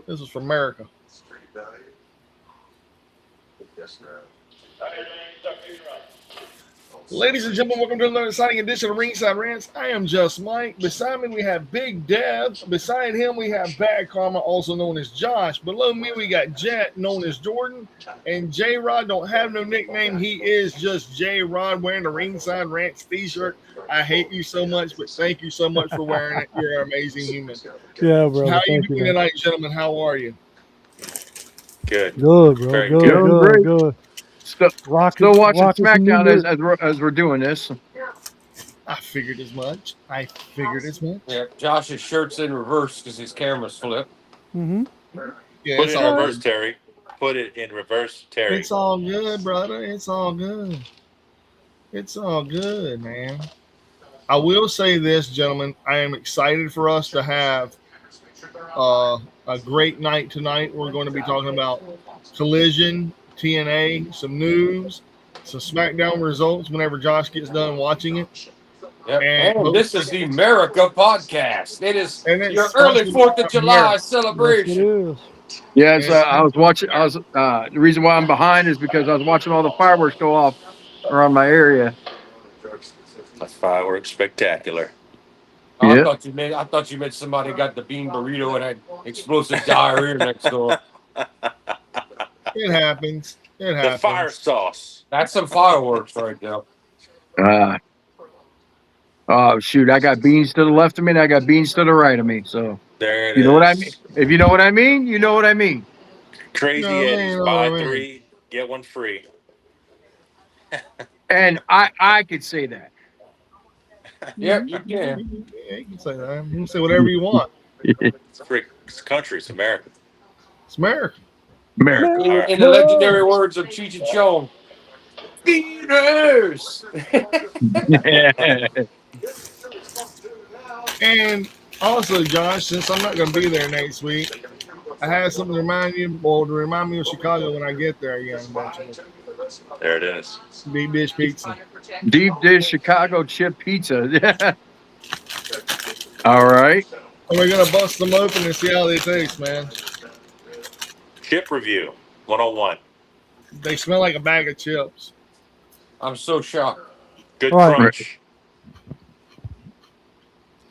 This is from America. Ladies and gentlemen, welcome to another exciting edition of Ringside Rants. I am just Mike. Beside me, we have Big Dev. Beside him, we have Bad Karma, also known as Josh. Below me, we got Jet, known as Jordan. And J Rod don't have no nickname. He is just J Rod wearing the Ringside Rants t shirt. I hate you so much, but thank you so much for wearing it. You're an amazing human. Yeah, bro. How are you doing tonight, gentlemen? How are you? Good. Good, bro. Very Good, good. good, good. Still Rocking watching some new SmackDown music. as we're doing this. I figured as much. Yeah, Josh's shirt's in reverse because his camera's flipped. Mm-hmm. Yeah, Put it's it in all reverse, good. Terry. Put it in reverse, Terry. It's all good, brother. It's all good. It's all good, man. I will say this, gentlemen. I am excited for us to have a great night tonight. We're going to be talking about Collision, TNA, some news, some SmackDown results whenever Josh gets done watching it. Yep. And And this is the America podcast. It is And it's your early sponsored 4th by of July America. Yes, it celebration. is. Yes, And I was watching. The reason why I'm behind is because I was watching all the fireworks go off around my area. A fireworks spectacular. Yeah. I thought you meant somebody got the bean burrito and had explosive diarrhea next door. it happens. It The happens. fire sauce. That's some fireworks right there. Oh shoot! I got beans to the left of me, and I got beans to the right of me. So There it you is. know what I mean. If you know what I mean, you know what I mean. Crazy No, man, Eddie's. no, Buy man. 3, get 1 free. And I could say that. Yep, you can. Yeah, you can say that. You can say whatever you want. It's a free country. It's America. It's America. America. In, in the legendary words of Cheech and Chong, Steelers. And also, Josh, since I'm not going to be there next week, I had something to remind me of Chicago when I get there again. There it is. Deep dish pizza. Deep dish Chicago chip pizza. All right. And we're going to bust them open and see how they taste, man. Chip review 101. They smell like a bag of chips. I'm so shocked. Good Right. crunch.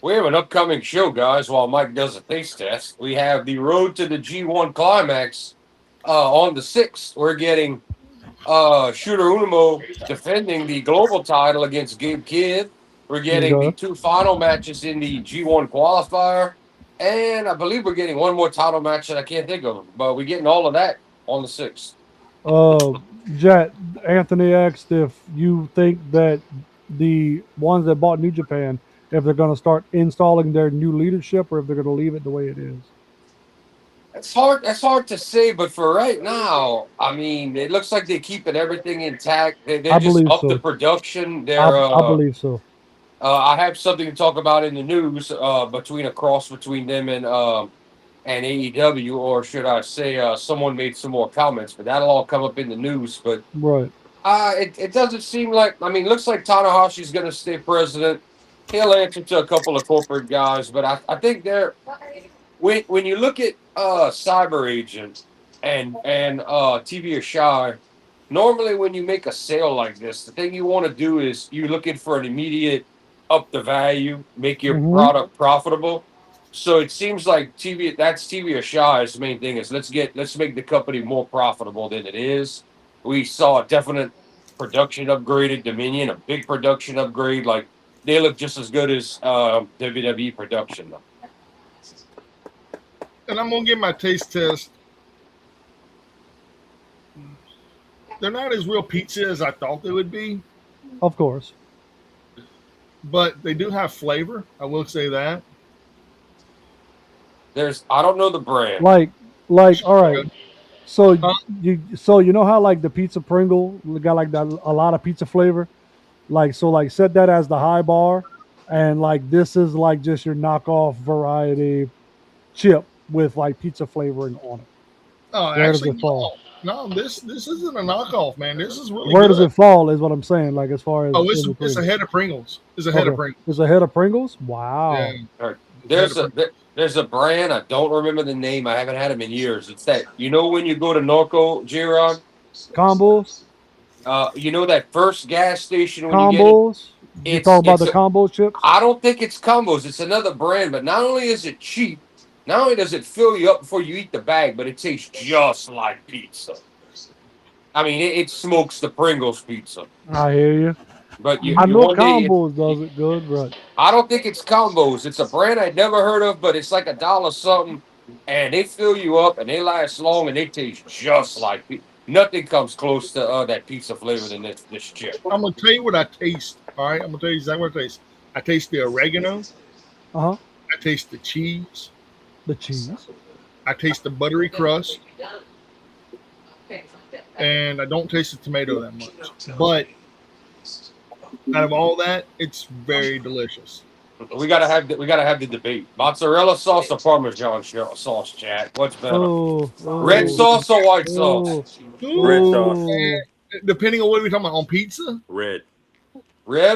We have an upcoming show, guys, while Mike does a taste test. We have the Road to the G1 Climax on the 6th. We're getting Shooter Unimo defending the global title against Gabe Kidd. We're getting the 2 final matches in the G1 qualifier. And I believe we're getting one more title match that I can't think of. But we're getting all of that on the 6th. Jet, Anthony asked if you think that the ones that bought New Japan, if they're going to start installing their new leadership or if they're going to leave it the way it is. That's hard to say, but for right now, I mean, it looks like they're keeping everything intact. They're I just believe up so. the production. They're I believe so. I have something to talk about in the news between a cross between them and AEW, or should I say, someone made some more comments, but that'll all come up in the news. But Right. it doesn't seem like. I mean, it looks like Tanahashi's going to stay president. He'll answer to a couple of corporate guys, but I think they're when you look at Cyber Agent and TV Shy. Normally, when you make a sale like this, the thing you want to do is you're looking for an immediate up the value, make your product profitable. So it seems like TV Shy's main thing is let's make the company more profitable than it is. We saw a definite production upgrade at Dominion, a big production upgrade. Like they look just as good as WWE production though. And I'm going to give my taste test. They're not as real pizza as I thought they would be. Of course. But they do have flavor. I will say that. I don't know the brand. Like, all right. So you know how like the pizza Pringle got like that a lot of pizza flavor, like set that as the high bar, and like this is like just your knockoff variety chip with like pizza flavoring on it. Oh, Where actually, does it fall? No, this isn't a knockoff, man. This is really Where good. does it fall? Is what I'm saying. Like as far as it's ahead of Pringles. It's ahead of Pringles. It's ahead of Pringles. Wow. Yeah. There's a brand, I don't remember the name. I haven't had them in years. It's that, when you go to Norco, J-Rod, Combos, that first gas station when you get it, combos. You talk about the combo chips? I don't think it's combos. It's another brand, but not only is it cheap, not only does it fill you up before you eat the bag, but it tastes just like pizza. I mean, it smokes the Pringles pizza. I hear you. But I know combos does it good, but I don't think it's combos. It's a brand I'd never heard of, but it's like $1 something, and they fill you up and they last long and they taste just like pizza. Nothing comes close to that pizza flavor than this chip. I'm gonna tell you what I taste. All right, I'm gonna tell you exactly what I taste. I taste the oregano. I taste the cheese. The cheese. I taste the buttery crust. And I don't taste the tomato that much. But out of all that, it's very delicious. We gotta have the debate: mozzarella sauce or Parmesan sauce, Jack. What's better? Red sauce or white sauce? Red sauce. Depending on what we're talking about, on pizza. Red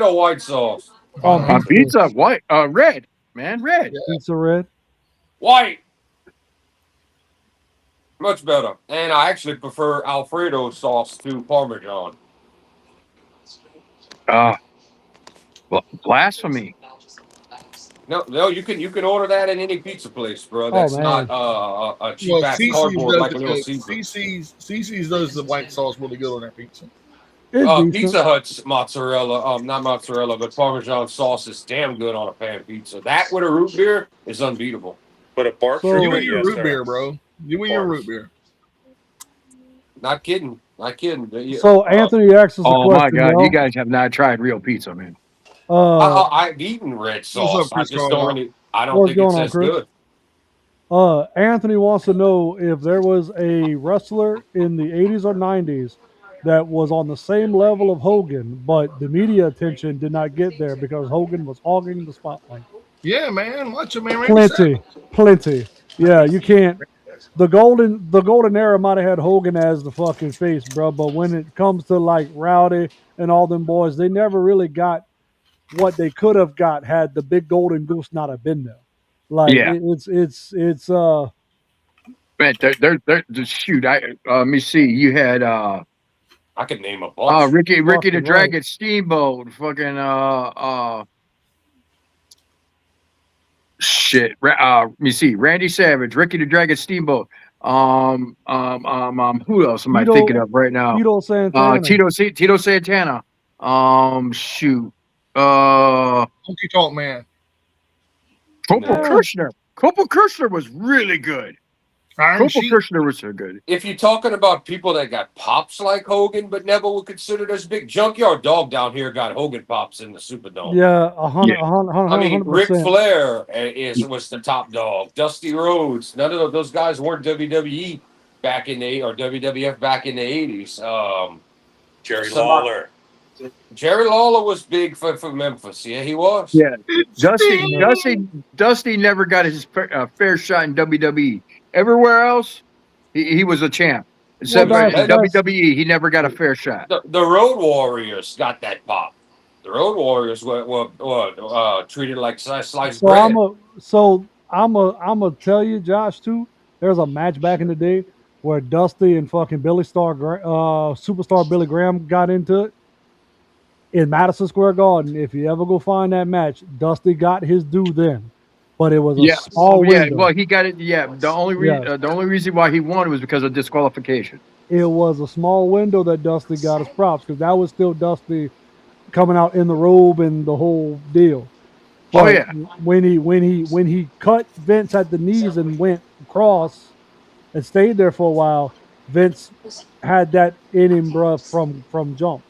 or white sauce? On pizza, white, red, man, red. Yeah. Pizza red. White. Much better, and I actually prefer Alfredo sauce to Parmesan. Blasphemy. No, you can order that in any pizza place, bro. That's not a cheap ass cardboard like a little CC's does the white sauce really good on that pizza. Pizza Hut's mozzarella, not mozzarella, but Parmesan sauce is damn good on a pan pizza. That with a root beer is unbeatable. But a bark you and your root beer, bro. You and your root beer. Not kidding. So Anthony asks us a question. Oh my God, you guys have not tried real pizza, man. I've eaten red sauce. I just don't think it's as good. Anthony wants to know if there was a wrestler in the 80s or 90s that was on the same level of Hogan, but the media attention did not get there because Hogan was hogging the spotlight. Yeah, man. Macho Man. Plenty. Yeah, you can't. The golden era might have had Hogan as the fucking face, bro. But when it comes to like Rowdy and all them boys, they never really got what they could have got had the big golden goose not have been there. Like it's man, they're shoot. Let me see. You had I could name a bunch. Ricky the Dragon Steamboat, fucking shit. Let me see. Randy Savage, Ricky the Dragon Steamboat. Who else am I thinking of right now? Tito Santana. Tito Santana. Shoot. Funky Talk Man. Corporal Kirshner was really good. Corporal Kirshner was so good. If you're talking about people that got pops like Hogan, but never were considered as big, Junkyard Dog down here got Hogan pops in the Superdome. Yeah, 100. I mean, Ric Flair was the top dog. Dusty Rhodes. None of those guys weren't WWE back in the or WWF back in the 80s. Jerry Lawler. Jerry Lawler was big for Memphis. Yeah, he was. Yeah, Dusty never got his fair shot in WWE. Everywhere else, he was a champ. Except in WWE, he never got a fair shot. The Road Warriors got that pop. The Road Warriors were treated like sliced bread. I'm gonna tell you, Josh, too. There's a match back in the day where Dusty and fucking Superstar Billy Graham got into it in Madison Square Garden. If you ever go find that match, Dusty got his due then. But it was a small window. Yeah, well, he got it. Yeah, the only reason why he won was because of disqualification. It was a small window that Dusty got his props because that was still Dusty coming out in the robe and the whole deal. But when he cut Vince at the knees and went across and stayed there for a while, Vince had that in him, bruh, from jump.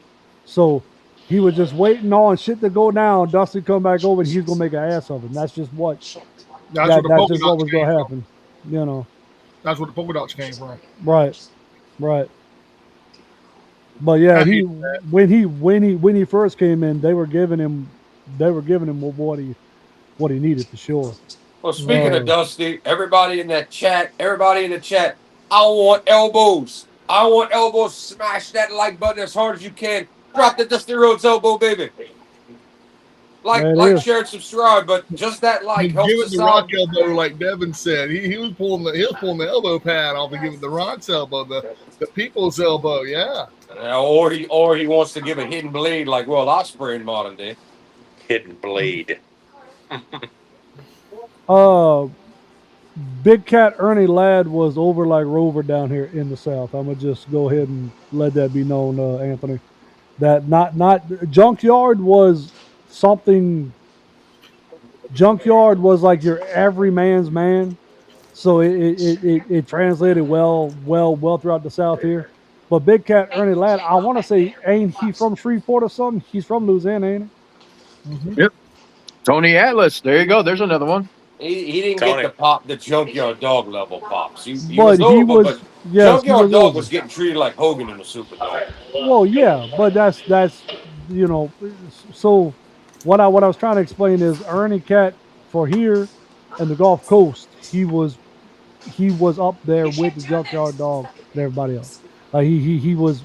So he was just waiting on shit to go down. Dusty come back over and he's gonna make an ass of him. That's just what. That's just what was gonna happen. You know. That's where the polka dots came from. Right. But yeah, when he first came in, they were giving him what he needed for sure. Well, speaking of Dusty, everybody in the chat, I want elbows. Smash that like button as hard as you can. Drop the Dusty Rhodes elbow, baby. There it like, is. share, and subscribe. But just that like Give helps it us the rock out. elbow, like Devin said. He was pulling the elbow pad off and giving the rock's elbow, the people's elbow. Yeah. Or he wants to give a hidden blade like Will Ospreay in modern day. Hidden blade. Big Cat Ernie Ladd was over like Rover down here in the South. I'm gonna just go ahead and let that be known, Anthony. That not Junkyard was something. Junkyard was like your every man's man, so it translated well throughout the South here. But Big Cat Ernie Ladd, I want to say, ain't he from Shreveport or something? He's from Louisiana, ain't he? Mm-hmm. Yep. Tony Atlas. There you go. There's another one. He didn't Tony. get the Junkyard Dog level pops. He But was he over, was, but yes, he Junkyard was Dog over. was getting treated like Hogan in the Superdome. Well, yeah, but that's you know. So what I was trying to explain is Ernie Cat for here and the Gulf Coast, he was up there with the Junkyard Dog and everybody else. Like he was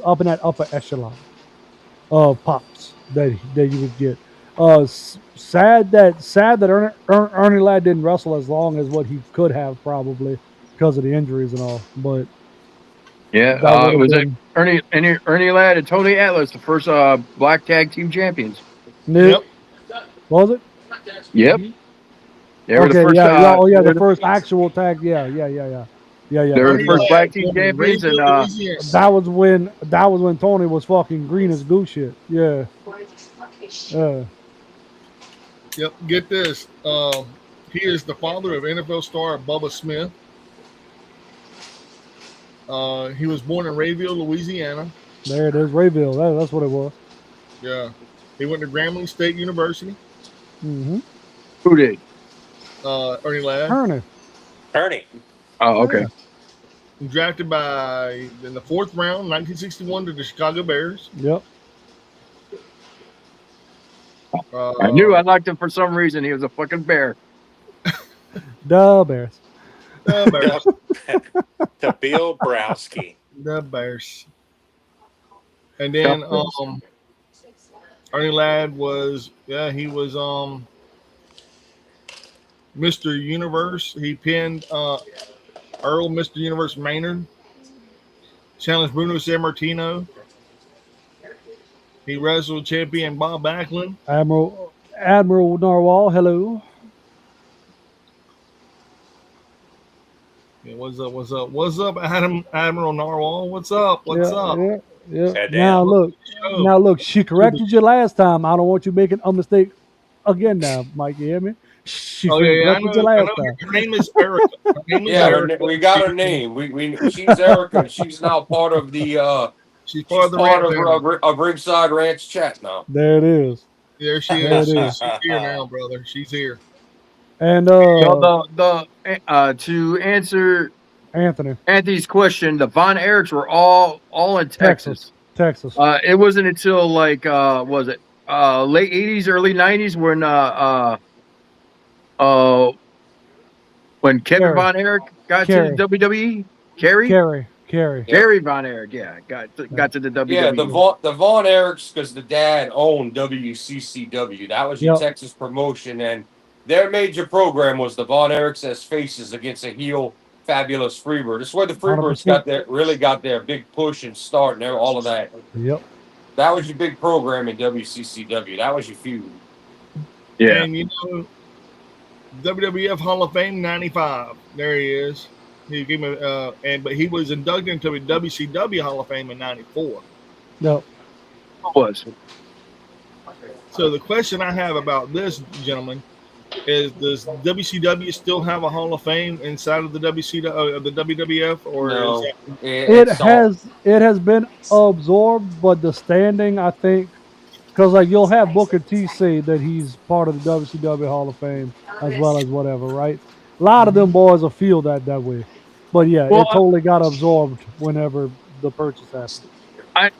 up in that upper echelon of pops that you would get. Sad that Ernie Ladd didn't wrestle as long as what he could have probably because of the injuries and all. But Yeah, that would it have was been Ernie Ladd and Tony Atlas, the first black tag team champions. Nick. Was it? Yep. They were Okay, the first. the first actual tag. Yeah. They were the first black team champions, and That was when Tony was fucking green as goose shit. Yeah. Yep. Get this. He is the father of NFL star Bubba Smith. He was born in Rayville, Louisiana. There it is, Rayville. That's what it was. Yeah. He went to Grambling State University. Mm-hmm. who did? Ernie Ladd. Ernie. Oh, okay. Yeah. Drafted in the 4th round, 1961, to the Chicago Bears. Yep. I knew I liked him for some reason. He was a fucking bear. The Bears. The Bears. The Bill Browski. The Bears. And then Ernie Ladd was Mr. Universe. He pinned Earl Mr. Universe Maynard. Challenged Bruno Sammartino. He wrestled champion Bob Backlund. Admiral Narwhal. Hello. Yeah, what's up, Admiral Narwhal? What's up? Yeah. Now look. She corrected you last time. I don't want you making a mistake again now, Mike. You hear me? She corrected you last time. Her name is Erica. We got her name. She's Erica. She's now part of the. She's part of the of Ringside Ranch chat now. There it is. There she is. She's here now, brother. She's here. And to answer Anthony's question, the Von Erichs were all in Texas. It wasn't until like was it late 80s, early 90s when Kevin Von Erich got to the WWE. Kerry Von Erich, got to the WWE. Yeah, the Von Erichs, because the dad owned WCCW. That was your Texas promotion, and their major program was the Von Erichs as faces against a heel Fabulous Freebird. This is where the Freebirds got their big push and start and all of that. Yep. That was your big program in WCCW. That was your feud. Yeah. And WWF Hall of Fame '95. There he is. He gave me, but he was inducted into the WCW Hall of Fame in '94. No. Was. So the question I have about this, gentlemen, is: does WCW still have a Hall of Fame inside of the the WWF, or no, it has been absorbed, but the standing, I think, because like you'll have Booker T say that he's part of the WCW Hall of Fame as well as whatever, right? A lot of them boys will feel that way, but yeah, it totally got absorbed whenever the purchase happened. I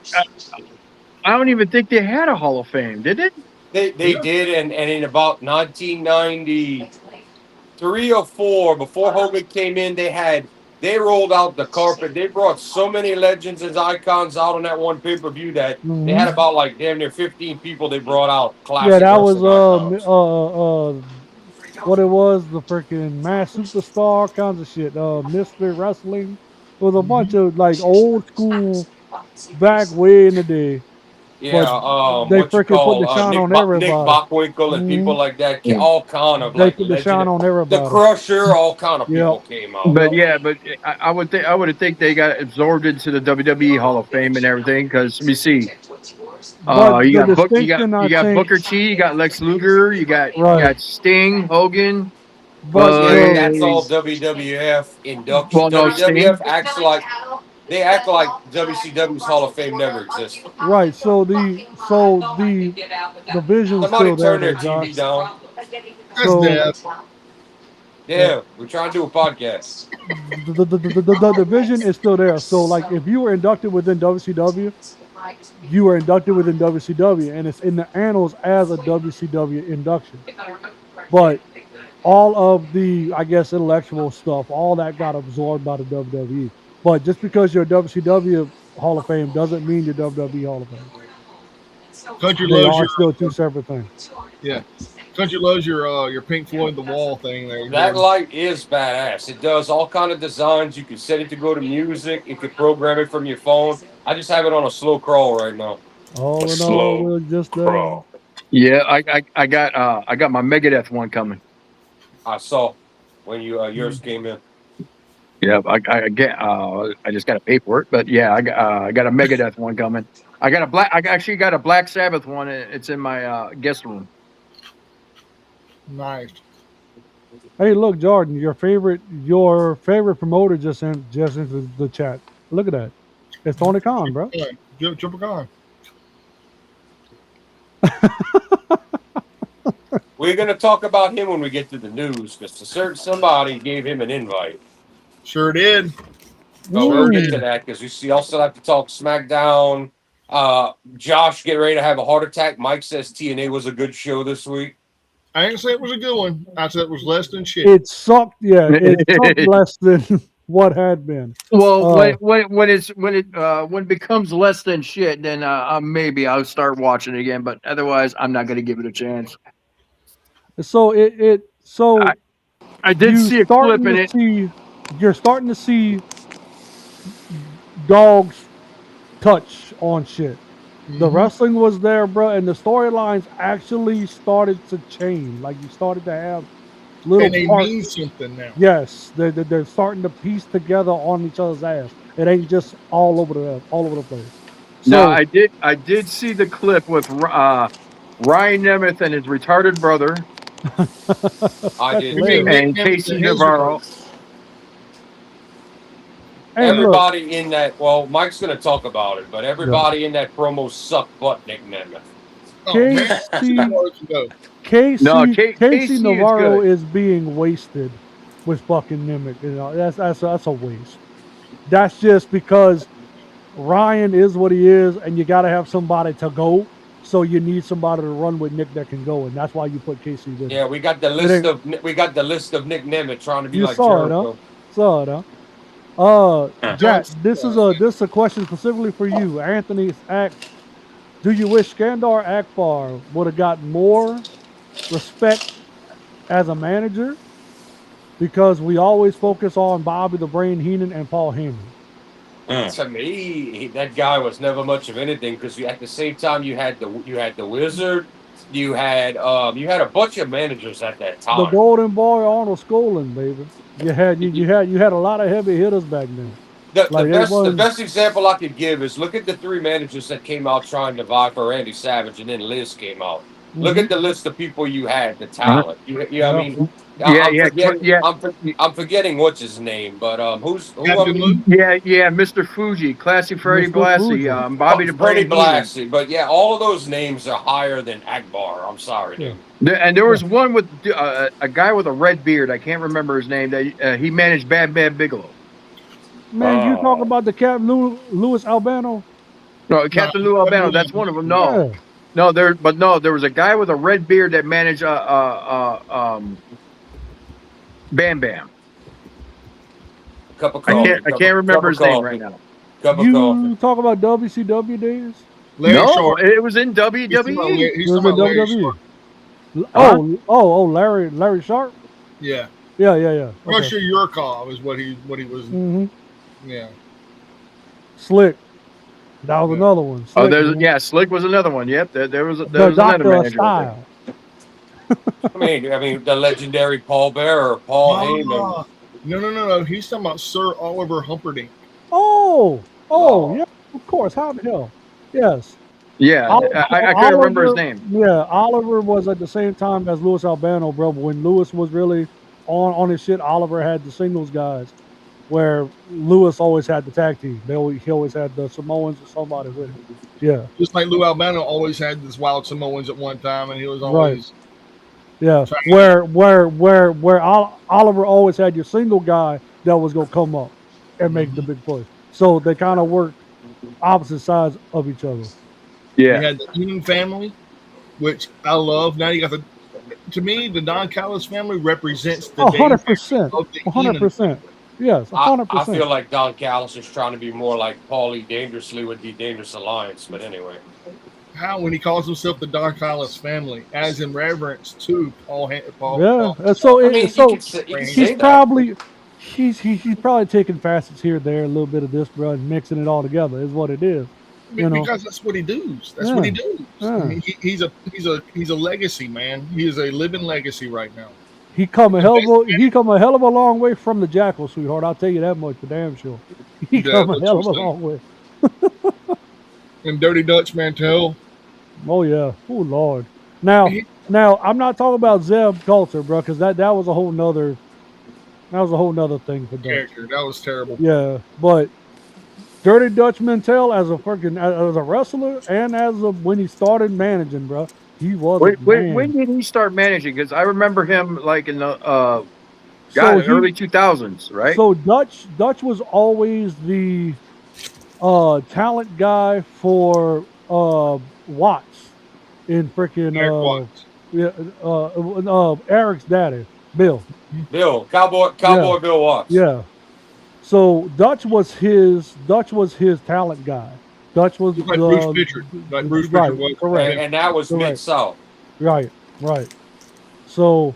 don't even think they had a Hall of Fame, did it? They did, and in about 1993 or 4, before Hogan came in, they had they rolled out the carpet. They brought so many legends and icons out on that one pay-per-view that they had about like damn near 15 people they brought out. Classic. Yeah, that was what it was, the freaking Mass Superstar kinds of shit. Mystery Wrestling. It was a bunch of like old school back way in the day. Yeah, they what you freaking put the call shine on Nick everybody. Bockwinkel and people like that. All kind of they like put the shine on everybody. The Crusher, all kind of people came out. But yeah, but I would think they got absorbed into the WWE Hall of Fame and everything because let me see. You got Booker T, you got Lex Luger, you got Sting, Hogan. But that's all WWF induction. Well, WWF acts like they act like WCW's Hall of Fame never existed. Right. So the vision's Somebody still there. turn their TV down. Yeah, we're trying to do a podcast. The vision is still there. So like if you were inducted within WCW, you were inducted within WCW, and it's in the annals as a WCW induction. But all of the, I guess, intellectual stuff, all that got absorbed by the WWE. But just because you're a WCW Hall of Fame doesn't mean you're WWE Hall of Fame. They are still two separate things. Yeah. Country loves your Pink Floyd The Wall thing there. That light is badass. It does all kind of designs. You can set it to go to music. You can program it from your phone. I just have it on a slow crawl right now. All in all, we're just crawl. Yeah, I got my Megadeth one coming. I saw when yours came in. Yeah, I just got to pay for it, but yeah, I got a Megadeth one coming. I actually got a Black Sabbath one. It's in my guest room. Nice. Hey, look, Jordan, your favorite promoter just into the chat. Look at that. It's Tony Khan, bro. Yeah, Triple Khan. We're gonna talk about him when we get to the news because a certain somebody gave him an invite. Sure did. But we'll get to that because we also have to talk SmackDown. Josh, get ready to have a heart attack. Mike says TNA was a good show this week. I didn't say it was a good one. I said it was less than shit. It sucked. Yeah, it sucked less than what had been. Well, when it becomes less than shit, then maybe I'll start watching it again. But otherwise, I'm not going to give it a chance. So I did see a clip in it. You're starting to see dogs touch on shit. The wrestling was there, bro, and the storylines actually started to change. Like you started to have little and they mean something now. Yes, they're starting to piece together on each other's ass. It ain't just all over the place. So, no, I did see the clip with Ryan Nemeth and his retarded brother. I did, and Casey Navarro. Everybody in that, well, Mike's going to talk about it, but everybody in that promo sucked butt, Nick Nemeth. Casey Navarro is being wasted with fucking Nemeth. You know, that's a waste. That's just because Ryan is what he is, and you got to have somebody to go. So you need somebody to run with Nick that can go, and that's why you put Casey with. Yeah, we got the list of Nick Nemeth trying to be like Jericho. Saw it, huh? Jack, this is a question specifically for you. Anthony asks, do you wish Skandar Akbar would have got more respect as a manager? Because we always focus on Bobby the Brain Heenan and Paul Heyman. To me, that guy was never much of anything because at the same time you had the Wizard, you had a bunch of managers at that time. The Golden Boy Arnold Skolin, baby. You had a lot of heavy hitters back then. The best example I could give is look at the three managers that came out trying to vie for Randy Savage, and then Liz came out. Look at the list of people you had, the talent. I'm forgetting what's his name, but Mr. Fuji, Classy Freddie Blassie, Bobby the Brain Blassie. But yeah, all of those names are higher than Akbar. I'm sorry, dude. And there was one with a guy with a red beard. I can't remember his name. That he managed Bad Bigelow. Man, you talking about the Captain Louis Albano? No, Captain Lou Albano. That's one of them. No, there was a guy with a red beard that managed Bam Bam. Cup of coffee. I can't remember his name right now. Cup of You coffee. talk about WCW days? Larry No, Sharp. it was in He's talking about WWE. He's talking about Larry Sharp. Larry Sharp. Yeah. Yeah. Russia Yurkov is what he was. Mm-hmm. Yeah. Slick. That was another one. Slick, Slick was another one. Yep, there was another manager. Style. I mean, the legendary Paul Bearer, Paul Heyman. No. He's talking about Sir Oliver Humperdinck. Oh, yeah, of course. How the hell? Yes. Yeah, I can't remember his name. Yeah, Oliver was at the same time as Louis Albano, bro. But when Louis was really on his shit, Oliver had the singles guys, where Louis always had the tag team. He always had the Samoans or somebody with him. Yeah. Just like Lou Albano always had this wild Samoans at one time, and he was always Yeah, where Oliver always had your single guy that was gonna come up and make the big push. So they kind of worked opposite sides of each other. Yeah, you had the Eaton family, which I love. Now you got to me, the Don Callis family represents the 100%, 100%. Yes, 100%. I feel like Don Callis is trying to be more like Paulie Dangerously with the Dangerous Alliance, but anyway. How when he calls himself the Don Callis family, as in reverence to Paul. Yeah, Paul. He's probably taking facets here, there, a little bit of this, bro, and mixing it all together is what it is. Because that's what he does. That's what he does. Yeah. I mean, he's a legacy, man. He is a living legacy right now. He come a hell of a long way from the Jackal, sweetheart. I'll tell you that much for damn sure. He come a hell of a long way. And Dirty Dutch Mantel. Oh yeah. Oh Lord. Now I'm not talking about Zeb Coulter, bro, because that was a whole nother thing for Dutch. Character. That was terrible. Yeah, but Dirty Dutch Mantel as a wrestler and when he started managing, bro, he was. When did he start managing? Because I remember him like in the early 2000s, right? So Dutch was always the talent guy for Watts in freaking Eric's daddy, Bill. Cowboy Bill Watts. Yeah. So Dutch was his talent guy. Dutch was like Bruce Pritchard. Like Bruce Pritchard was correct. And that was Mid-South. Right. So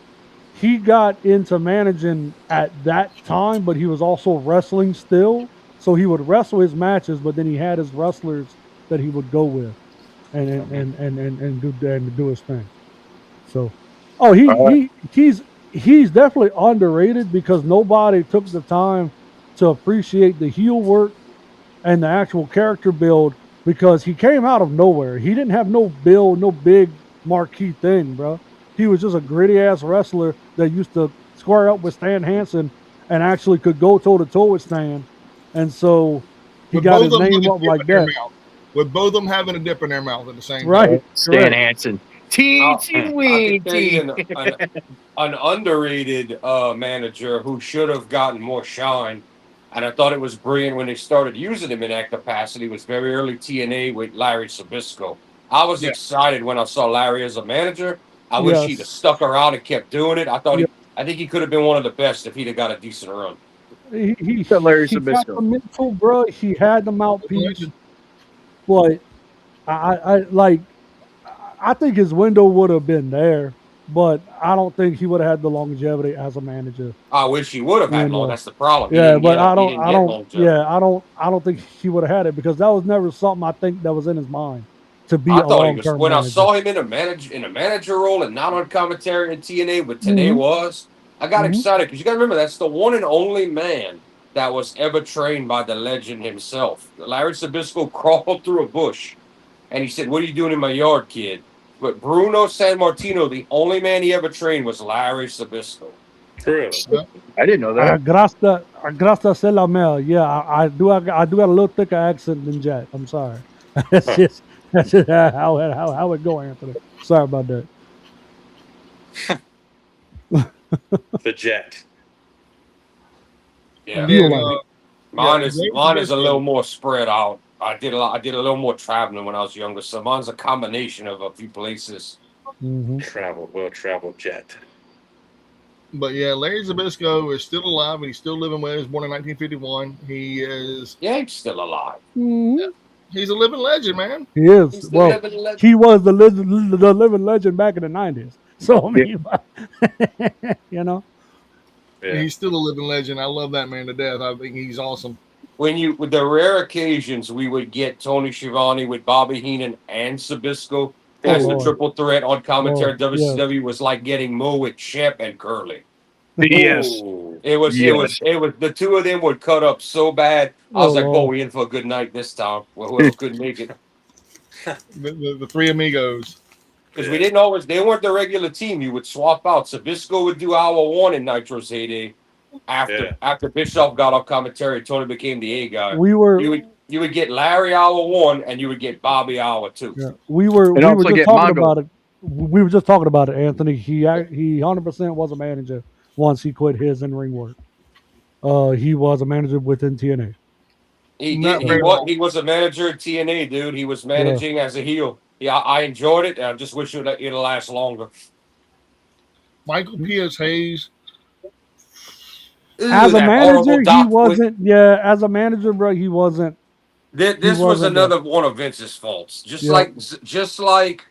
he got into managing at that time, but he was also wrestling still. So he would wrestle his matches, but then he had his wrestlers that he would go with and do his thing. So he's definitely underrated because nobody took the time to appreciate the heel work and the actual character build because he came out of nowhere. He didn't have no build, no big marquee thing, bro. He was just a gritty ass wrestler that used to square up with Stan Hansen and actually could go toe to toe with Stan. And so he got his name up like that. With both of them having a dip in their mouth at the same time. Right. Stan Hansen. An underrated manager who should have gotten more shine, and I thought it was brilliant when they started using him in that capacity, was very early TNA with Larry Sabisco. I was excited when I saw Larry as a manager. I wish he'd have stuck around and kept doing it. I think he could have been one of the best if he'd have got a decent run. He got the mental, bro. He had the mouthpiece, but I think his window would have been there, but I don't think he would have had the longevity as a manager. I wish he would have had long. That's the problem. Yeah, but I don't think he would have had it because that was never something I think that was in his mind to be a long-term when manager. I saw him in a manager role and not on commentary in TNA, but TNA was, I got excited because you got to remember that's the one and only man that was ever trained by the legend himself. Larry Sabisco crawled through a bush, and he said, "What are you doing in my yard, kid?" But Bruno Sammartino, the only man he ever trained was Larry Sabisco. True. I didn't know that. Gracias a la mel. Yeah, I do have a little thicker accent than Jet. I'm sorry. That's just how it go, Anthony. Sorry about that. The Jet. Yeah. Mine is a little more spread out. I did a little more traveling when I was younger, so mine's a combination of a few places. Well-traveled Jet. But yeah, Larry Zbyszko is still alive and he's still living well. He was born in 1951. He is. Yeah, he's still alive. Mm-hmm. He's a living legend, man. He is. Well, he was the living legend back in the 90s. So, I mean, you know. Yeah. He's still a living legend. I love that man to death. I think he's awesome. With the rare occasions we would get Tony Schiavone with Bobby Heenan and Zbyszko as the triple threat on commentary, WCW was like getting Mo with Shep and Curly. Yes. It was the two of them would cut up so bad. I was like, "Boy, we in for a good night this time." Well, whoever couldn't make it, the three amigos, because we didn't always. They weren't the regular team. You would swap out. Zbyszko would do hour one in Nitro's heyday. After Bischoff got off commentary, Tony became the A guy. You would get Larry hour one, and you would get Bobby hour two. Yeah. We were just talking about it. We were just talking about it, Anthony. He 100% was a manager once he quit his in-ring work. He was a manager within TNA. He was a manager at TNA, dude. He was managing as a heel. Yeah, I enjoyed it. I just wish it'll last longer. Michael P.S. Hayes. As a manager, he wasn't. Yeah, as a manager, bro, he wasn't. This was another one of Vince's faults. Just like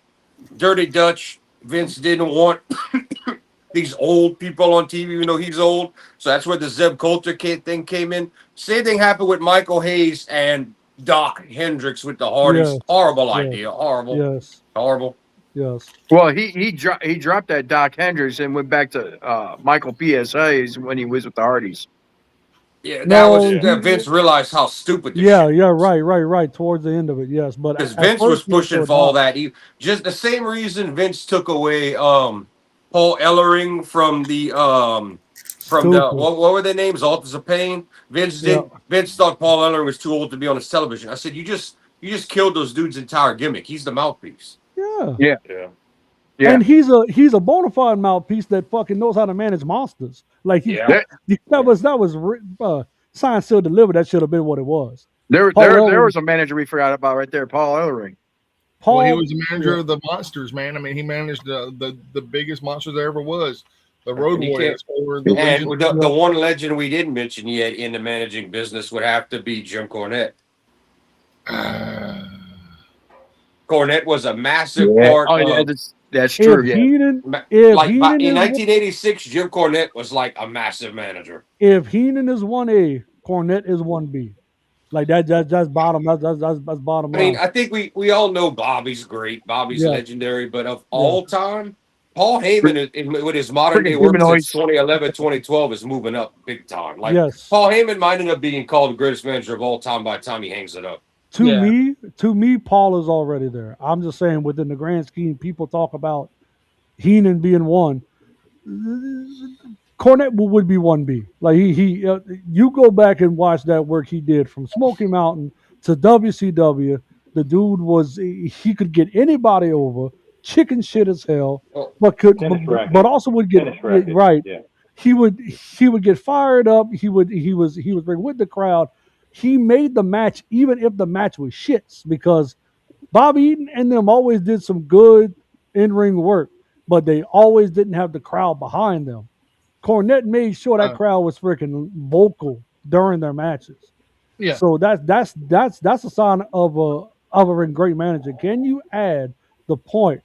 Dirty Dutch, Vince didn't want these old people on TV, even though he's old. So that's where the Zeb Coulter thing came in. Same thing happened with Michael Hayes and Doc Hendricks with the Hardys. Yes. Horrible idea. Horrible. Yes. Horrible. Yes. Well, he dropped that Doc Hendricks and went back to Michael P.S. Hayes when he was with the Hardys. Yeah, Vince realized how stupid this shit was. Right. Towards the end of it, yes. But because Vince was pushing for all that. Just the same reason Vince took away Paul Ellering from the what were their names? Authors of Pain. Vince thought Paul Ellering was too old to be on his television. I said, you just killed those dudes' entire gimmick. He's the mouthpiece. Yeah. And he's a bona fide mouthpiece that fucking knows how to manage monsters. Like that was signed, sealed, delivered. That should have been what it was. There was a manager we forgot about right there, Paul Ellering. He was the manager of the monsters, man. I mean, he managed the biggest monsters there ever was. The Road Warriors. The one legend we didn't mention yet in the managing business would have to be Jim Cornette. Cornette was a massive part of... That's true. In 1986, Jim Cornette was like a massive manager. If Heenan is 1A, Cornette is 1B. Like that's bottom. That's bottom line. I mean, I think we all know Bobby's great. Bobby's legendary. But of all time, Paul Heyman with his modern day work since 2011, 2012 is moving up big time. Like Paul Heyman might end up being called the greatest manager of all time by the time he hangs it up. To me, Paul is already there. I'm just saying, within the grand scheme, people talk about Heenan being one. Cornette would be 1B. Like you go back and watch that work he did from Smoky Mountain to WCW. The dude he could get anybody over, chicken shit as hell, but also would get right. Yeah. He would get fired up. He was bring with the crowd. He made the match, even if the match was shits, because Bobby Eaton and them always did some good in-ring work, but they always didn't have the crowd behind them. Cornette made sure that crowd was freaking vocal during their matches. Yeah. So that's a sign of a great manager. Can you add the point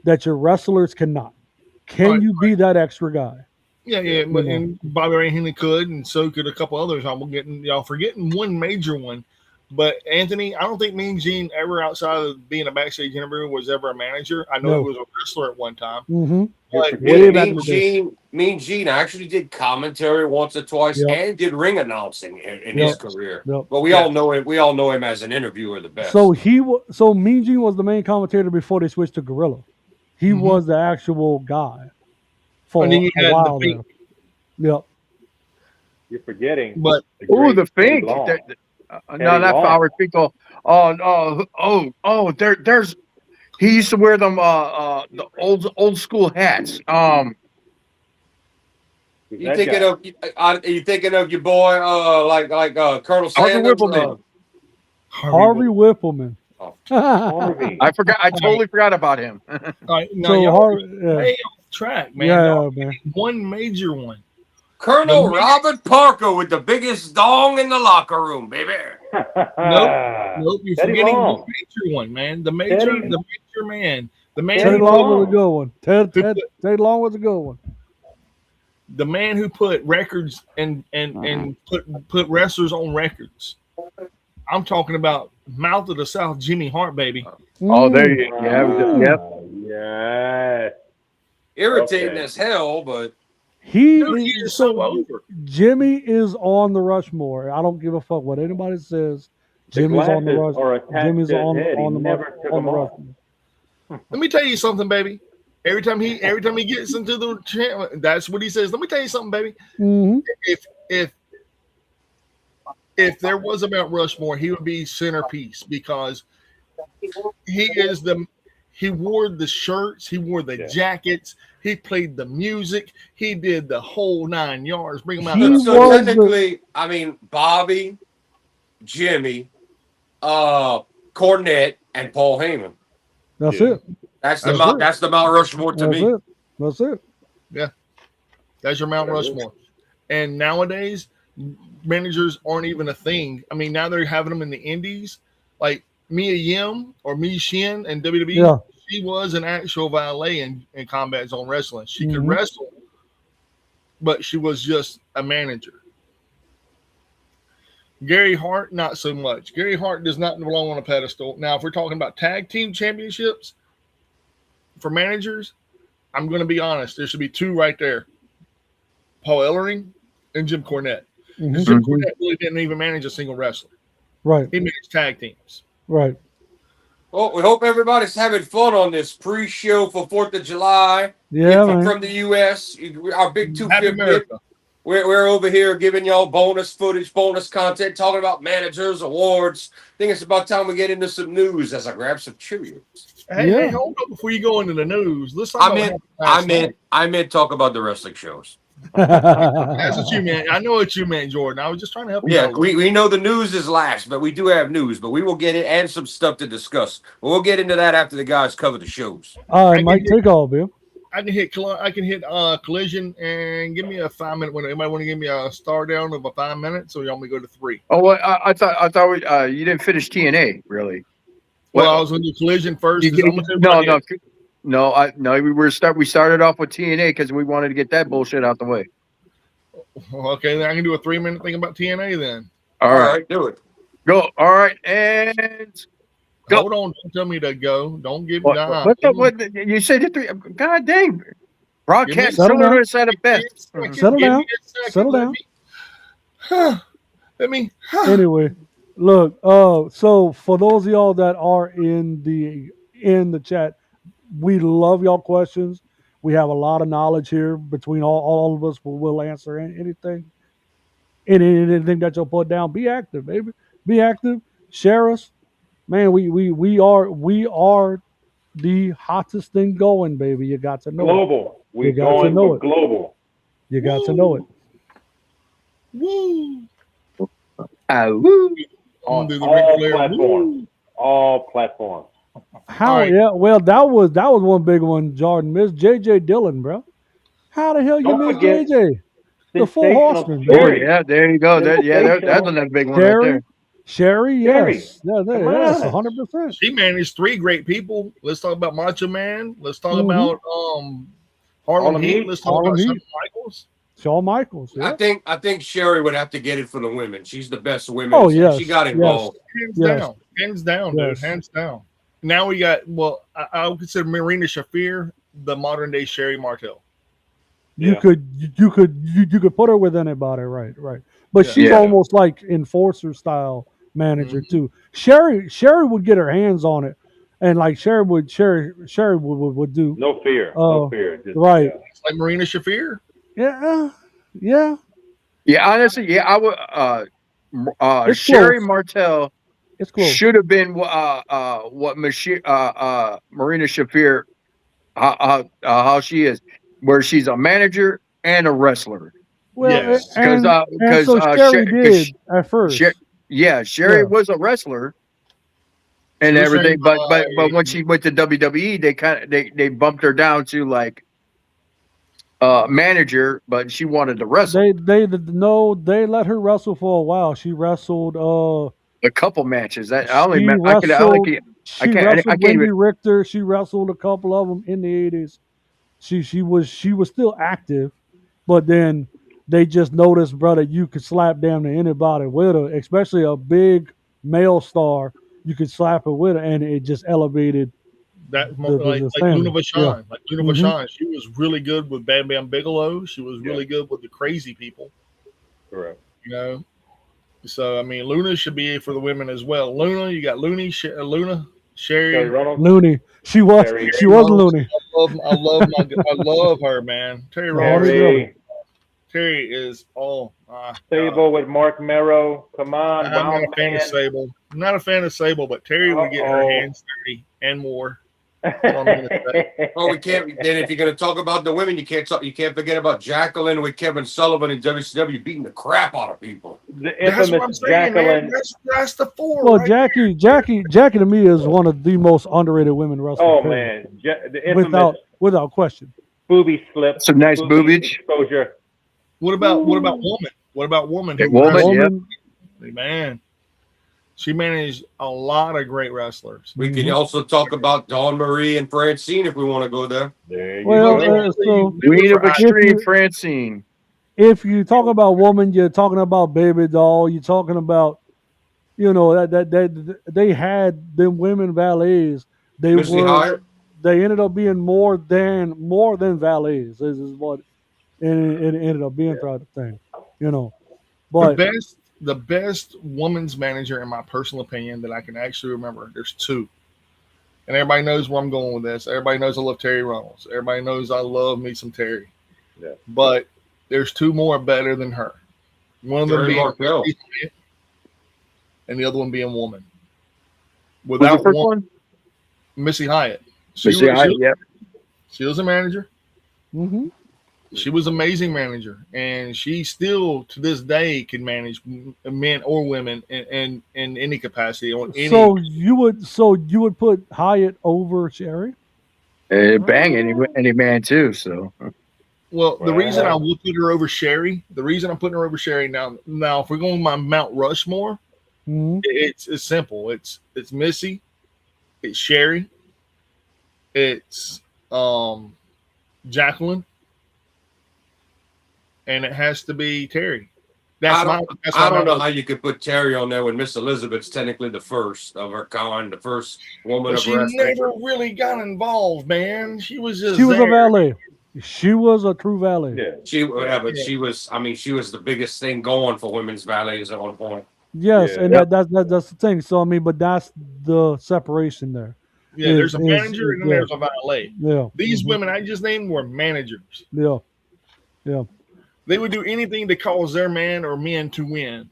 that your wrestlers cannot? Can you be that extra guy? Yeah, but and Bobby Ray Henley could, and so could a couple others. Y'all forgetting one major one. But Anthony, I don't think Mean Gene ever, outside of being a backstage interviewer, was ever a manager. I know he was a wrestler at one time. Mm-hmm. But Mean Gene actually did commentary once or twice and did ring announcing in his career. Yep. But we all know him. We all know him as an interviewer, the best. So Mean Gene was the main commentator before they switched to Gorilla. He was the actual guy. For and then you had while the Fink. Yep. You're forgetting. But the Fink. No, not Flower Finkel. There's. He used to wear them the old school hats. You thinking of your boy like Colonel Sanders? Harvey Whippleman. I forgot. I totally forgot about him. Hey, track, man. Yeah, man. One major one. Colonel Robert Parker with the biggest dong in the locker room, baby. Nope. You're Teddy forgetting Long. the major one, man. The major man. The man Teddy who Long was a good one. Teddy Long was a good one. The man who put records and put wrestlers on records. I'm talking about Mouth of the South, Jimmy Hart, baby. Oh, there you go. Yep. Yeah. Irritating as hell, but He is so over. Jimmy is on the Rushmore. I don't give a fuck what anybody says. Jimmy's on the Rushmore. Jimmy's on the Rushmore. Let me tell you something, baby. Every time he gets into the channel, that's what he says. Let me tell you something, baby. Mm-hmm. If there was a Mount Rushmore, he would be centerpiece because he wore the shirts, he wore the jackets, he played the music, he did the whole 9 yards. Bring him out. So technically, I mean, Bobby, Jimmy, Cornette, and Paul Heyman. That's it. That's the Mount Rushmore to me. That's it. Yeah, that's your Mount Rushmore. And nowadays, managers aren't even a thing. I mean, now they're having them in the indies, like Mia Yim or Mi Shin and WWE. Yeah. She was an actual valet in Combat Zone Wrestling. She could wrestle, but she was just a manager. Gary Hart, not so much. Gary Hart does not belong on a pedestal. Now, if we're talking about tag team championships for managers, I'm going to be honest. There should be 2 right there. Paul Ellering and Jim Cornette. Mm-hmm. Jim Cornette really didn't even manage a single wrestler. Right. He managed tag teams. Right. Well, we hope everybody's having fun on this pre-show for 4th of July. Yeah, from the U.S. Our big 250. We're over here giving y'all bonus footage, bonus content, talking about managers, awards. I think it's about time we get into some news as I grab some Cheerios. Hey, hold on before you go into the news. Let's talk I meant talk about the wrestling shows. That's what you meant. I know what you meant, Jordan. I was just trying to help you. Yeah, we know the news is last, but we do have news, but we will get it and some stuff to discuss. But we'll get into that after the guys cover the shows. All right, Mike, take all, Bill. I can hit Collision and give me a 5-minute window. Anybody want to give me a star down of a 5 minutes, or you want me to go to 3? Oh, well, I thought you didn't finish TNA, really. Well, I was going to do Collision first. No. We started off with TNA because we wanted to get that bullshit out the way. Okay, then I can do a 3-minute thing about TNA then. All right, do it. Go. All right, and go. Hold on, don't tell me to go. Don't give me. What you said it 3? God dang! Broadcast journalists at the best. Settle down. Settle down. Anyway, look. So for those of y'all that are in the chat, we love y'all questions. We have a lot of knowledge here between all of us. We'll answer anything that you'll put down. Be active, baby. Be active. Share us, man. We are the hottest thing going, baby. You got to know global. It. You got to know it. Global. You got to know it. Woo! Woo! On all platforms. All platforms. Well, that was one big one, Jordan. Miss JJ Dillon, bro. How the hell you miss JJ? The Full Horseman. Oh, yeah, there you go. That's another big one right there. Sherry, yes. Yes, 100%. She managed 3 great people. Let's talk about Macho Man. Let's talk about Harlem Heat. Let's talk about Shawn Michaels. Shawn Michaels. Yeah. I think Sherry would have to get it for the women. She's the best women. Oh, yes. She got involved. Hands down, dude. Hands down. Now we got, I would consider Marina Shafir the modern day Sherry Martel. You could put her with anybody, right. But she's almost like enforcer style manager too. Sherry would get her hands on it, and like Sherry would do. No fear. No fear. Just, right. Yeah. It's like Marina Shafir. Yeah. Honestly, I would. Sherry Martel. Should have been what Marina Shafir, how she is, where she's a manager and a wrestler. Well, because Sherry did at first. Sherry was a wrestler and everything, but when she went to WWE, they bumped her down to like manager, but she wanted to wrestle. They let her wrestle for a while. She wrestled a couple matches. That I she only wrestled I can't Wendy even. Richter. She wrestled a couple of them in the 80s. She was still active, but then they just noticed, brother, you could slap damn near anybody with her, especially a big male star. You could slap her with her, and it just elevated that the like standard. Luna Vachon. Like Luna Mhm. Vachon, she was really good with Bam Bam Bigelow. She was really good with the crazy people. Correct. You know, so I mean, Luna should be for the women as well. Luna, you got Luna, Sherry, Terry Reynolds. Looney. She was Terry Looney. I love her, man. Terry Reynolds. Terry. Terry is Sable with Mark Merrow. Come on, I'm not a Wild fan of Man. Sable. I'm not a fan of Sable, but Terry would get her hands dirty and more. Oh, we can't. Then if you're going to talk about the women, you can't forget about Jacqueline with Kevin Sullivan in WCW beating the crap out of people. The That's what I'm infamous saying, man. Jacqueline. That's the four. Well, right Jackie to me is one of the most underrated women wrestlers. Oh period. man, the infamous without question. booby slip. Some nice boobage exposure. What about woman? What about woman? Woman, Man, she managed a lot of great wrestlers. We can also talk about Dawn Marie and Francine if we want to go there. There you go. So Queen of Extreme Francine. If you talk about woman, you're talking about Baby Doll. You're talking about, that they had them women valets. They ended up being more than valets. This is what it ended up being throughout the thing. But the best woman's manager, in my personal opinion, that I can actually remember, there's two. And everybody knows where I'm going with this. Everybody knows I love Terry Reynolds. Everybody knows I love me some Terry. Yeah. But there's two more better than her. One of them being Missy Hyatt, and the other one being woman. Without one, Missy Hyatt. She was a manager. Mm-hmm. She was an amazing manager, and she still to this day can manage men or women in any capacity on any. So you would put Hyatt over Sherry? Bang any man too. So. Well, the reason I will put her over Sherry, now if we're going by Mount Rushmore, it's simple. It's Missy, it's Sherry, it's Jacqueline, and it has to be Terry. I don't know how you could put Terry on there when Miss Elizabeth's technically the first of her kind, the first woman of wrestling. She never really got involved, man. She was a valet. She was a true valet. Yeah. She was. I mean, she was the biggest thing going for women's valets at one point. Yes, and that's the thing. So I mean, but that's the separation there. Yeah, there's a manager and then there's a valet. Yeah. These women I just named were managers. Yeah. Yeah. They would do anything to cause their man or men to win.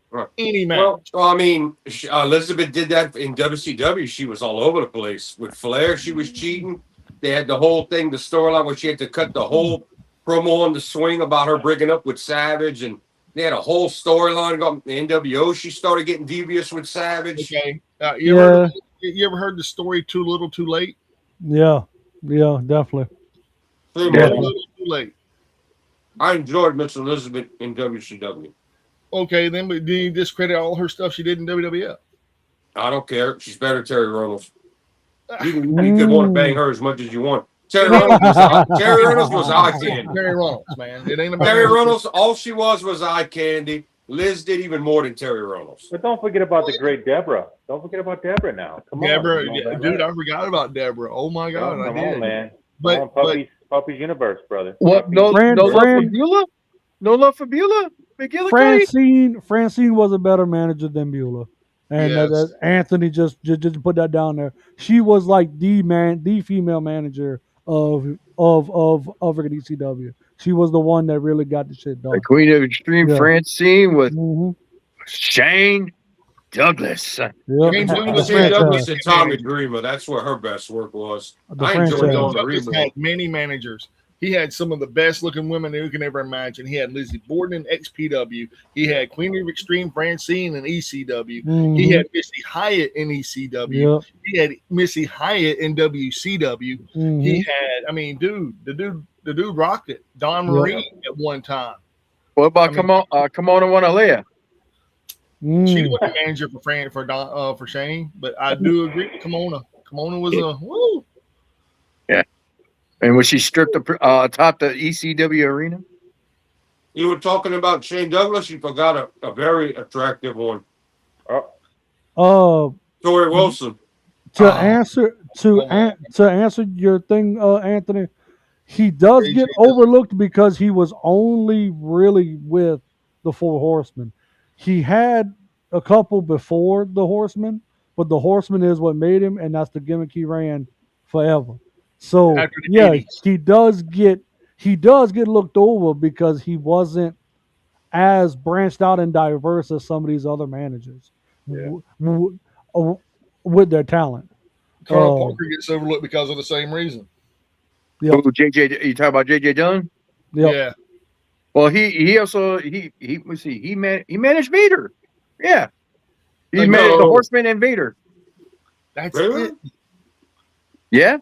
Right. Any match. Well, I mean, Elizabeth did that in WCW. She was all over the place. With Flair, she was cheating. They had the whole thing, the storyline where she had to cut the whole promo on the swing about her breaking up with Savage. And they had a whole storyline about the NWO. She started getting devious with Savage. Okay. You ever heard the story Too Little, Too Late? Yeah. Yeah, definitely. Too Little, Too Late. I enjoyed Miss Elizabeth in WCW. Okay, then do you discredit all her stuff she did in WWF? I don't care. She's better than Terry Reynolds. You could want to bang her as much as you want. Terry Reynolds was eye candy. Terry Reynolds, man. It ain't about Terry Reynolds. All she was eye candy. Liz did even more than Terry Reynolds. But don't forget about the great Deborah. Don't forget about Deborah now. Come on, dude. I forgot about Deborah. Oh my God, come on, man. But Puppies Universe, brother. What? No love for Beulah? No love for Beulah? Francine was a better manager than Beulah. And Anthony just put that down there. She was like the female manager of ECW. She was the one that really got the shit done. The Queen of Extreme Francine with Shane Douglas. Yep. Shane Douglas and Tommy Dreamer. That's where her best work was. I enjoyed Dawn Marie. Had many managers. He had some of the best looking women you can ever imagine. He had Lizzie Borden in XPW. He had Queen of Extreme Francine in ECW. Mm-hmm. He had Missy Hyatt in ECW. Yep. He had Missy Hyatt in WCW. Mm-hmm. He had, the dude The dude rocked it. Don Marie at one time. What about come on and want to Leia? She wasn't a manager for Shane, but I do agree with Kimona. Kimona was a woo. Yeah, and was she stripped atop the ECW arena? You were talking about Shane Douglas. You forgot a very attractive one. Tori Wilson. To answer your thing, Anthony, he does get overlooked because he was only really with the Four Horsemen. He had a couple before the Horsemen, but the Horsemen is what made him, and that's the gimmick he ran forever. So yeah, 80s. he does get looked over because he wasn't as branched out and diverse as some of these other managers with their talent. Carl Parker gets overlooked because of the same reason. Yep. Oh, JJ, you talking about JJ Dunn? Yep. Yeah. Well, he also he managed Vader. Yeah. He managed the Horseman and Vader. That's it. Yeah.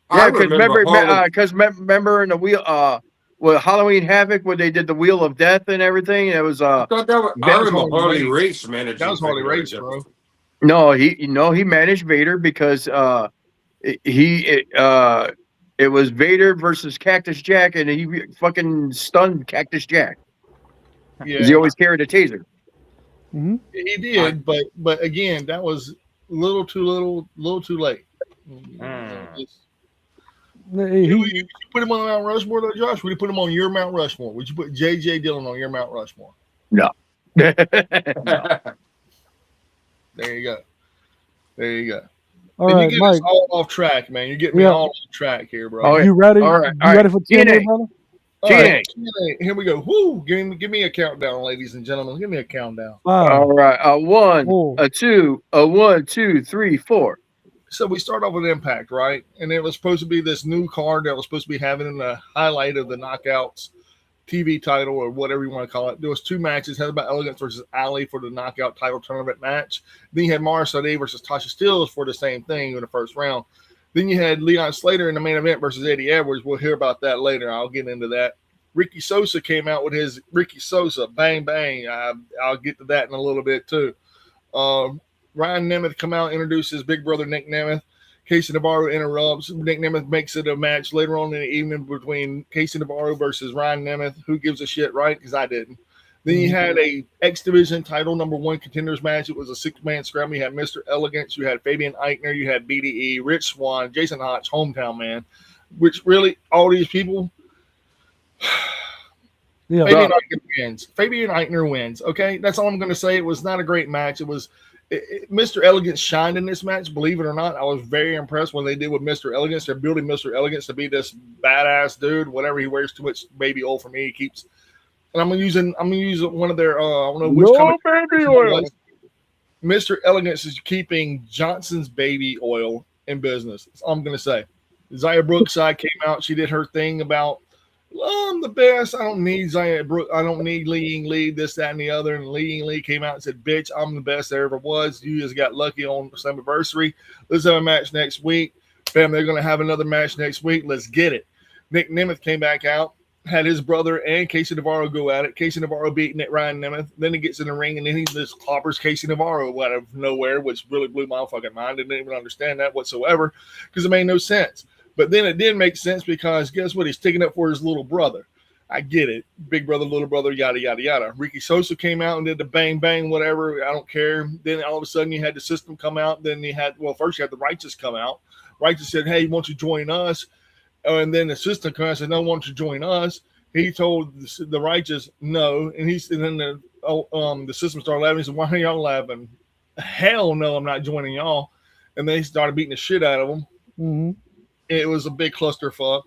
Yeah, because remember in the wheel with Halloween Havoc where they did the Wheel of Death and everything. It was I remember Harley Race managed. That was Harley Race, bro. No, he managed Vader because it was Vader versus Cactus Jack, and he fucking stunned Cactus Jack. Yeah, he always carried a taser. Mm-hmm. He did, but again, that was a little too late. Would you put him on Mount Rushmore, though, Josh? Would you put him on your Mount Rushmore? Would you put J.J. Dillon on your Mount Rushmore? No. No. There you go. All right, you get Mike. us all off track, man. You're getting me all off track here, bro. Oh, yeah. You ready? All right. You ready for TNA, brother? TNA. Here we go. Woo! Give me a countdown, ladies and gentlemen. Give me a countdown. All right. 1, 2, 1, 2, 3, 4. So we start off with Impact, right? And it was supposed to be this new card that was supposed to be having the highlight of the Knockouts TV title or whatever you want to call it. There was 2 matches, Heather by Elegance versus Ali for the Knockout title tournament match. Then you had Mara Sade versus Tasha Steelz for the same thing in the first round. Then you had Leon Slater in the main event versus Eddie Edwards. We'll hear about that later. I'll get into that. Ricky Sosa came out with his Ricky Sosa, bang, bang. I'll get to that in a little bit too. Ryan Nemeth come out, introduce his big brother, Nick Nemeth. Casey Navarro interrupts. Nick Nemeth makes it a match later on in the evening between Casey Navarro versus Ryan Nemeth. Who gives a shit, right? Because I didn't. Then you had a X Division title #1 contenders match. It was a 6-man scrum. You had Mr. Elegance. You had Fabian Eichner. You had BDE, Rich Swann, Jason Hotch, hometown man. Which really, all these people. Fabian Eichner wins. Okay, that's all I'm going to say. It was not a great match. It was. Mr. Elegance shined in this match, believe it or not. I was very impressed when they did with Mr. Elegance. They're building Mr. Elegance to be this badass dude. Whatever he wears, too much baby oil for me. He keeps, and I'm gonna use one of their. I don't know which baby oil. Mr. Elegance is keeping Johnson's baby oil in business. That's all I'm gonna say. Zaya Brookside came out. She did her thing about. I'm the best. I don't need Zaya Brooke. I don't need Lee Ying Lee, this, that, and the other. And Lee Ying Lee came out and said, bitch, I'm the best there ever was. You just got lucky on the anniversary. Let's have a match next week. Fam, they're going to have another match next week. Let's get it. Nick Nemeth came back out, had his brother and Casey Navarro go at it. Casey Navarro beating Ryan Nemeth. Then he gets in the ring, and then he just clobbers Casey Navarro out of nowhere, which really blew my fucking mind. Didn't even understand that whatsoever because it made no sense. But then it did make sense because guess what? He's sticking up for his little brother. I get it. Big brother, little brother, yada, yada, yada. Ricky Sosa came out and did the bang, bang, whatever. I don't care. Then all of a sudden you had the System come out. Then first you had the Righteous come out. Righteous said, hey, won't you join us? And then the System came out and said, no, won't you join us? He told the Righteous no. And then the System started laughing. He said, why are y'all laughing? Hell no, I'm not joining y'all. And they started beating the shit out of them. Mm-hmm. It was a big clusterfuck.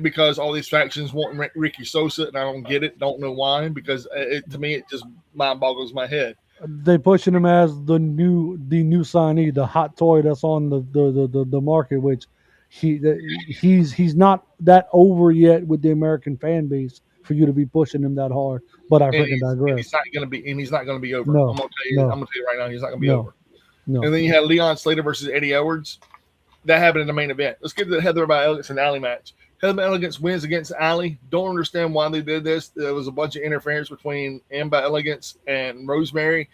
Because all these factions want Ricky Sosa, and I don't get it. Don't know why. Because to me, it just mind boggles my head. They pushing him as the new signee, the hot toy that's on the market. Which he's not that over yet with the American fan base for you to be pushing him that hard. But I freaking digress. He's not going to be over. No, I'm going to tell you right now, he's not going to be over. No. And then you had Leon Slater versus Eddie Edwards. That happened in the main event. Let's get to the Heather by Elegance and Alley match. Heather Elegance wins against Allie. Don't understand why they did this. There was a bunch of interference between Amber Elegance and Rosemary.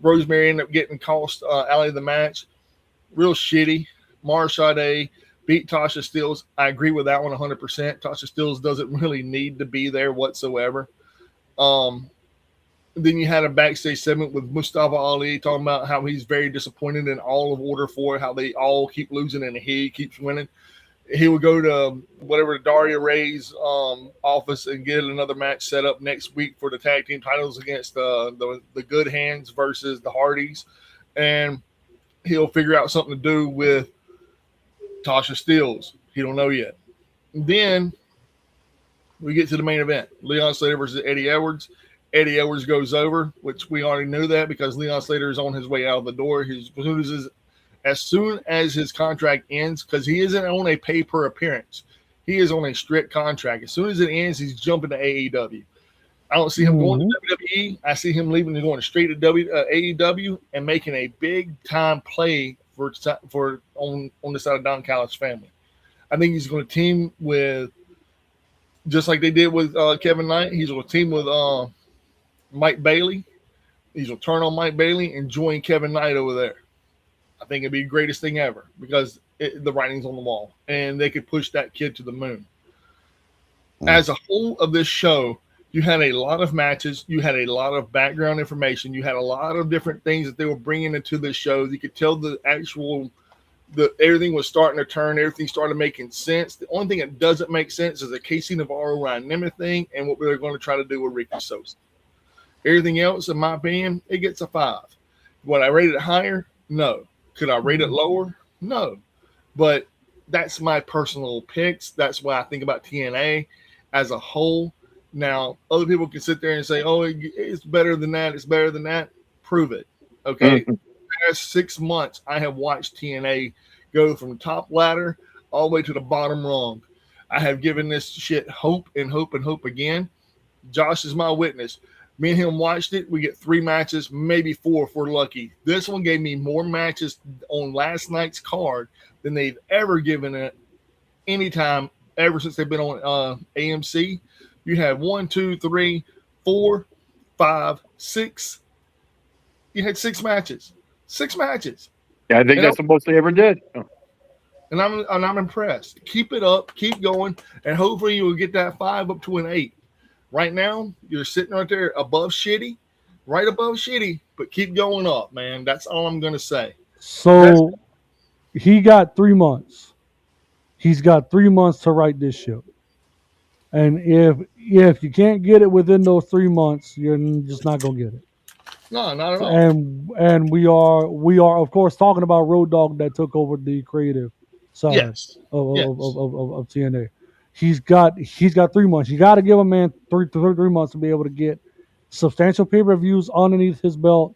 Rosemary ended up getting cost Allie the match. Real shitty. Mara Sade beat Tasha Steelz. I agree with that one 100%. Tasha Steelz doesn't really need to be there whatsoever. Then you had a backstage segment with Mustafa Ali talking about how he's very disappointed in all of Order 4, how they all keep losing and he keeps winning. He would go to whatever Daria Ray's office and get another match set up next week for the tag team titles against the Good Hands versus the Hardys. And he'll figure out something to do with Tasha Steelz. He don't know yet. Then we get to the main event. Leon Slater versus Eddie Edwards. Eddie Edwards goes over, which we already knew that because Leon Slater is on his way out of the door. As soon as his contract ends, because he isn't on a pay-per-appearance. He is on a strict contract. As soon as it ends, he's jumping to AEW. I don't see him going to WWE. I see him leaving and going straight to AEW and making a big-time play for on the side of Don Callis' family. I think he's going to team with, just like they did with Kevin Knight, he's going to team with Mike Bailey. He's going to turn on Mike Bailey and join Kevin Knight over there. I think it'd be the greatest thing ever because the writing's on the wall and they could push that kid to the moon. As a whole of this show, you had a lot of matches. You had a lot of background information. You had a lot of different things that they were bringing into this show. You could tell everything was starting to turn. Everything started making sense. The only thing that doesn't make sense is the Casey Navarro Ryan Nemeth thing and what they're going to try to do with Ricky Sosa. Everything else, in my opinion, it gets a 5. Would I rate it higher? No. Could I rate it lower? No. But that's my personal picks. That's why I think about TNA as a whole. Now, other people can sit there and say, oh, it's better than that. It's better than that. Prove it. Okay. The past 6 months, I have watched TNA go from the top ladder all the way to the bottom rung. I have given this shit hope and hope and hope again. Josh is my witness. Me and him watched it. We get 3 matches, maybe 4 if we're lucky. This one gave me more matches on last night's card than they've ever given it any time ever since they've been on AMC. You had 1, 2, 3, 4, 5, 6. You had 6 matches. 6 matches. Yeah, I think that's the most they ever did. And I'm impressed. Keep it up. Keep going. And hopefully you will get that 5 up to an 8. Right now, you're sitting right there above shitty, right above shitty, but keep going up, man. That's all I'm going to say. So he got 3 months. He's got 3 months to write this ship. And if you can't get it within those 3 months, you're just not going to get it. No, not at all. And we are of course talking about Road Dogg that took over the creative side of TNA. He's got 3 months. You got to give a man three months to be able to get substantial pay-per-views underneath his belt,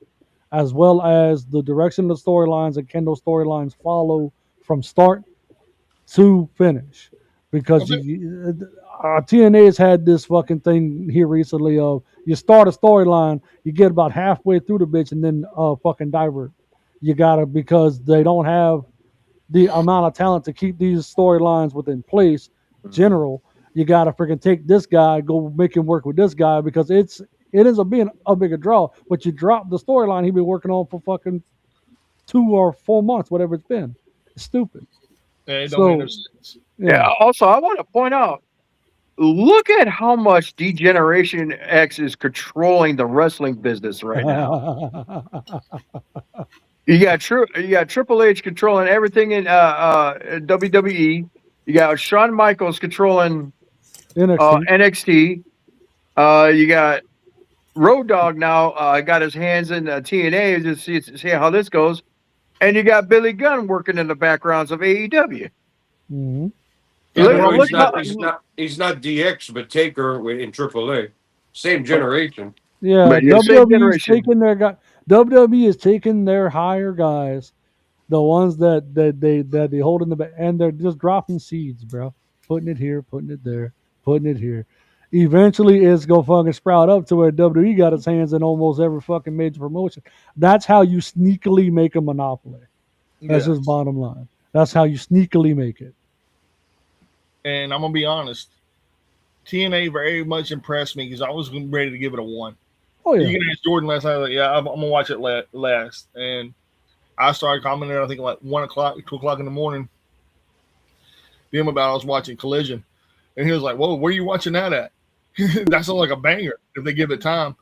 as well as the direction of the storylines and can those storylines follow from start to finish. Because TNA has had this fucking thing here recently of you start a storyline, you get about halfway through the bitch, and then fucking divert. You gotta, because they don't have the amount of talent to keep these storylines within place. General, you gotta freaking take this guy, go make him work with this guy because it ends up being a bigger draw. But you drop the storyline he's been working on for fucking 2 or 4 months, whatever it's been. It's stupid. It don't make no sense. Yeah. Also, I want to point out, look at how much Degeneration X is controlling the wrestling business right now. You got Triple H controlling everything in WWE. You got Shawn Michaels controlling NXT. You got Road Dogg now got his hands in TNA to see how this goes. And you got Billy Gunn working in the backgrounds of AEW. Mm-hmm. He's not DX, but Taker in AAA. Same generation. Yeah, WWE is taking their higher guys, the ones that they hold in the back, and they're just dropping seeds, bro. Putting it here, putting it there, putting it here. Eventually, it's gonna fucking sprout up to where WWE got its hands in almost every fucking major promotion. That's how you sneakily make a monopoly. That's just bottom line. That's how you sneakily make it. And I'm gonna be honest, TNA very much impressed me because I was ready to give it a 1. Oh yeah. You can ask Jordan last night, like, yeah, I'm gonna watch it last, and I started commenting. I think like 1 o'clock, 2 o'clock in the morning. Him about I was watching Collision, and he was like, "Whoa, where are you watching that at?" That sounds like a banger if they give it time.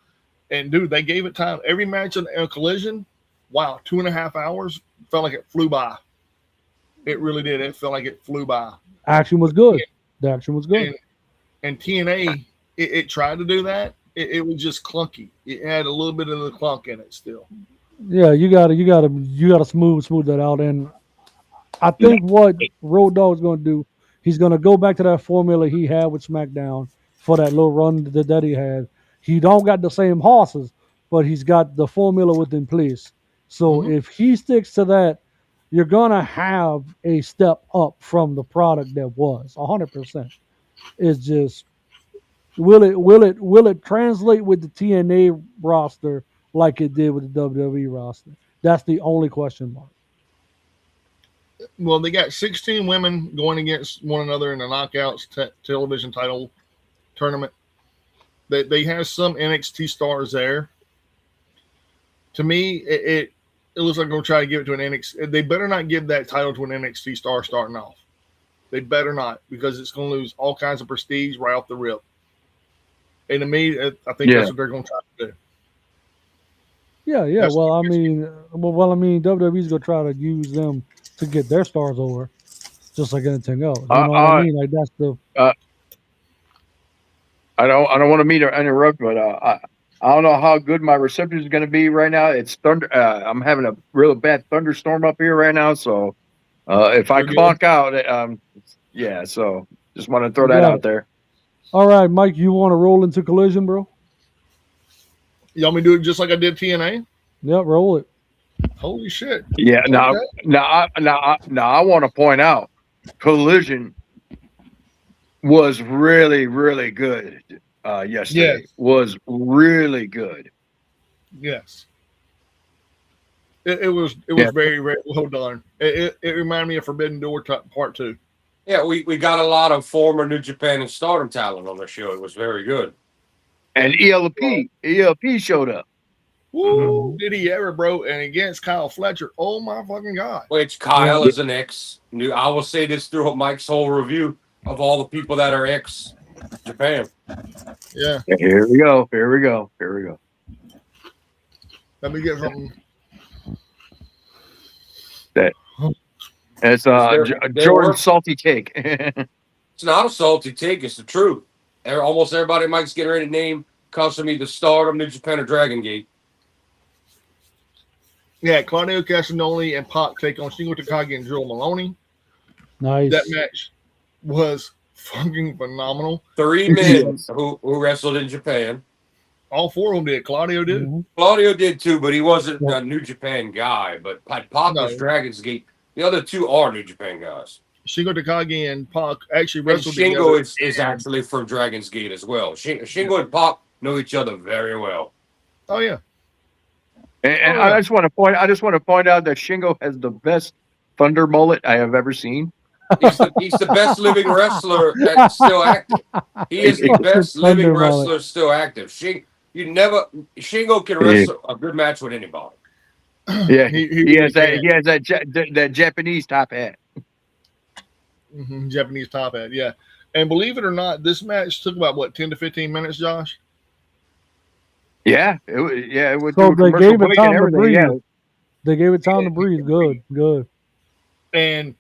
And dude, they gave it time. Every match in Collision, wow, 2.5 hours felt like it flew by. It really did. It felt like it flew by. Action was good. The action was good. And TNA, it tried to do that. It was just clunky. It had a little bit of the clunk in it still. Yeah, you gotta smooth that out. And I think what Road Dogg's gonna do, he's gonna go back to that formula he had with SmackDown for that little run that he had. He don't got the same horses, but he's got the formula within place. So if he sticks to that, you're gonna have a step up from the product that was 100%. It's just will it translate with the TNA roster like it did with the WWE roster? That's the only question mark. Well, they got 16 women going against one another in the Knockouts television title tournament. They have some NXT stars there. To me, it looks like they're going to try to give it to an NXT. They better not give that title to an NXT star starting off. They better not, because it's going to lose all kinds of prestige right off the rip. And to me, I think that's what they're going to try to do. Yeah. Well, I mean, WWE's going to try to use them to get their stars over, just like anything else. You know what I mean? Like that's the. I don't want to interrupt, but I don't know how good my reception is going to be right now. It's thunder. I'm having a real bad thunderstorm up here right now, so if I clonk out, yeah. So just want to throw that out there. All right, Mike, you want to roll into Collision, bro? You want me to do it just like I did TNA? Yep, roll it. Holy shit! Yeah. Okay. Now, I want to point out, Collision was really, really good yesterday. Yes. Was really good. Yes. It was very, very well done. It reminded me of Forbidden Door Part 2. Yeah, we got a lot of former New Japan and Stardom talent on the show. It was very good. And ELP showed up. Woo, did he ever, bro? And against Kyle Fletcher, oh my fucking god! Which Kyle is an ex. I will say this through Mike's whole review of all the people that are ex Japan. Yeah. Here we go. Let me get something. It's Jordan's salty take. It's not a salty take. It's the truth. Almost everybody Mike's getting ready to name comes from either Stardom, New Japan, or Dragon Gate. Yeah, Claudio Castagnoli and Pac take on Shingo Takagi and Drew Maloney. Nice. That match was fucking phenomenal. 3 men who wrestled in Japan. All 4 of them did. Claudio did. Mm-hmm. Claudio did too, but he wasn't a New Japan guy. But Pac was Dragon's Gate. The other 2 are New Japan guys. Shingo Takagi and Pac actually wrestled Shingo together. is actually from Dragon's Gate as well. Shingo and Pac know each other very well. Oh yeah. And I just want to point out that Shingo has the best thunder mullet I have ever seen. He's the best living wrestler that's still active. He is the best living wrestler still active. Shingo can wrestle a good match with anybody. Yeah, he has that Japanese top hat. Japanese top hat, yeah. And believe it or not, this match took about 10 to 15 minutes, Josh. Yeah, it would. So they gave it time to breathe. Yeah. They gave it time to breathe. Good. And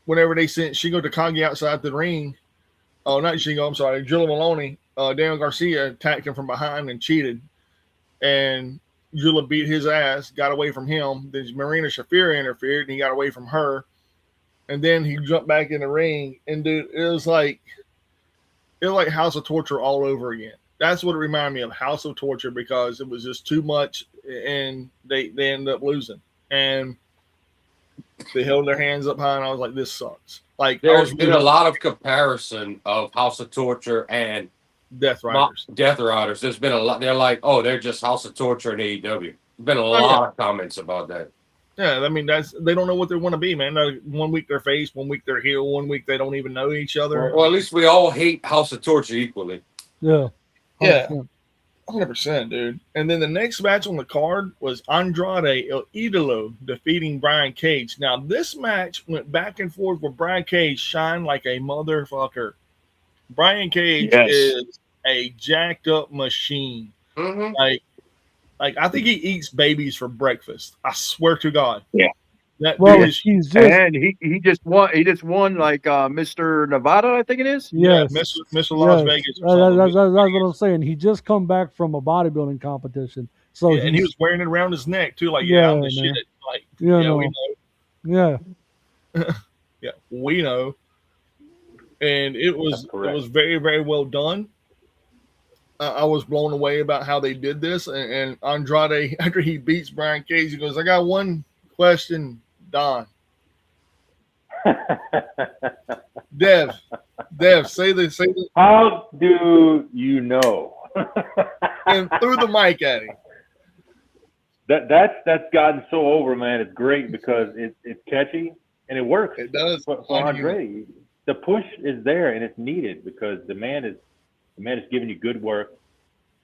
whenever they sent Shingo Takagi outside the ring, not Shingo, I'm sorry, Drew Maloney, Daniel Garcia attacked him from behind and cheated, and Drew beat his ass, got away from him. Then Marina Shafir interfered, and he got away from her. And then he jumped back in the ring, and dude, it was like House of Torture all over again. That's what it reminded me of, House of Torture, because it was just too much, and they ended up losing. And they held their hands up high, and I was like, "This sucks." Like there's been a lot of comparison of House of Torture and Death Riders. There's been a lot. They're like, "Oh, they're just House of Torture and AEW." There's been a lot of comments about that. Yeah, I mean they don't know what they want to be, man. One week they're face, 1 week they're heel, 1 week they don't even know each other. Well, at least we all hate House of Torture equally. Yeah. 100%. Yeah. 100%, dude. And then the next match on the card was Andrade El Idolo defeating Brian Cage. Now, this match went back and forth where Brian Cage shined like a motherfucker. Brian Cage is a jacked up machine. Mm-hmm. Like I think he eats babies for breakfast. I swear to God. Yeah. That Well, dude is, he's just And he just won like Mr. Nevada, I think it is. yes, Mr. Las yes. Vegas. Or something. That's what I'm saying. He just come back from a bodybuilding competition, so Yeah, and he was wearing it around his neck too. Like, Yeah, I'm the man. shit. Like, Yeah, yeah, no. we know. yeah. Yeah, we know. And it was very, very well done. I was blown away about how they did this. And Andrade, after he beats Brian Cage, he goes, "I got one question, Don." Dev, say this. How do you know? And threw the mic at him. That's gotten so over, man. It's great because it's catchy and it works. It does. For Andre, the push is there and it's needed because the man is giving you good work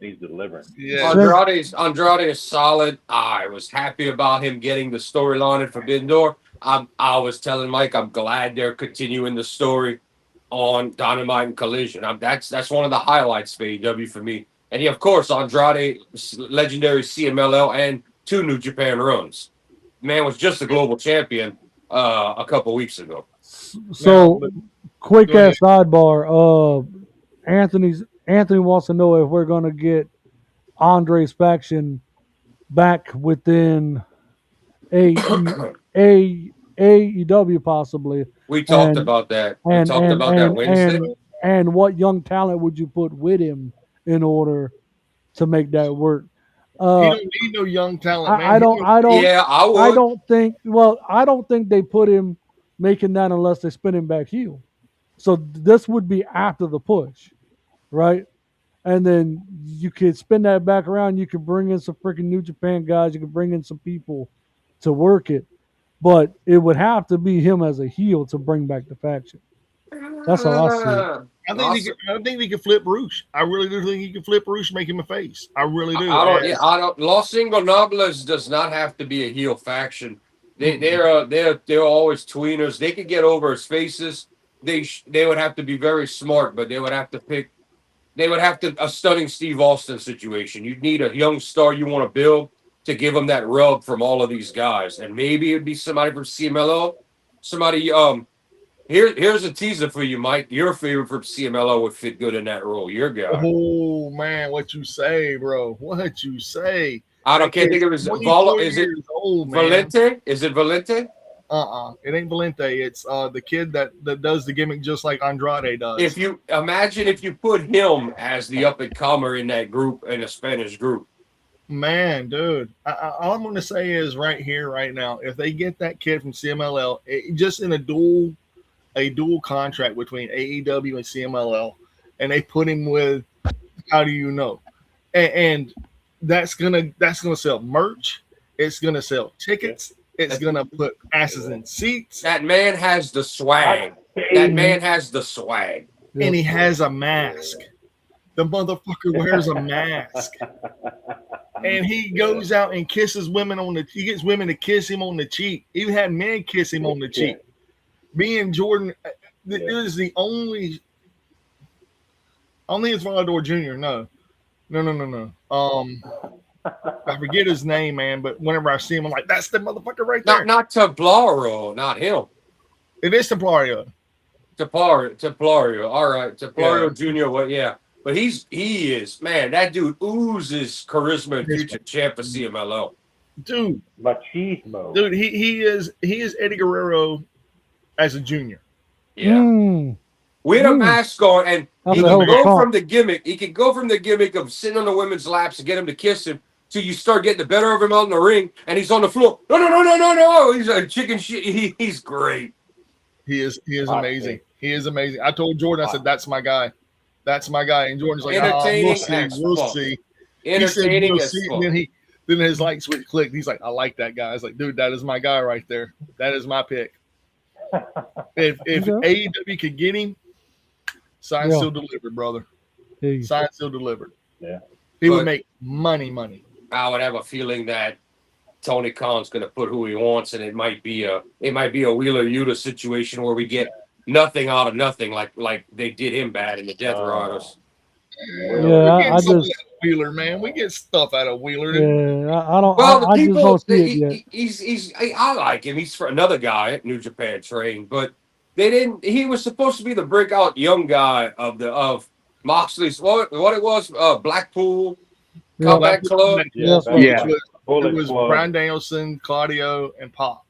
and he's delivering. Yeah. Andrade is solid. I was happy about him getting the storyline in Forbidden Door. I was telling Mike, I'm glad they're continuing the story on Dynamite and Collision. That's one of the highlights for AEW for me. And of course, Andrade, legendary CMLL and 2 New Japan runs. Man was just a global champion a couple weeks ago. So, quick ass sidebar. Anthony wants to know if we're gonna get Andre's faction back within AEW possibly. We talked about that. We talked about that Wednesday. And what young talent would you put with him in order to make that work? He don't need no young talent, man. I don't. Yeah, I would. I don't think. Well, I don't think they put him making that unless they spin him back heel. So this would be after the push, right? And then you could spin that back around. You could bring in some freaking New Japan guys. You could bring in some people to work it, but it would have to be him as a heel to bring back the faction. That's how I see it. I think he could flip Roosh. I really do think he could flip Roosh, make him a face. I really do. I don't. Los Ingobernables does not have to be a heel faction. They're always tweeners. They could get over as faces. They would have to be very smart, but they would have to pick. They would have to a stunning Steve Austin situation. You'd need a young star you want to build to give them that rub from all of these guys, and maybe it'd be somebody from CMLL. Somebody Here's a teaser for you, Mike. Your favorite from CMLL would fit good in that role. Your guy. Oh man, what you say, bro? What you say? Can't think of his. Is it old, Valente? Is it Valente? It ain't Valente. It's the kid that does the gimmick just like Andrade does. If you put him as the up and comer in that group, in a Spanish group. Man, dude, all I'm going to say is right here, right now, if they get that kid from CMLL, just in a dual contract between AEW and CMLL, and they put him with, how do you know? And that's gonna sell merch. It's gonna sell tickets. It's gonna put asses in seats. That man has the swag. And he has a mask. The motherfucker wears a mask. And he goes out and kisses women he gets women to kiss him on the cheek. Even had men kiss him on the cheek. Me and Jordan, it is the only. I don't think it's Volador Jr. No. I forget his name, man. But whenever I see him, I'm like, that's the motherfucker right there. Not Templario, not him. It is Templario. Templario. All right, Templario Jr. Well, yeah, but he is, man. That dude oozes charisma and future champ for CMLL. Dude, machismo. Dude, he is Eddie Guerrero as a junior. Yeah. With a mask on, and he can go from the gimmick. He can go from the gimmick of sitting on the women's laps and get him to kiss him, till you start getting the better of him out in the ring, and he's on the floor. No. He's a chicken shit. He's great. He is amazing. He is amazing. I told Jordan, I said, that's my guy. And Jordan's like, entertaining we'll see. Entertaining as fuck. And then Then his light switch clicked. He's like, I like that guy. I was like, dude, that is my guy right there. That is my pick. If AEW could get him, sign still delivered, brother. Sign still delivered. Yeah. He would make money. I would have a feeling that Tony Khan's going to put who he wants, and it might be a Wheeler Yuta situation where we get nothing out of nothing, like they did him bad in the Death Riders. Yeah, I just Wheeler, man. We get stuff out of Wheeler. Yeah, I don't. Well, I just don't see it yet. I like him. He's for another guy at New Japan trained, but they didn't. He was supposed to be the breakout young guy of Moxley's. What it was? Blackpool Combat Club. Yes, It was Bryan Danielson, Claudio, and Pac.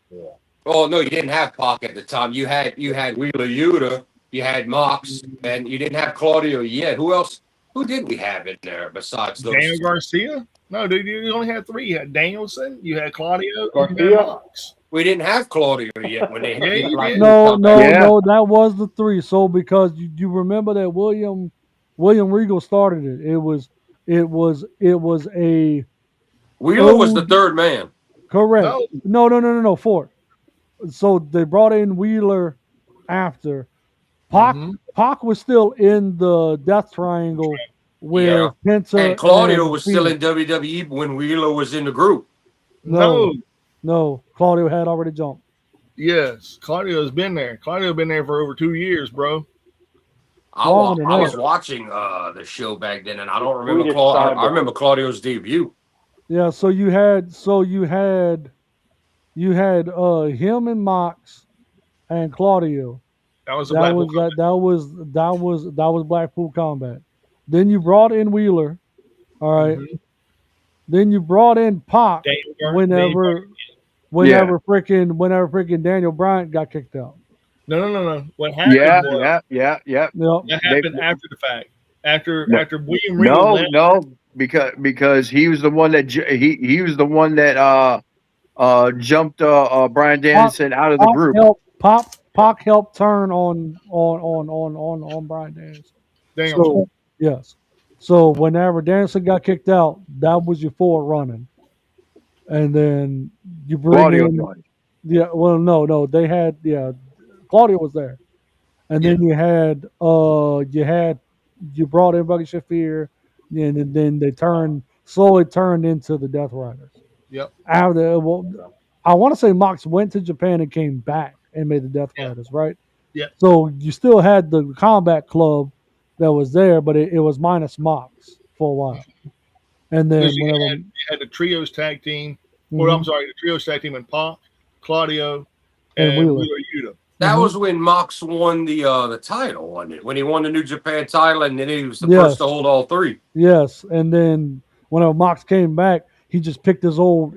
Yeah. Oh no, you didn't have Pac at the time. You had Wheeler Yuta, you had Mox, and you didn't have Claudio yet. Who else? Who did we have in there besides those? Daniel Garcia? No, dude, you only had three. You had Danielson, you had Claudio, Garcia. You had Mox. We didn't have Claudio yet when they No, that was the three. So because you remember that William Regal started it. It was a Wheeler was the third man. Correct. No. Fourth. So they brought in Wheeler after. Pac was still in the Death Triangle with Penta. And Claudio was still in WWE when Wheeler was in the group. No. Claudio had already jumped. Yes, Claudio's been there. Claudio been there for over 2 years, bro. I was watching the show back then, and I don't remember. I remember Claudio's debut. Yeah, so you had him and Mox and Claudio. That was Blackpool Combat. Then you brought in Wheeler, all right. Mm-hmm. Then you brought in Pac whenever freaking Daniel Bryant got kicked out. No. What happened? Yeah. That happened after the fact. After William Regal left. No, because he was the one that jumped Bryan Danielson out of the group. Pac helped turn on Bryan Danielson. So, yes. So whenever Danielson got kicked out, that was your four running. And then you bring in they had Claudio was there. And then you brought in Bucky Shafir, and then they slowly turned into the Death Riders. Yep. I want to say Mox went to Japan and came back and made the Death Riders, right? Yeah. So you still had the Combat Club that was there, but it was minus Mox for a while. And then you had the Trios tag team. Mm-hmm. Or I'm sorry, the Trios tag team and Pac, Claudio, and Wheeler Yuta. That was when Mox won the title, wasn't it? When he won the New Japan title, and then he was the first to hold all three. Yes, and then whenever Mox came back, he just picked his old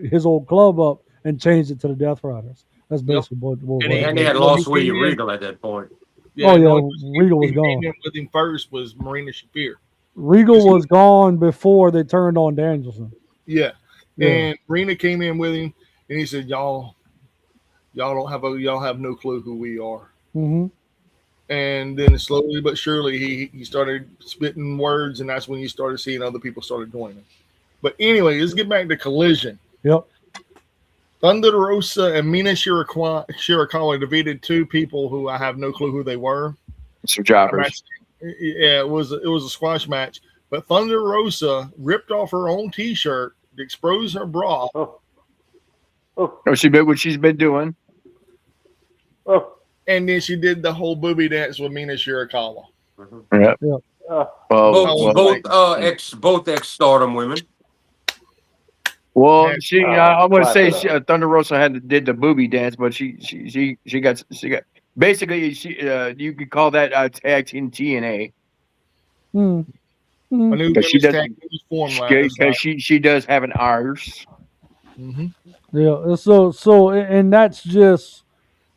club up and changed it to the Death Riders. That's basically what and they had lost William Regal at that point. Regal was gone. With him first was Marina Shafir. Regal was gone before they turned on Danielson. Yeah. And Marina came in with him, and he said, "Y'all have no clue who we are." Mm-hmm. And then slowly but surely, he started spitting words, and that's when you started seeing other people started doing it. But anyway, let's get back to Collision. Yep. Thunder Rosa and Mina Shirakawa defeated two people who I have no clue who they were. Some jobbers. Yeah, it was a squash match. But Thunder Rosa ripped off her own T-shirt to expose her bra. She did what she's been doing. And then she did the whole booby dance with Mina Shirakawa. Mm-hmm. Yeah. Both ex-Stardom women. Well, I want to say Thunder Rosa did the booby dance, but she got basically you could call that tag team TNA. Because she does have an Irish. Mm-hmm. Yeah. So and that's just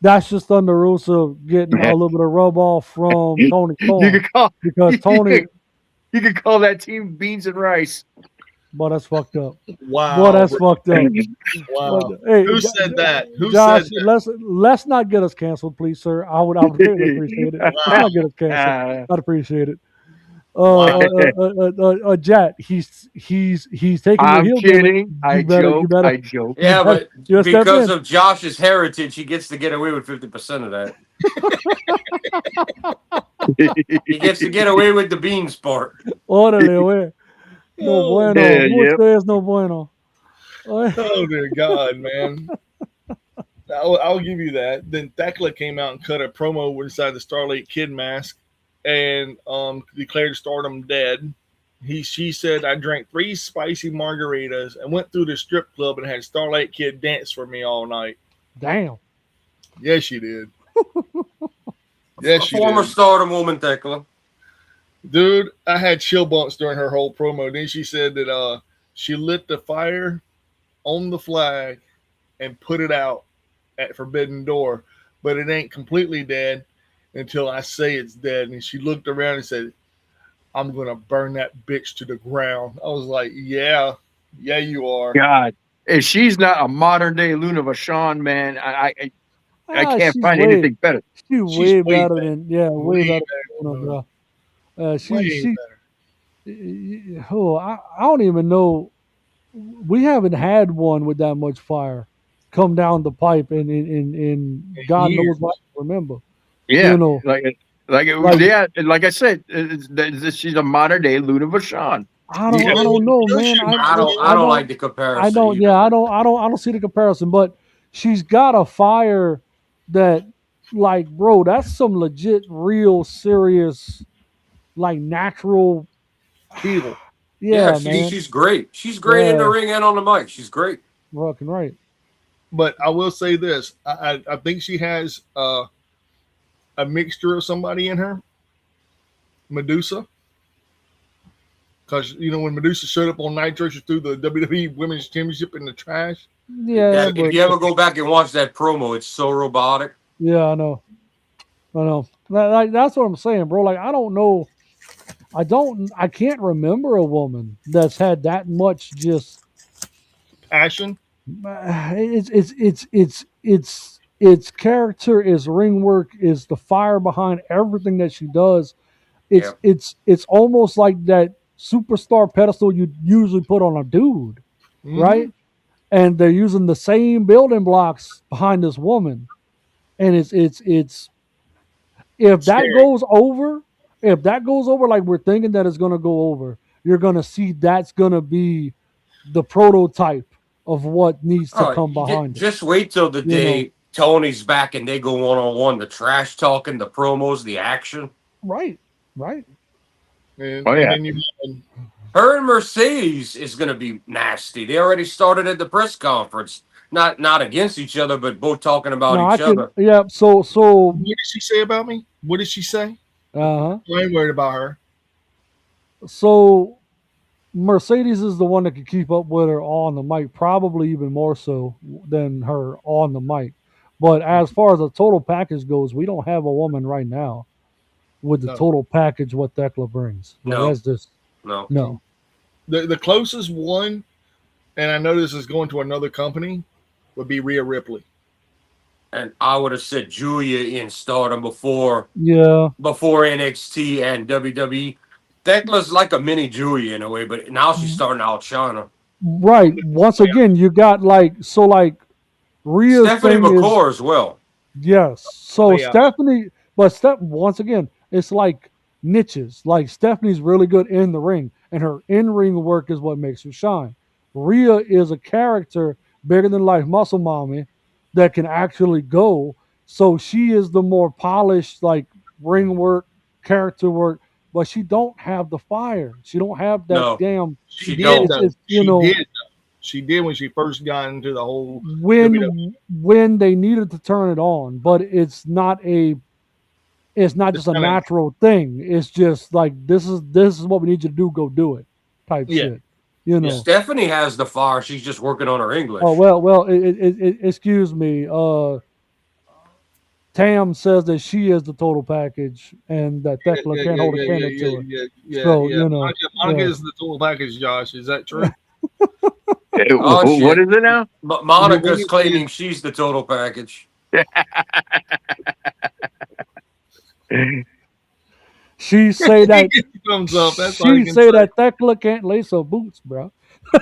Thunder Rosa getting a little bit of rub off from Tony Khan. You could call that team Beans and Rice. But that's fucked up. Wow. Boy, that's fucked up. Wow. Who said that? Josh, let's not get us canceled, please, sir. I would really appreciate it. Let's not get us canceled. I'd appreciate it. Jet. He's taking your I'm heel kidding. gimmick. I joke. I joke. Yeah, but you step because in. of Josh's heritage, he gets to get away with 50% of that. He gets to get away with the beans part. Órale, güey. No Oh, bueno. Yeah, yep. Ustedes no bueno. oh dear God, man. I'll give you that. Then Thekla came out and cut a promo inside the Starlight Kid mask and declared Stardom dead. She said, I drank 3 spicy margaritas and went through the strip club and had Starlight Kid dance for me all night. Damn. Yes, she did. Yes, she Former did. Stardom woman, Thekla. Dude, I had chill bumps during her whole promo. Then she said that she lit the fire on the flag and put it out at Forbidden Door, but it ain't completely dead until I say it's dead. And she looked around and said, I'm going to burn that bitch to the ground. I was like, yeah, you are. God, if she's not a modern day Luna Vachon, man, I can't find anything better. She's way better than way better than Luna, bro. I don't even know. We haven't had one with that much fire come down the pipe in God knows what I remember. Yeah, you know, like I said, she's a modern day Luna Vachon. I don't know, man. I don't like the comparison. I don't see the comparison, but she's got a fire that, like, bro, that's some legit, real, serious, like, natural heel. Yeah, man. She's great. She's great in the ring and on the mic. She's great. Fucking right. But I will say this: I think she has a mixture of somebody in her. Medusa. Because, when Medusa showed up on Nitro, she threw the WWE Women's Championship in the trash. Yeah. If you ever go back and watch that promo, it's so robotic. Yeah, I know. That's what I'm saying, bro. Like, I don't know. I can't remember a woman that's had that much just passion. It's character, is ring work, is the fire behind everything that she does. It's almost like that superstar pedestal you usually put on a dude, right? And they're using the same building blocks behind this woman, and it's if that goes over, like we're thinking that it's going to go over, you're going to see that's going to be the prototype of what needs to come behind it. Just wait till the day Tony's back and they go one-on-one, the trash talking, the promos, the action. Right. And, her and Mercedes is going to be nasty. They already started at the press conference. Not against each other, but both talking about each other. Yeah. So what did she say about me? What did she say? I ain't worried about her. So Mercedes is the one that can keep up with her on the mic, probably even more so than her on the mic. But as far as the total package goes, we don't have a woman right now with the total package what Thekla brings. No. That's just no. The closest one, and I know this is going to another company, would be Rhea Ripley. And I would have said Julia in Stardom before NXT and WWE. Thekla's like a mini Julia in a way, but now she's starting to outshine her. Right. Once again, you got Rhea. Stephanie McCoy as well. Yes. So Stephanie, once again, it's like niches. Like, Stephanie's really good in the ring, and her in-ring work is what makes her shine. Rhea is a character, bigger than life muscle mommy, that can actually go. So she is the more polished, like, ring work, character work, but she don't have the fire. She don't have that damn. She did. She did when she first got into the whole. When they needed to turn it on, but it's not just a natural thing. It's just like, this is what we need you to do. Go do it, type shit. Stephanie has the fire. She's just working on her English. Oh well. Excuse me. Tam says that she is the total package, and that Thekla can't hold a candle to it. So Monica is the total package. Josh, is that true? What is it now? Monica's claiming she's the total package. She say that thumbs up. That's all she say that Thekla can't lace her boots, bro. I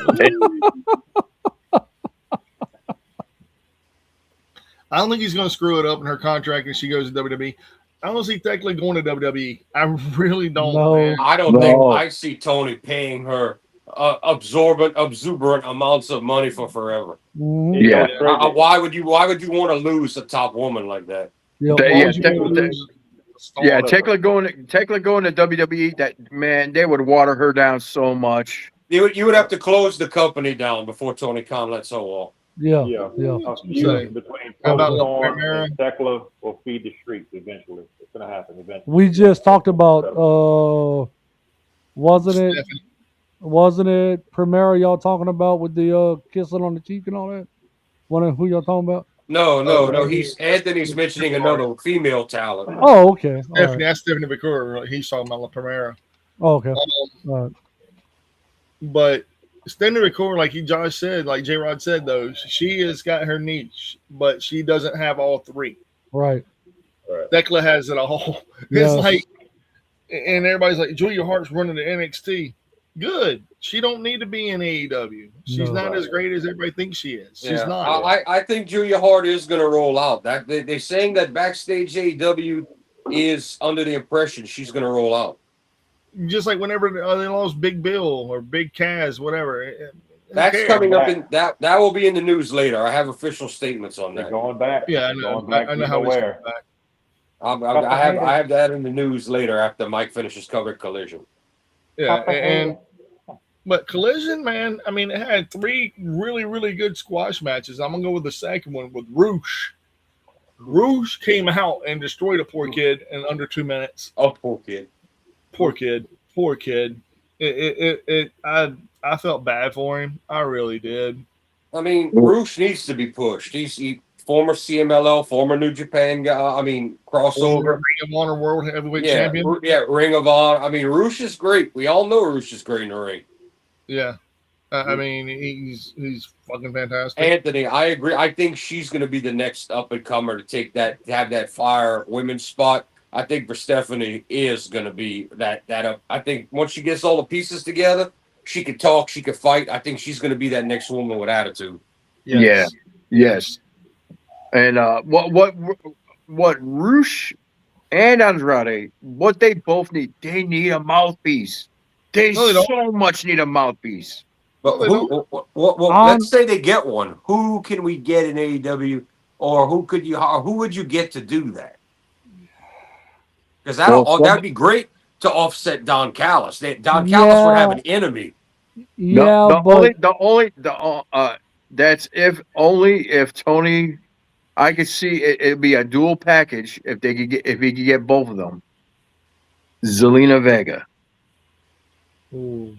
don't think he's going to screw it up in her contract if she goes to WWE. I don't see Thekla going to WWE. I really don't. No. Man. I don't think I see Tony paying her exuberant amounts of money for forever. Mhm. Yeah. Why would you want to lose a top woman like that? Yeah, Tekla going to WWE. That man, they would water her down so much. You would have to close the company down before Tony Khan lets her off. Yeah. A feud between Storm and Tekla will feed the streets eventually. It's gonna happen eventually. We just talked about wasn't it Primera y'all talking about with the kissing on the cheek and all that? Who y'all talking about? No. Anthony's mentioning another female talent. Oh, okay. Stephanie, that's Stephanie McClure. He's talking about La Primera. Oh, okay. But Stephanie McClure, like Josh said, like J Rod said, though, she has got her niche, but she doesn't have all three. Right. Thekla has it all. Yes. It's like, and everybody's like, Julia Hart's running the NXT. Good. She don't need to be in AEW. She's not as great as everybody thinks she is. She's not. I think Julia Hart is going to roll out. That they're saying that backstage AEW is under the impression she's going to roll out. Just like whenever they lost Big Bill or Big Kaz, whatever. That's coming up in that will be in the news later. I have official statements on that. They're going back. Yeah, I know. I know how it's going back. I have that in the news later after Mike finishes covering Collision. Yeah, but Collision, man, I mean, it had 3 really, really good squash matches. I'm gonna go with the second one with Roosh. Roosh came out and destroyed a poor kid in under 2 minutes. Oh, poor kid. Poor kid. I felt bad for him. I really did. I mean, Roosh needs to be pushed. He's former CMLL, former New Japan guy. I mean, crossover. Ring of Honor World Heavyweight Champion. Yeah, Ring of Honor. I mean, Roosh is great. We all know Roosh is great in the ring. Yeah. I mean, he's fucking fantastic. Anthony, I agree. I think she's going to be the next up and comer to have that fire women's spot. I think for Stephanie is going to be that up. I think once she gets all the pieces together, she could talk, she could fight. I think she's going to be that next woman with attitude. Yes. Yes. And what Roosh and Andrade, what they both need, they need a mouthpiece. They so much need a mouthpiece. But let's say they get one. Who can we get in AEW, or who would you get to do that? Because that'd be great to offset Don Callis. Don Callis would have an enemy. Yeah, that's if Tony. I could see it'd be a dual package if he could get both of them. Zelina Vega. Ooh.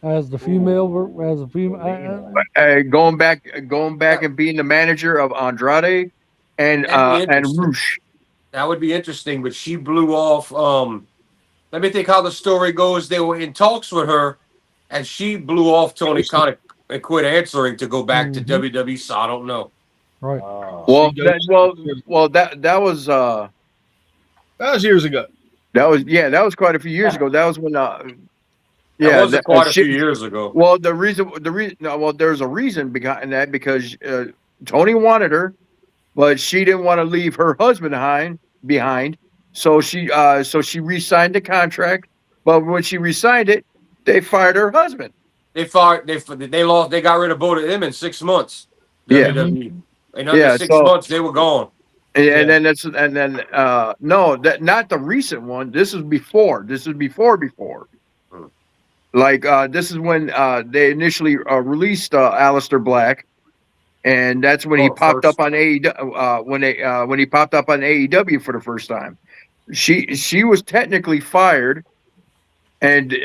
As a female, going back and being the manager of Andrade and Roosh. That would be interesting, but she blew off. Let me think how the story goes. They were in talks with her, and she blew off Tony Khan and quit answering to go back to WWE. So I don't know. Right. That was years ago. That was quite a few years ago. That was when quite a few years ago. Well, there's a reason behind that because Tony wanted her, but she didn't want to leave her husband behind. So she re-signed the contract. But when she re-signed it, they fired her husband. They got rid of both of them in 6 months. Yeah. WWE. In under 6 months, they were gone. Not the recent one. This is before. This is before. Like this is when they initially released Aleister Black, and that's when he popped up on AEW. When he popped up on AEW for the first time, she was technically fired, and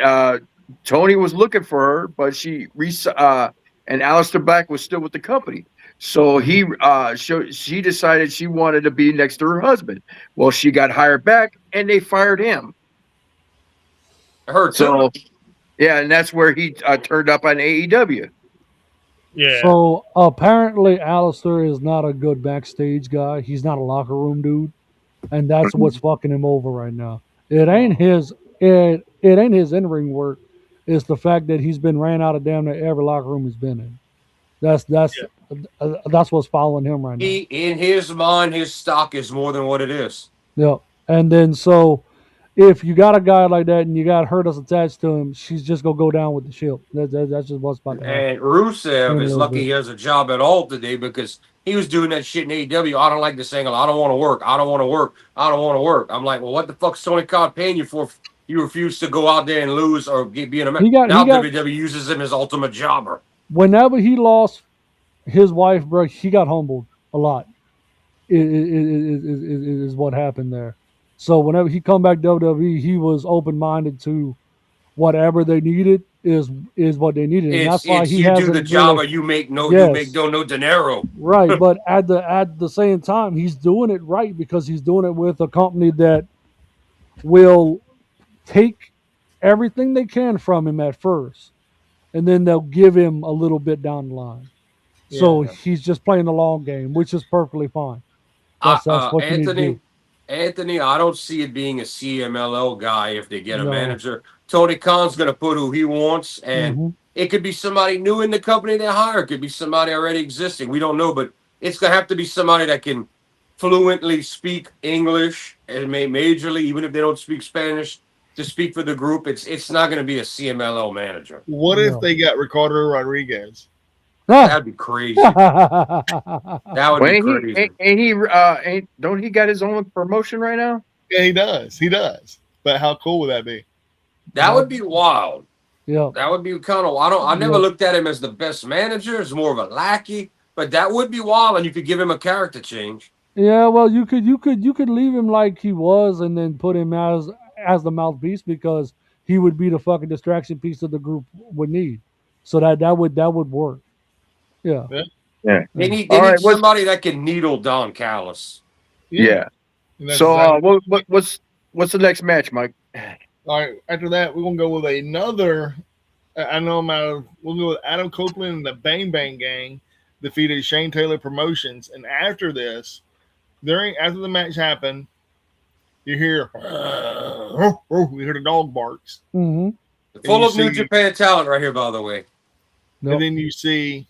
Tony was looking for her, but and Aleister Black was still with the company. So she decided she wanted to be next to her husband. Well, she got hired back, and they fired him. Yeah, and that's where he turned up on AEW. Yeah. So apparently, Aleister is not a good backstage guy. He's not a locker room dude, and that's what's fucking him over right now. It ain't his. It ain't his in ring work. It's the fact that he's been ran out of damn near every locker room he's been in. That's what's following him right now. In his mind, his stock is more than what it is. Yeah, and then so if you got a guy like that and you got Hurtus attached to him, she's just gonna go down with the ship. That's just what's about to happen. And Rusev is lucky he has a job at all today because he was doing that shit in AEW. I don't like this angle. I don't want to work. I don't want to work. I don't want to work. I'm like, well, what the fuck's Tony Khan paying you for? If you refuse to go out there and lose or be an American. Now WWE uses him as ultimate jobber. Whenever he lost his wife, bro, he got humbled a lot. Is what happened there. So whenever he come back WWE, he was open minded to whatever they needed is what they needed. And that's why he you hasn't do the job really, or you make no dinero. Right, but at the same time, he's doing it right because he's doing it with a company that will take everything they can from him at first, and then they'll give him a little bit down the line. Yeah. So he's just playing the long game, which is perfectly fine. That's what you need to do. Anthony, I don't see it being a CMLL guy if they get a manager. Tony Khan's going to put who he wants, and it could be somebody new in the company they hire. It could be somebody already existing. We don't know, but it's going to have to be somebody that can fluently speak English and majorly, even if they don't speak Spanish, to speak for the group. It's not going to be a CMLL manager. What if they got Ricardo Rodriguez? That'd be crazy. That would be crazy. Don't he got his own promotion right now? Yeah, he does. He does. But how cool would that be? That would be wild. Yeah. That would be kind of. I never looked at him as the best manager. It's more of a lackey. But that would be wild, and you could give him a character change. Yeah, well, you could leave him like he was, and then put him as the mouthpiece because he would be the fucking distraction piece that the group would need. So that would work. Yeah. They need somebody that can needle Don Callis. Yeah. So what's the next match, Mike? All right. After that, we're gonna go with another. We'll go with Adam Copeland and the Bang Bang Gang defeated Shane Taylor Promotions, and after this, after the match happened, you hear the dog barks. Mm-hmm. Full of New Japan talent right here, by the way. And then you see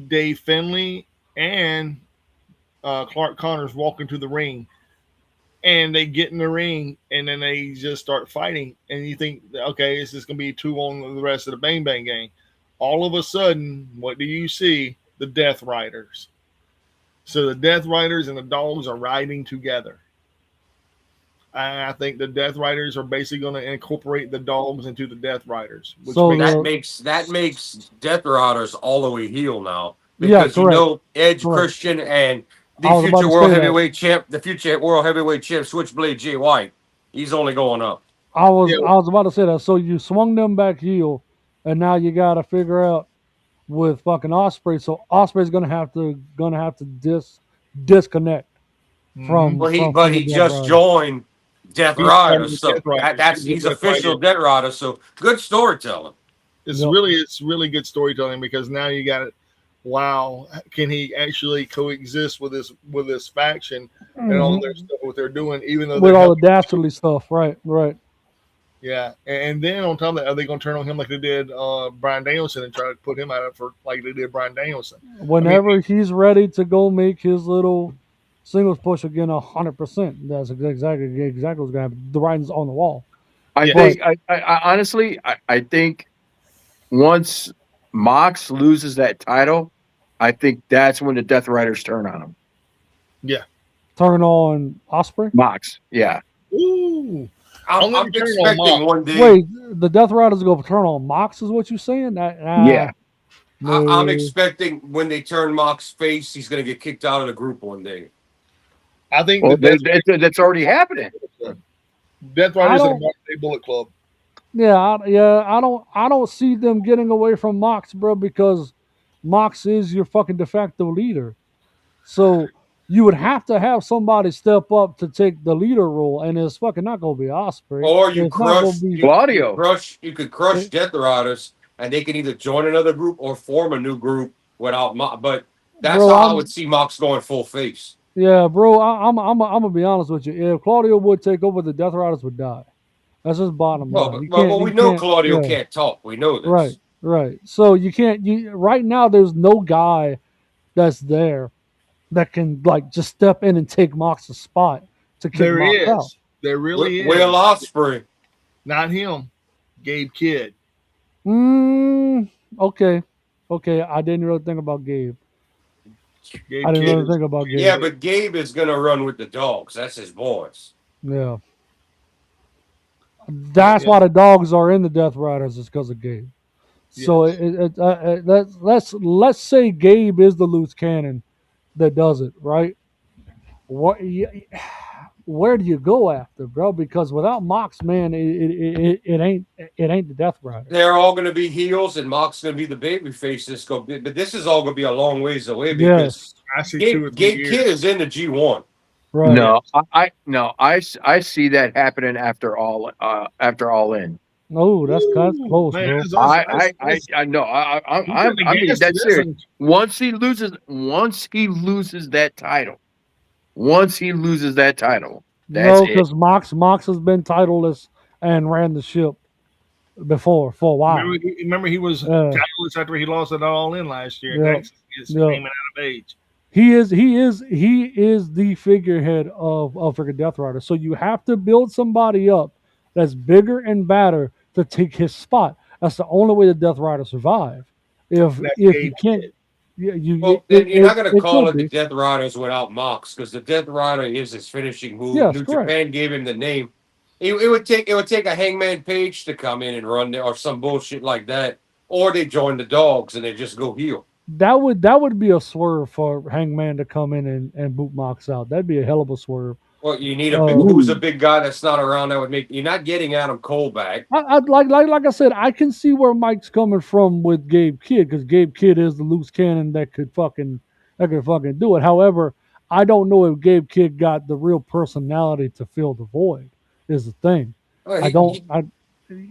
Dave Finlay and Clark Connors walk into the ring, and they get in the ring, and then they just start fighting, and you think, okay, this is going to be 2 on the rest of the Bang Bang Gang. All of a sudden, what do you see? The Death Riders. So the Death Riders and the dogs are riding together. I think the Death Riders are basically going to incorporate the dogs into the Death Riders. That makes Death Riders all the way heel now. Because Edge, Christian, and the future world heavyweight champ, Switchblade Jay White, he's only going up. I was about to say that. So you swung them back heel, and now you got to figure out with fucking Ospreay. So Ospreay's gonna have to disconnect from. But he just joined Death Rider, so he's official Death Rider. So good storytelling. It's really good storytelling because now you got it. Wow, can he actually coexist with this faction and all their stuff? What they're doing, even though with all the dastardly stuff, right? Yeah, and then on top of that, are they going to turn on him like they did Bryan Danielson and try to put him out for like they did Bryan Danielson? Whenever he's ready to go make his little singles push again, 100%. That's exactly what's going to happen. The writing's on the wall. I honestly think once Mox loses that title, I think that's when the Death Riders turn on him. Yeah, turn on Ospreay. Mox, yeah. Ooh. I'm expecting one day. Wait, the Death Riders go turn on Mox, is what you're saying? Yeah. No. I'm expecting when they turn Mox face, he's going to get kicked out of the group one day. I think that's already happening. Death Riders and the Bullet Club. Yeah, I don't see them getting away from Mox, bro, because Mox is your fucking de facto leader. So you would have to have somebody step up to take the leader role, and it's fucking not going to be Ospreay. Or you Claudio. You could crush Death Riders, and they can either join another group or form a new group without Mox. But that's how I would see Mox going full face. Yeah, bro. I'm gonna be honest with you. If Claudio would take over, the Death Riders would die. That's just bottom Well, line. but, You well, can't. well, we You know can't. Claudio Yeah. can't talk. We know Right. this. Right. So you can't. You right now. There's no guy that's there that can like just step in and take Mox's spot to kick There Mox out. is. There really Will is. Ospreay. Not him. Gabe Kidd. Okay. Okay. I didn't really think about Gabe. Gabe I didn't Kidd really is. think about Gabe. Yeah, but Gabe is gonna run with the dogs. That's his boys. Yeah. That's why the dogs are in the Death Riders is because of Gabe. So let's say Gabe is the loose cannon that does it, right? What? Where do you go after, bro? Because without Mox, man, it ain't the Death Rider. They're all going to be heels, and Mox's going to be the baby face. But this is all going to be a long ways away because I see 2 or 3 Gabe years. Kidd is in the G1. Right. No, I see that happening after all in. Oh, that's close, Man, bro. I know. I mean that's serious. Once he loses that title, that's No, because Mox has been titleless and ran the ship before for a while. Remember he was titleless after he lost it all in last year. Yeah. He's aiming out of age. He is the figurehead of freaking Death Rider. So you have to build somebody up that's bigger and badder to take his spot. That's the only way the Death Rider survive. If you can't, you're not going to call it the Death Riders without Mox because the Death Rider is his finishing move. Yes, New correct. Japan gave him the name. It would take a Hangman Page to come in and run there or some bullshit like that, or they join the dogs and they just go heel. That would be a swerve for Hangman to come in and boot Mox out. That'd be a hell of a swerve. Well, you need who's a big guy that's not around that would make you're not getting Adam Cole back. Like I said, I can see where Mike's coming from with Gabe Kidd because Gabe Kidd is the loose cannon that could fucking do it. However, I don't know if Gabe Kidd got the real personality to fill the void. Is the thing.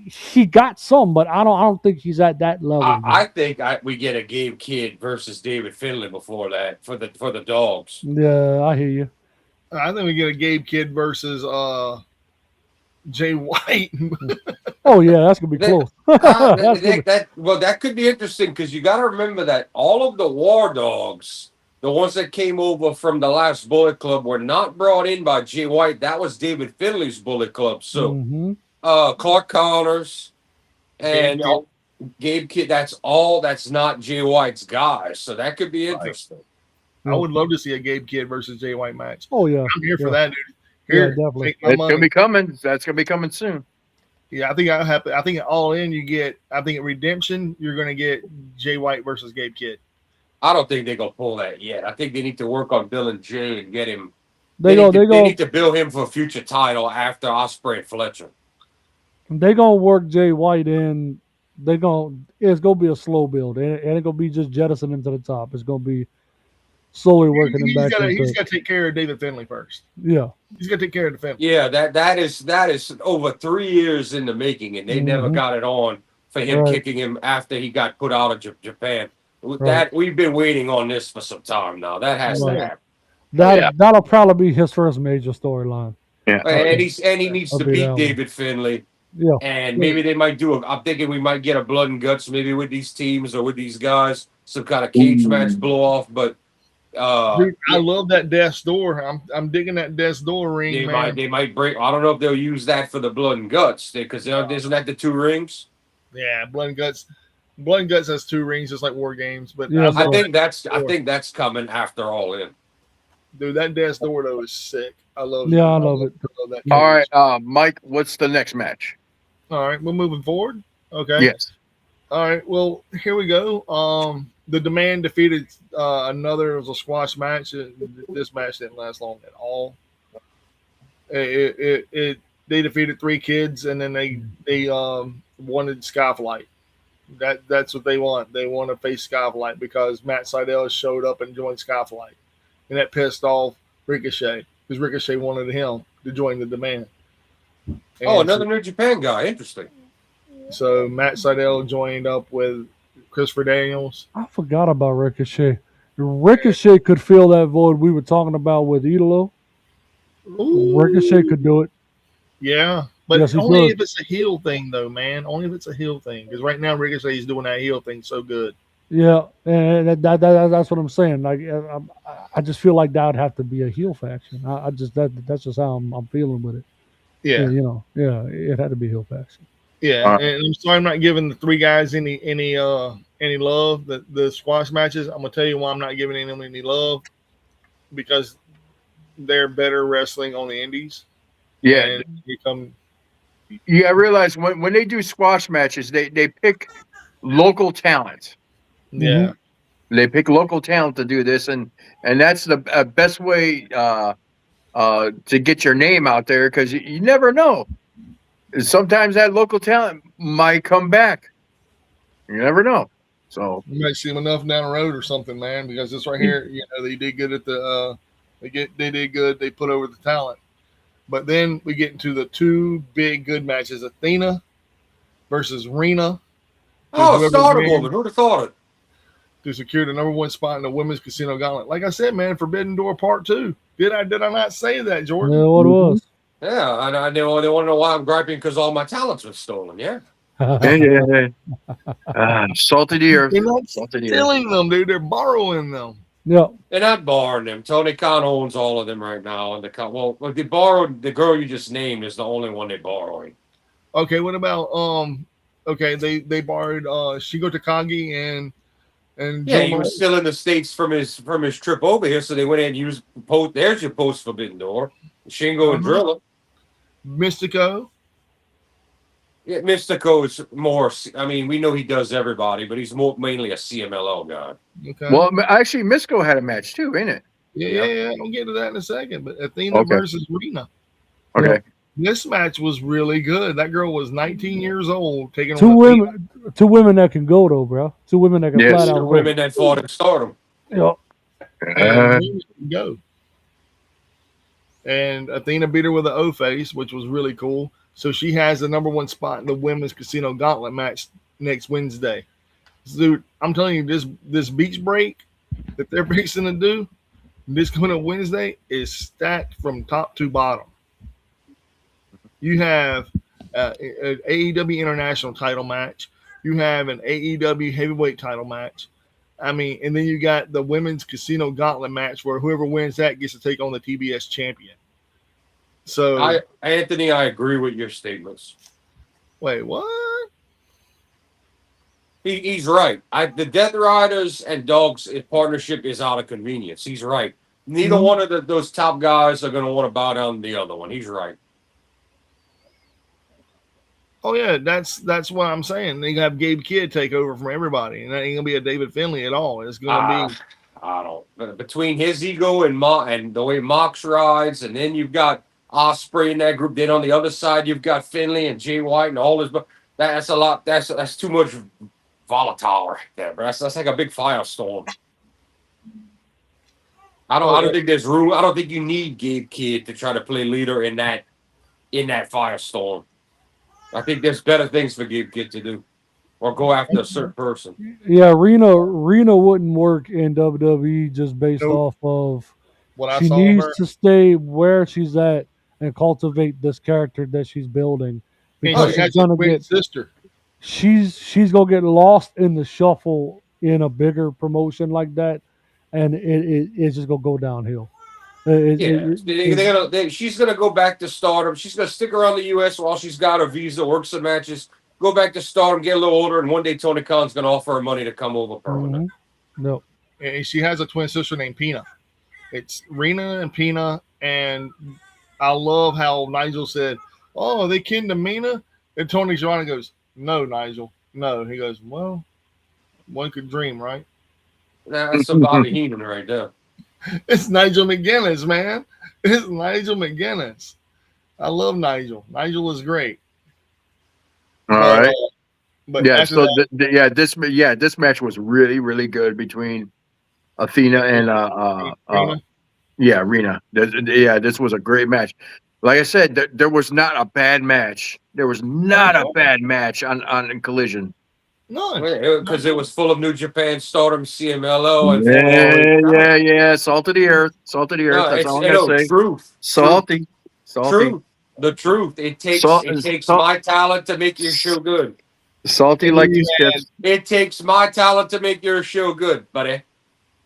He got some, but I don't think he's at that level. I think we get a Gabe Kidd versus David Finlay before that for the dogs. Yeah, I hear you. I think we get a Gabe Kidd versus Jay White. Oh yeah, that's gonna be close. That could be interesting because you got to remember that all of the War Dogs, the ones that came over from the last Bullet Club, were not brought in by Jay White. That was David Finlay's Bullet Club. So Clark Connors and Gabe Kidd. That's not Jay White's guys. So that could be interesting. I would love to see a Gabe Kidd versus Jay White match. Oh yeah, I'm here for that, dude. Here, definitely. It's gonna be coming. That's gonna be coming soon. Yeah, I think I think All In you get. I think at Redemption you're gonna get Jay White versus Gabe Kidd. I don't think they're gonna pull that yet. I think they need to work on Bill and Jay and get him. They need to build him for a future title after Ospreay and Fletcher. They gonna work Jay White in. It's gonna be a slow build. It ain't gonna be just jettisoning to the top. It's gonna be slowly working him back. He's got to take care of David Finlay first. Yeah, he's got to take care of the Finlay. Yeah, that is over 3 years in the making, and they never got it on for him kicking him after he got put out of Japan. That we've been waiting on this for some time now. That has to happen. That'll probably be his first major storyline. Yeah, and he needs to beat David Finlay. Yeah, and maybe they might do. I'm thinking we might get a blood and guts maybe with these teams or with these guys, some kind of cage match blow off, but. Dude, I love that death's door. I'm digging that death's door ring. They might break. I don't know if they'll use that for the blood and guts because isn't that the 2 rings? Yeah, blood and guts. Blood and guts has 2 rings, just like War Games. But I think that's coming after All In. Dude, that death's door though is sick. I love. Yeah, I love it. I love that. All right, Mike. What's the next match? All right, we're moving forward. Okay. Yes. All right. Well, here we go. The Demand defeated another. It was a squash match. This match didn't last long at all. They defeated 3 kids, and then they wanted Skyflight. That's what they want. They want to face Skyflight because Matt Sydal showed up and joined Skyflight, and that pissed off Ricochet because Ricochet wanted him to join the Demand. And another New Japan guy. Interesting. So Matt Sydal joined up with Christopher Daniels. I forgot about Ricochet. Ricochet could fill that void we were talking about with Idolo. Ricochet could do it. Yeah, but yes, only if it's a heel thing, though, man. Only if it's a heel thing. Because right now, Ricochet is doing that heel thing so good. Yeah, and that's what I'm saying. Like, I just feel like that would have to be a heel faction. That's just how I'm feeling with it. Yeah, it had to be a heel faction. Yeah, and I'm sorry I'm not giving the three guys any love. The squash matches, I'm gonna tell you why I'm not giving them any love, because they're better wrestling on the indies. Yeah, I realize when they do squash matches, they pick local talent. Yeah, they pick local talent to do this, and that's the best way to get your name out there, because you never know. Sometimes that local talent might come back. You never know. So you might see them enough down the road or something, man. Because this right here, they did good at the they did good. They put over the talent, but then we get into the two big good matches: Athena versus Rena. Oh, Starter Woman. Who'd have thought it? To secure the #1 spot in the Women's Casino Gauntlet. Like I said, man, Forbidden Door Part 2. Did I not say that, Jordan? Yeah, what it was. Yeah, and they want to know why I'm griping because all my talents were stolen. Yeah. Salted earth. They're not stealing them, dude. They're borrowing them. Yeah. They're not borrowing them. Tony Khan owns all of them right now. And they borrowed the girl you just named is the only one they're borrowing. Okay, what about okay, they borrowed Shingo Takagi and yeah, he was still in the States from his trip over here, so they went ahead and used there's your post Forbidden Door. Shingo and Drilla. Mystico. Yeah, Mystico is more. I mean, we know he does everybody, but he's mainly a CMLL guy. Okay. Well, actually, Mystico had a match too, ain't it? Yeah. I'll get to that in a second. But Athena versus Rena. Okay. This match was really good. That girl was 19 years old. Taking two women that can go though, bro. Two women that can flat out. Two women that fought in Stardom. Yeah. And go. And Athena beat her with an O face, which was really cool. So she has the #1 spot in the Women's Casino Gauntlet match next Wednesday. Dude, I'm telling you, this beach break that they're fixing to do this coming Wednesday is stacked from top to bottom. You have an AEW International title match. You have an AEW Heavyweight title match. I mean, and then you got the Women's Casino Gauntlet match where whoever wins that gets to take on the TBS champion. So, Anthony, I agree with your statements. Wait, what? He's right. The Death Riders and Dogs partnership is out of convenience. He's right. Neither one of those top guys are going to want to bow down to the other one. He's right. Oh yeah, that's what I'm saying. They have Gabe Kidd take over from everybody, and that ain't gonna be a David Finlay at all. It's gonna be. I don't. Between his ego and the way Mox rides, and then you've got Ospreay in that group. Then on the other side, you've got Finlay and Jay White and all this. But that's a lot. That's too much volatile right there, bro. That's like a big firestorm. I don't think there's room. I don't think you need Gabe Kidd to try to play leader in that firestorm. I think there's better things for Gabe Kidd to do, or go after a certain person. Yeah, Rena wouldn't work in WWE just based off of what she needs to stay where she's at and cultivate this character that she's building. Because she's gonna get sister. She's gonna get lost in the shuffle in a bigger promotion like that, and it's just gonna go downhill. She's gonna go back to Stardom. She's gonna stick around the U.S. while she's got her visa, work some matches, go back to Stardom, get a little older, and one day Tony Khan's gonna offer her money to come over permanent. No, and she has a twin sister named Pina. It's Rena and Pina, and I love how Nigel said, "Oh, they kin to Mina," and Tony Schiavone goes, "No, Nigel, no." He goes, "Well, one could dream, right?" That's some Bobby Heenan right there. It's Nigel McGuinness, man. It's Nigel McGuinness. I love Nigel. Nigel is great. All right. But yeah, so this match was really, really good between Athena and Rena. This was a great match. Like I said, there was not a bad match. There was not a bad match on Collision. None. Because it was full of New Japan, Stardom, CMLL, and Yeah. Salt of the earth. Salt of the earth. No, That's it's all I'm gonna say. truth. Salty. Truth. The truth. It takes my talent to make your show good. Salty like these chips. It takes my talent to make your show good, buddy.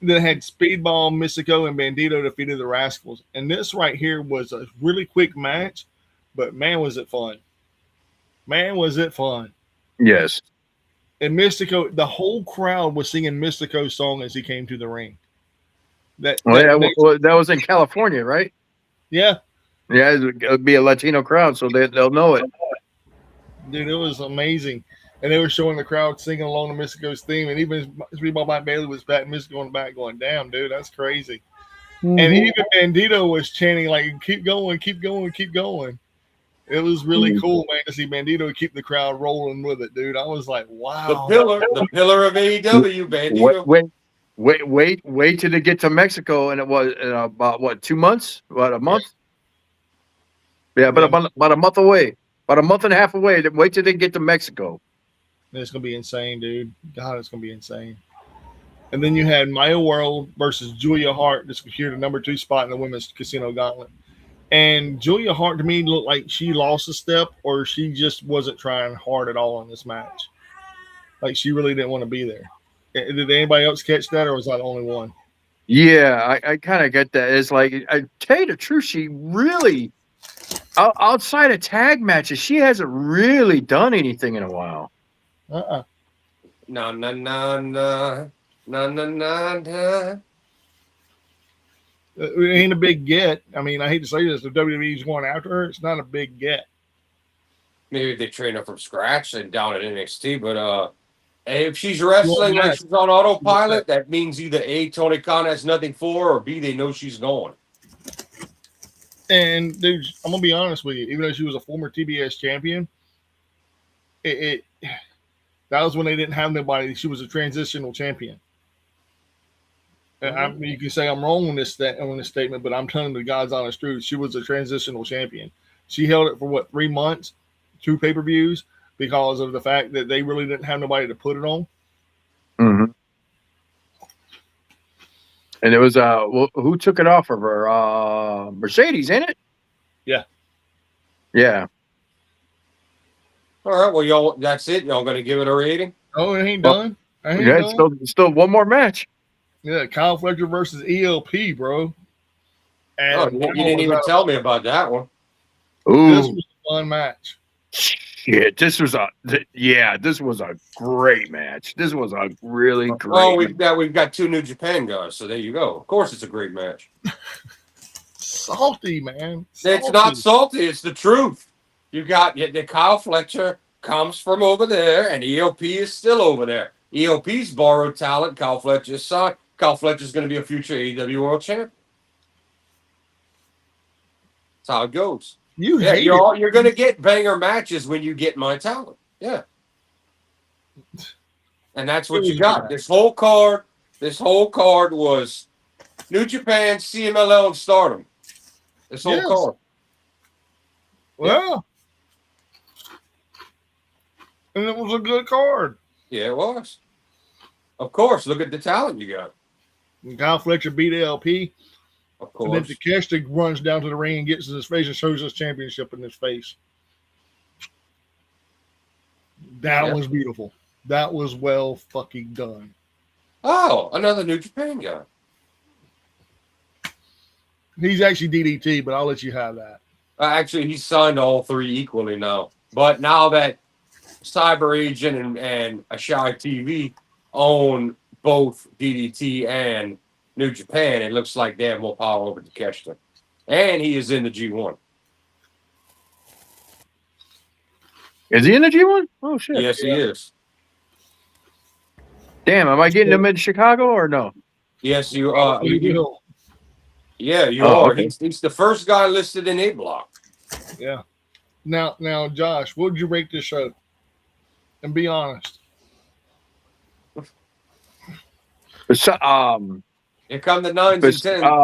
Then had Speedball, Mystico, and Bandito defeated the Rascals. And this right here was a really quick match, but man, was it fun. Man, was it fun. Yes. And Mystico, the whole crowd was singing Mystico's song as he came to the ring. That was in California, right? Yeah. Yeah, it'll be a Latino crowd, so they'll know it. Dude, it was amazing. And they were showing the crowd singing along to Mystico's theme. And even Speedball Mike Bailey was back, Mystico in the back going, damn, dude, that's crazy. Mm-hmm. And even Bandito was chanting, like, keep going, keep going, keep going. It was really cool, man, to see Bandito keep the crowd rolling with it, dude. I was like, wow. The pillar of AEW, Bandito. Wait till they get to Mexico, and it was about what, 2 months? About a month? Yeah, but about a month away. About a month and a half away. Wait till they get to Mexico. It's gonna be insane, dude. God, it's gonna be insane. And then you had Maya World versus Julia Hart to secure the number 2 spot in the women's casino gauntlet. And Julia Hart to me looked like she lost a step, or she just wasn't trying hard at all in this match. Like she really didn't want to be there. Did anybody else catch that, or was I the only one? Yeah, I kind of get that. It's like, I tell you the truth, she really, outside of tag matches, she hasn't really done anything in a while. No. It ain't a big get. I mean, I hate to say this, if WWE's going after her, it's not a big get. Maybe they train her from scratch and down at NXT, but if she's wrestling like she's on autopilot, that means either A, Tony Khan has nothing for her, or B, they know she's going. And dude, I'm gonna be honest with you, even though she was a former TBS champion, that was when they didn't have nobody. She was a transitional champion. Mm-hmm. You can say I'm wrong on this statement, but I'm telling the God's honest truth. She was a transitional champion. She held it for 3 months, 2 pay-per-views, because of the fact that they really didn't have nobody to put it on. Mm-hmm. And it was who took it off of her? Mercedes, ain't it? Yeah. Yeah. All right. Well, y'all, that's it. Y'all going to give it a rating? Oh, it ain't done. Still one more match. Yeah, Kyle Fletcher versus ELP, bro. And you didn't even tell me about that one. Ooh. This was a fun match. Shit, this was a great match. This was a really great. Well, we've got 2 New Japan guys, so there you go. Of course, it's a great match. Salty, man. It's not salty. It's the truth. You got the Kyle Fletcher comes from over there, and ELP is still over there. ELP's borrowed talent. Kyle Fletcher's son. Kyle Fletcher's going to be a future AEW World Champion. That's how it goes. You're going to get banger matches when you get my talent. Yeah. And that's what you got. This whole card was New Japan, CMLL, and Stardom. This whole card. Well, and it was a good card. Yeah, it was. Of course. Look at the talent you got. And Kyle Fletcher beat LP. Of course. And then Takeshita runs down to the ring and gets in his face and shows his championship in his face. That was beautiful. That was well fucking done. Oh, another New Japan guy. He's actually DDT, but I'll let you have that. Actually, he's signed all 3 equally now. But now that Cyber Agent and Ashai TV own both DDT and New Japan, it looks like they have more power over Takeshita. And he is in the G1. Is he in the G1? Oh, shit. Yes, he is. Damn, am I getting him in Chicago or no? Yes, you are. Yeah, you are. Okay. He's the first guy listed in A Block. Yeah. Now, Josh, what would you rate this show? And be honest. Here come the 9s and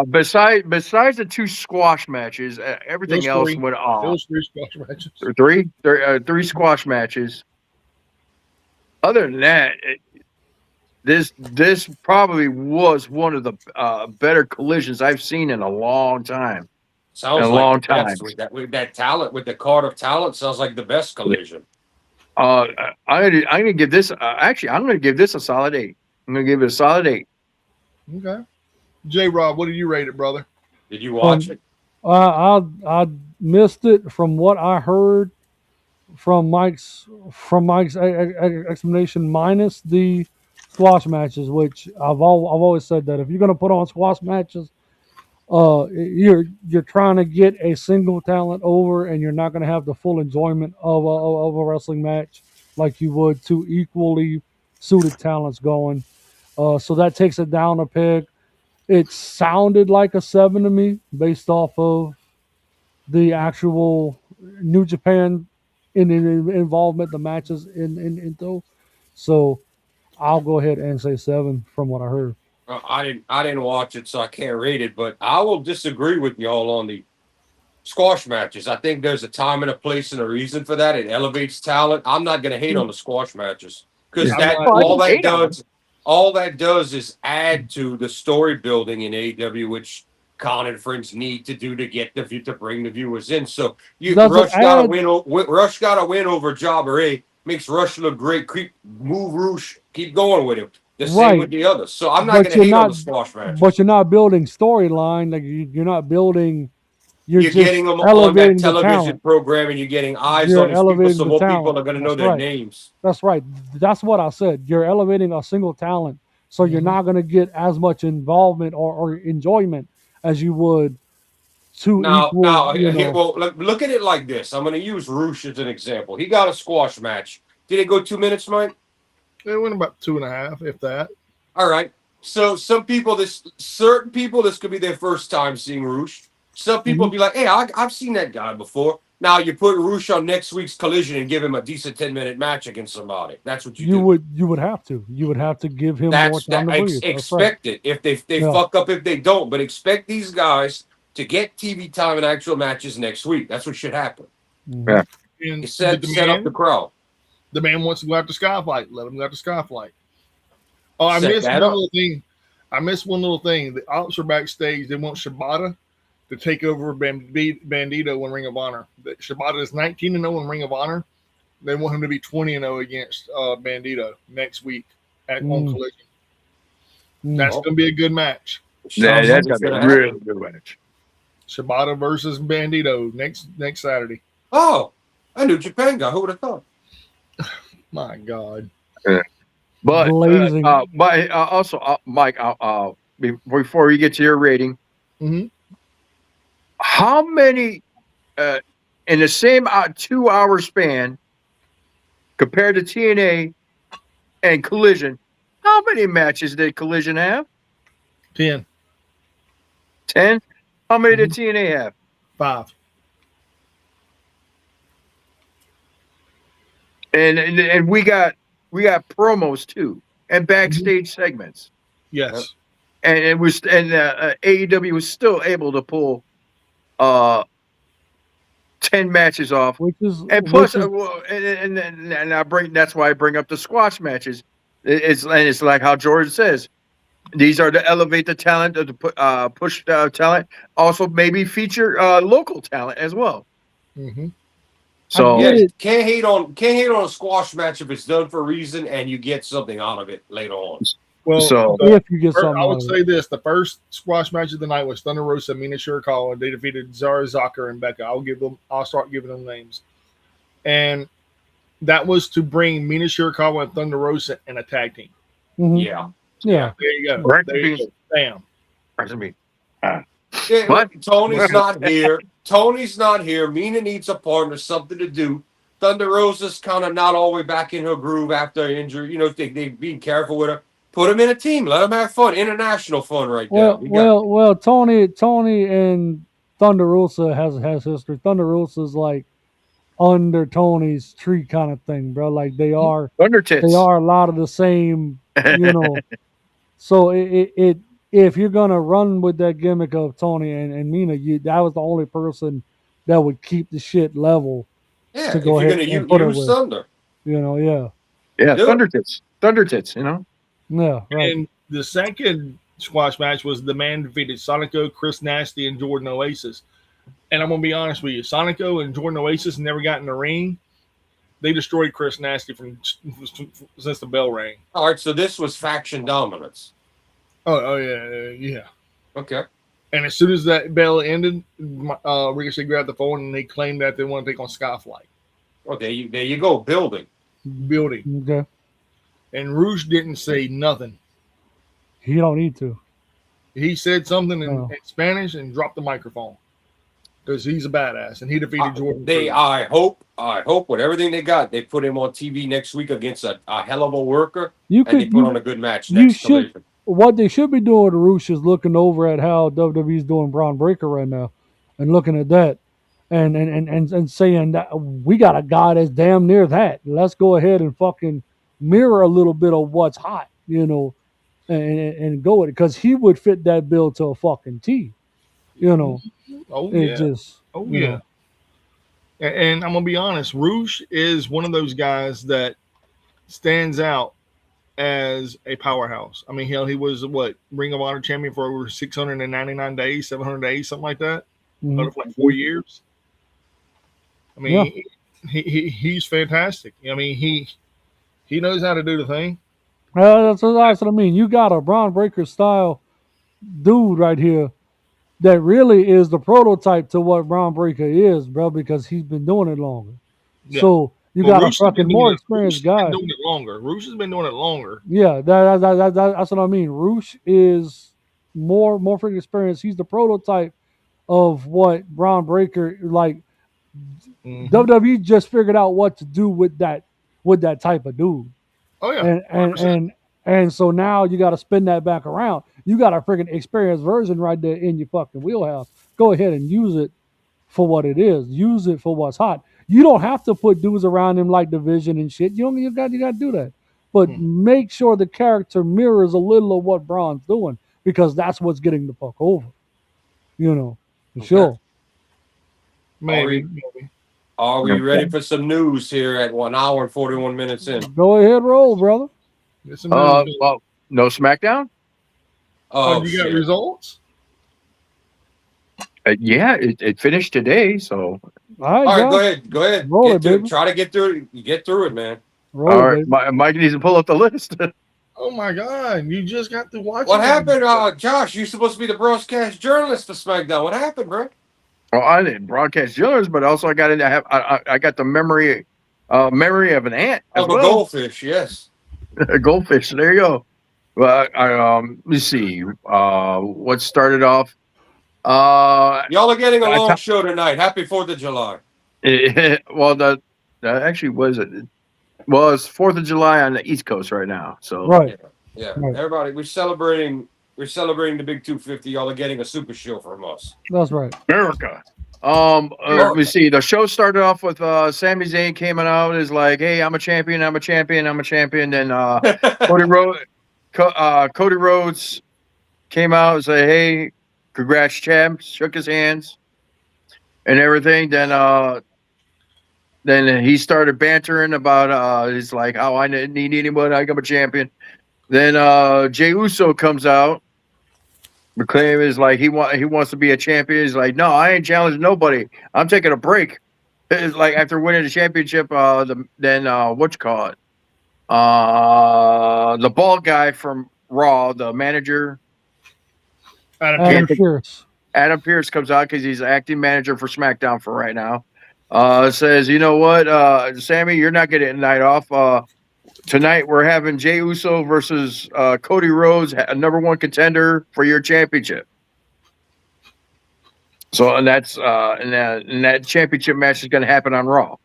10s. Besides the 2 squash matches, everything else went off. Those 3 squash matches. 3 squash matches. Other than that, this probably was one of the better collisions I've seen in a long time. Sounds in a like long the best time. with that talent, with the card of talent. Sounds like the best collision. I'm gonna give this. Actually, I'm gonna give this a solid 8. I'm gonna give it a solid 8. Okay. J. Rob, what did you rate it, brother? Did you watch it? I missed it from what I heard from Mike's explanation, minus the squash matches, which I've always said that if you're gonna put on squash matches, you're trying to get a single talent over, and you're not gonna have the full enjoyment of a wrestling match like you would two equally suited talents going. So that takes it down a peg. It sounded like a 7 to me based off of the actual New Japan in involvement, the matches in. So I'll go ahead and say 7 from what I heard. I didn't watch it, so I can't rate it. But I will disagree with y'all on the squash matches. I think there's a time and a place and a reason for that. It elevates talent. I'm not going to hate on the squash matches because all that does is add to the story building in AEW, which Khan and friends need to do to get to bring the viewers in. So Rush got to win over Jobber A. Makes Rush look great. Move Rush. Keep going with him. The same with the others. So I'm not going to hate on the squash matches. But you're not building storyline. Like you're not building. You're getting them on that television program, and you're getting eyes on these people, so more people are going to know their names. That's right. That's what I said. You're elevating a single talent, so you're not going to get as much involvement or enjoyment as you would two equal. Well, look at it like this. I'm going to use Roosh as an example. He got a squash match. Did it go 2 minutes, Mike? It went about 2.5, if that. All right. So certain people, this could be their first time seeing Roosh. Some people be like, hey, I've seen that guy before. Now you put Roosh on next week's Collision and give him a decent 10-minute match against somebody. That's what you do. You would have to. You would have to give him more time to breathe. Expect it. If they fuck up, if they don't. But expect these guys to get TV time in actual matches next week. That's what should happen. Yeah. And set up the crowd. The man wants to go after Skyflight. Let him go after Skyflight. Oh, I missed one little thing. The ops were backstage. They want Shibata to take over Bandito in Ring of Honor. Shibata is 19-0 in Ring of Honor. They want him to be 20-0 against Bandito next week on Collision. That's going to be a good match. Yeah, that's going to be a really good match. Shibata versus Bandito next Saturday. Oh, a New Japan guy. Who would have thought? My God. Yeah. But also, Mike, before you get to your rating, how many in the same 2-hour span compared to TNA and Collision? How many matches did Collision have? 10. 10? How many did TNA have? 5. And we got promos too and backstage segments. Yes. And AEW was still able to pull 10 matches off. That's why I bring up the squash matches. It's like how Jordan says, these are to elevate the talent, to push talent, also maybe feature local talent as well. So can't hate on a squash match if it's done for a reason and you get something out of it later on. Well, if you get something, I would say this: the first squash match of the night was Thunder Rosa, Mina Shirakawa, and they defeated Zara Zucker and Becca. I'll start giving them names, and that was to bring Mina Shirakawa and Thunder Rosa in a tag team. Yeah. There you go. Bam. Tony's not here. Tony's not here. Mina needs a partner, something to do. Thunder Rosa's kind of not all the way back in her groove after injury. They being careful with her. Put them in a team. Let them have fun. International fun right there. Well, Tony and Thunder Rosa has history. Thunder Rosa's like under Tony's tree kind of thing, bro. Like they are under tits. They are a lot of the same, So if you're gonna run with that gimmick of Tony and Mina, that was the only person that would keep the shit level. Yeah, to go if you're gonna use Thunder. Yeah. Yeah, Thunder Tits, you know? Yeah, right. And the second squash match was the man defeated Sonico, Chris Nasty, and Jordan Oasis. And I'm going to be honest with you, Sonico and Jordan Oasis never got in the ring. They destroyed Chris Nasty since the bell rang. All right, so this was faction dominance. Oh yeah. Okay. And as soon as that bell ended, Ricochet grabbed the phone and they claimed that they want to take on Skyflight. Well, there you go, building. Okay. And Roosh didn't say nothing. He don't need to. He said something in Spanish and dropped the microphone because he's a badass and he defeated Jordan. I hope with everything they got, they put him on TV next week against a hell of a worker, and they put on a good match next collision. What they should be doing to Roosh is looking over at how WWE's doing Braun Breaker right now, and looking at that, and saying that we got a guy that's damn near that. Let's go ahead and fucking mirror a little bit of what's hot, you know, and go with it, because he would fit that bill to a fucking T, you know. Oh yeah. And I'm gonna be honest, Roosh is one of those guys that stands out as a powerhouse. I mean, hell, he was Ring of Honor champion for over 699 days, 700 days, something like that, for like 4 years. I mean, he's fantastic. I mean, he knows how to do the thing. That's what I mean. You got a Braun Breaker style dude right here that really is the prototype to what Braun Breaker is, bro, because he's been doing it longer. Yeah. So you got a fucking more experienced guy. Doing it longer. Roosh has been doing it longer. Yeah, that's what I mean. Roosh is more freaking experienced. He's the prototype of what Braun Breaker like. WWE just figured out what to do with that type of dude. Oh yeah, and so now you got to spin that back around. You got a freaking experienced version right there in your fucking wheelhouse. Go ahead and use it for what it is. Use it for what's hot. You don't have to put dudes around him like Division and shit. You got to do that. But make sure the character mirrors a little of what Braun's doing, because that's what's getting the fuck over. You know, for sure. Maybe. Are we ready for some news here at 1 hour and 41 minutes in? Go ahead, roll, brother. Well, no SmackDown? Oh, you got results? Yeah, it finished today, so. All right, go ahead. Roll it, baby. Try to get through it. You get through it, man. Roll all right, Mike needs to pull up the list. Oh my God! You just got to watch. What happened, Josh? You're supposed to be the broadcast journalist for SmackDown. What happened, bro? Well, I didn't broadcast journalist, but also I got I got the memory of an ant. Of a goldfish, yes. A goldfish. There you go. Well, let me see. What started off? Y'all are getting a long show tonight. Happy 4th of July. Well, that actually was it. Well, it's 4th of July on the East Coast right now. So right. Yeah. Right. Everybody, we're celebrating the big 250. Y'all are getting a super show from us. That's right. America. Let me see. The show started off with Sami Zayn came out is like, "Hey, I'm a champion. I'm a champion. I'm a champion." Then Cody Rhodes came out and said, "Hey, congrats, champs." Shook his hands and everything. Then he started bantering about he's like, "Oh, I need anyone. I'm a champion." Then Jey Uso comes out. McClaim is like he wants to be a champion. He's like, "No, I ain't challenging nobody. I'm taking a break." It's like after winning the championship, then what you call it? The bald guy from Raw, the manager, Adam Pearce. Adam Pearce comes out because he's acting manager for SmackDown for right now. Says, "You know what, Sammy, you're not getting a night off. Tonight we're having Jey Uso versus Cody Rhodes, a number one contender for your championship." So, and that's and that championship match is going to happen on Raw.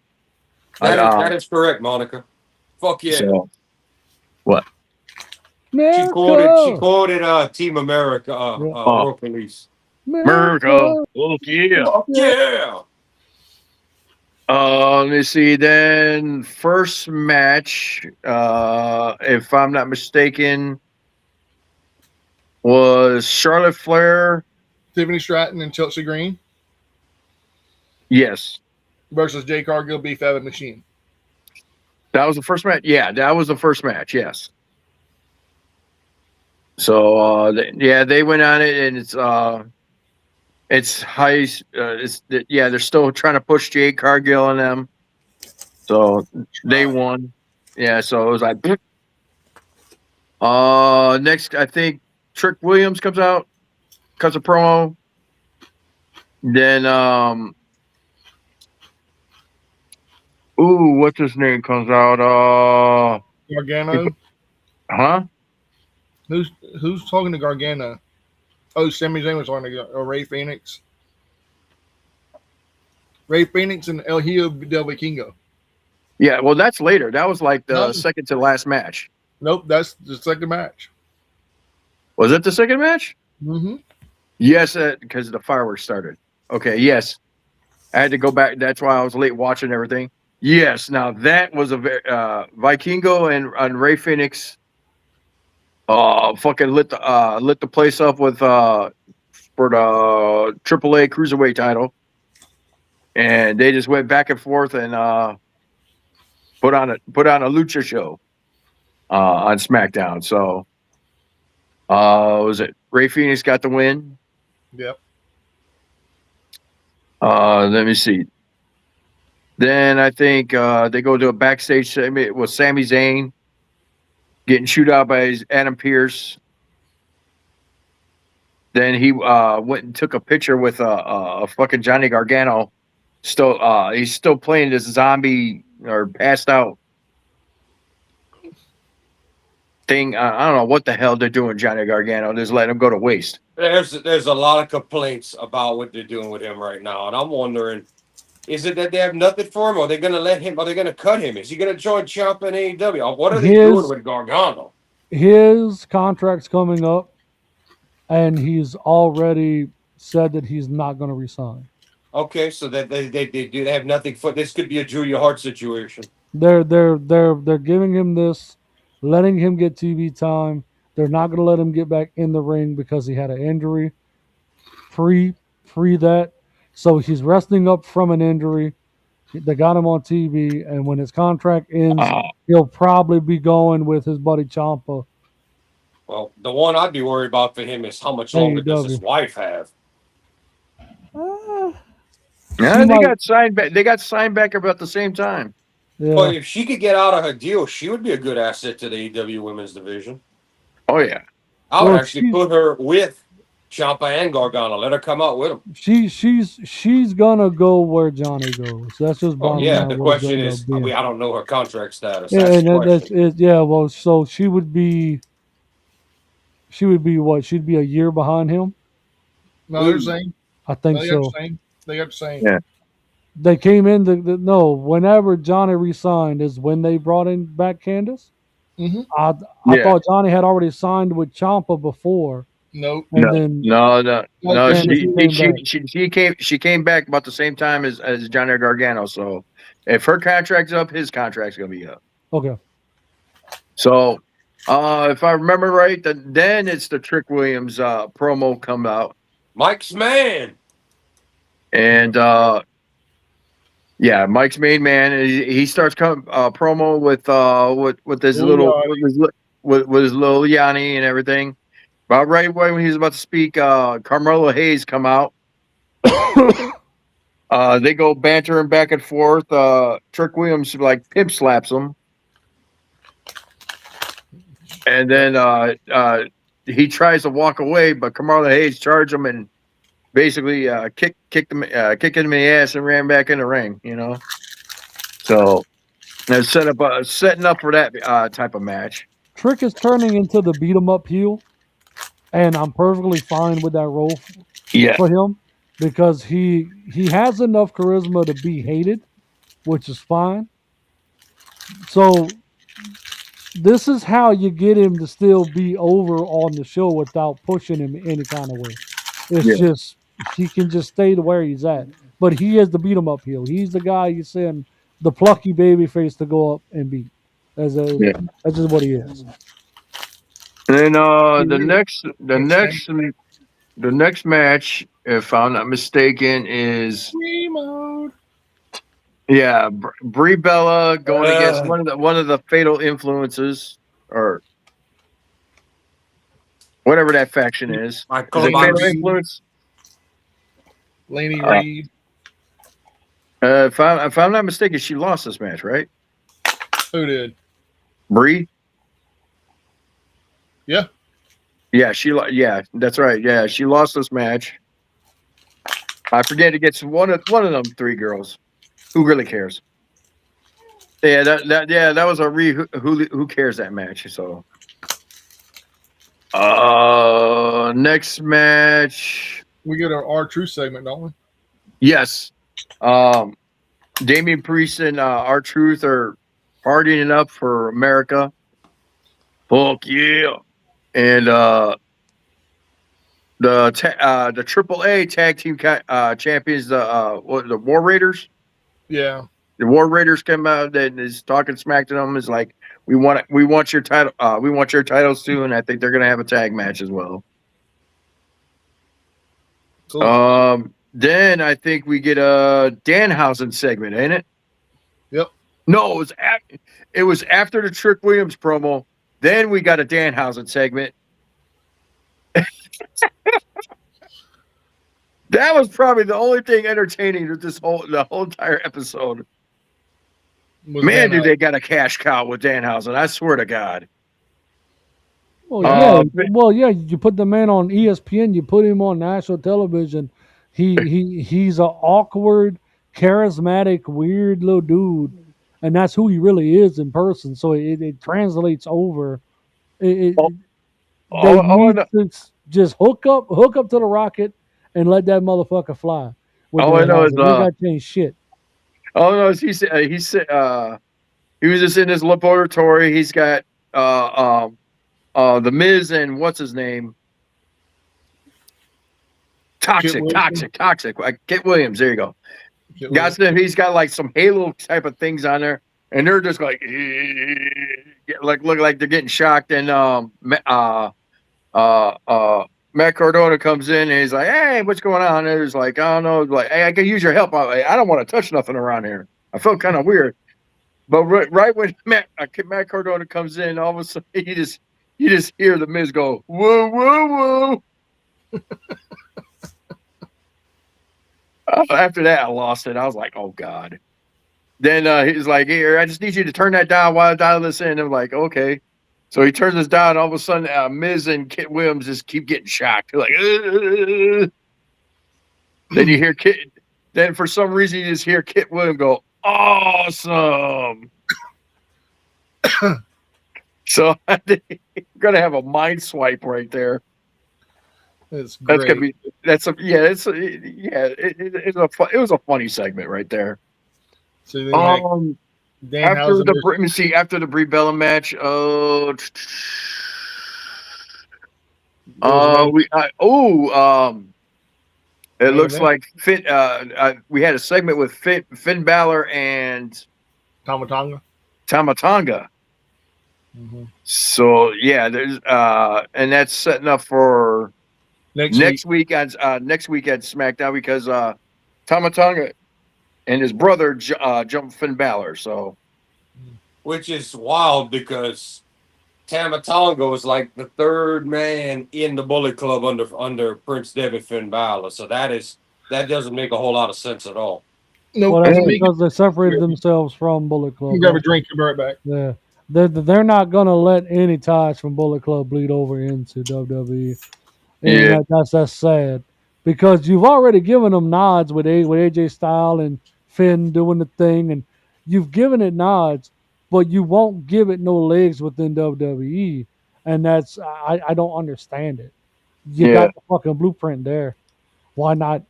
That is correct, Monica. Fuck yeah. So, what? She quoted Team America, World Police. America. Oh yeah. Fuck yeah. Let me see. Then first match, if I'm not mistaken, was Charlotte Flair, Tiffany Stratton, and Chelsea Green. Yes. Versus Jay Cargill, Beef Abbott Machine. That was the first match. Yeah, that was the first match. Yes. So they went on it, and it's high. They're still trying to push Jade Cargill on them. So they won. Yeah. So it was like. Next, I think Trick Williams comes out, cuts a promo. Then what's his name comes out? Gargano. Huh? Who's talking to Gargano? Oh, Sami Zayn was talking to Ray Phoenix. Ray Phoenix and El Hijo del Vikingo. Yeah, well, that's later. That was like the second to last match. Nope, that's the second match. Was it the second match? Mm-hmm. Yes, because the fireworks started. Okay, yes. I had to go back. That's why I was late watching everything. Yes, now that was a Vikingo and Ray Phoenix fucking lit the place up with for the AAA Cruiserweight title. And they just went back and forth and put on a lucha show on SmackDown. So was it Ray Phoenix got the win? Yep. Let me see. Then I think they go to a backstage segment with Sami Zayn getting chewed out by Adam Pearce. Then he went and took a picture with a fucking Johnny Gargano. Still, he's still playing this zombie or passed out thing. I don't know what the hell they're doing, Johnny Gargano. Just let him go to waste. There's a lot of complaints about what they're doing with him right now, and I'm wondering, is it that they have nothing for him? Or are they going to let him? Are they going to cut him? Is he going to join Ciampa in AEW? What are they doing with Gargano? His contract's coming up, and he's already said that he's not going to resign. Okay, so that they have nothing for this. Could be a Julia Hart situation. They're giving him this, letting him get TV time. They're not going to let him get back in the ring because he had an injury. Free that. So he's resting up from an injury. They got him on TV, and when his contract ends, he'll probably be going with his buddy Ciampa. Well, the one I'd be worried about for him is how much longer does his wife have? Yeah, got signed back. They got signed back about the same time. Yeah. But if she could get out of her deal, she would be a good asset to the AEW women's division. Oh yeah, I would actually put her with Ciampa and Gargano. Let her come out with them. She's gonna go where Johnny goes. That's just the question is, I don't know her contract status. Well, so she would be what? She'd be a year behind him. No, they're saying. I think so. They got the same. Yeah. They came in whenever Johnny resigned is when they brought in back Candace. Mm-hmm. I thought Johnny had already signed with Ciampa before. Nope. No. She came back about the same time as Johnny Gargano. So if her contract's up, his contract's gonna be up. Okay. So if I remember right, then it's the Trick Williams promo come out. Mike's man. And Mike's main man. He starts promo with his with his little Yanni and everything. About right when he was about to speak, Carmelo Hayes come out. They go bantering back and forth. Trick Williams like pimp slaps him, and then he tries to walk away, but Carmelo Hayes charged him and basically kicked him in the ass and ran back in the ring. You know, so they're setting up for that type of match. Trick is turning into the beat 'em up heel. And I'm perfectly fine with that role for him because he has enough charisma to be hated, which is fine. So this is how you get him to still be over on the show without pushing him any kind of way. It's just he can just stay to where he's at. But he is the beat 'em up heel. He's the guy you send the plucky baby face to go up and beat. That's just what he is. And then the next match, if I'm not mistaken, is Yeah, Brie Bella going against one of the fatal influences, or whatever that faction is. Is it fatal influence? Laney Reed. If I'm not mistaken, she lost this match, right? Who did? Brie. Yeah. Yeah, yeah, that's right. Yeah, she lost this match. I forget against one of them three girls. Who really cares? Yeah, that was a who cares that match. So next match. We get our R-Truth segment, don't we? Yes. Damian Priest and R-Truth are partying up for America. Fuck yeah. And the AAA tag team champions, the War Raiders. Yeah. The War Raiders come out and is talking smack to them. Is like, we want your title. We want your titles too, and I think they're gonna have a tag match as well. Cool. Then I think we get a Danhausen segment, ain't it? Yep. No, it was after the Trick Williams promo. Then we got a Danhausen segment. That was probably the only thing entertaining with the whole entire episode. Man, do they got a cash cow with Danhausen? I swear to God. Well, yeah. You put the man on ESPN. You put him on national television. He's an awkward, charismatic, weird little dude, and that's who he really is in person. So it translates over. They need to just hook up to the rocket and let that motherfucker fly. All I know is we got to change shit. All I know is he was just in his laboratory. He's got the Miz and what's his name? Toxic. Kit Williams. There you go. He's got like some Halo type of things on there, and they're just like look like they're getting shocked. And Matt Cardona comes in and he's like, "Hey, what's going on?" And he's like, "I don't know." Like, "Hey, I can use your help. I don't want to touch nothing around here. I felt kind of weird." But right when Matt Cardona comes in, all of a sudden you just hear the Miz go, "Whoa, whoa, whoa!" After that, I lost it. I was like, "Oh God." Then he's like, "Here, I just need you to turn that down while I dial this in." I'm like, "Okay." So he turns this down. All of a sudden, Miz and Kit Williams just keep getting shocked. They're like, Ugh. Then you hear Kit. Then for some reason, you just hear Kit Williams go, "Awesome." So I think we're gonna have a mind swipe right there. That's great. It was a funny segment right there. So after the Brie Bella match, it looks like we had a segment with Finn Balor and Tama Tonga. Mm-hmm. So yeah, there's and that's setting up for next week on SmackDown, because Tama Tonga and his brother jumped Finn Balor. So, which is wild because Tama Tonga was like the third man in the Bullet Club under Prince Devitt Finn Balor. So that doesn't make a whole lot of sense at all. No, well, that's because they separated themselves from Bullet Club. You grab a drink, you'll be right back. Yeah. They're not gonna let any ties from Bullet Club bleed over into WWE. And that's sad, because you've already given them nods with AJ Styles and Finn doing the thing, and you've given it nods, but you won't give it no legs within WWE, and that's I don't understand it. You got the fucking blueprint there. Why not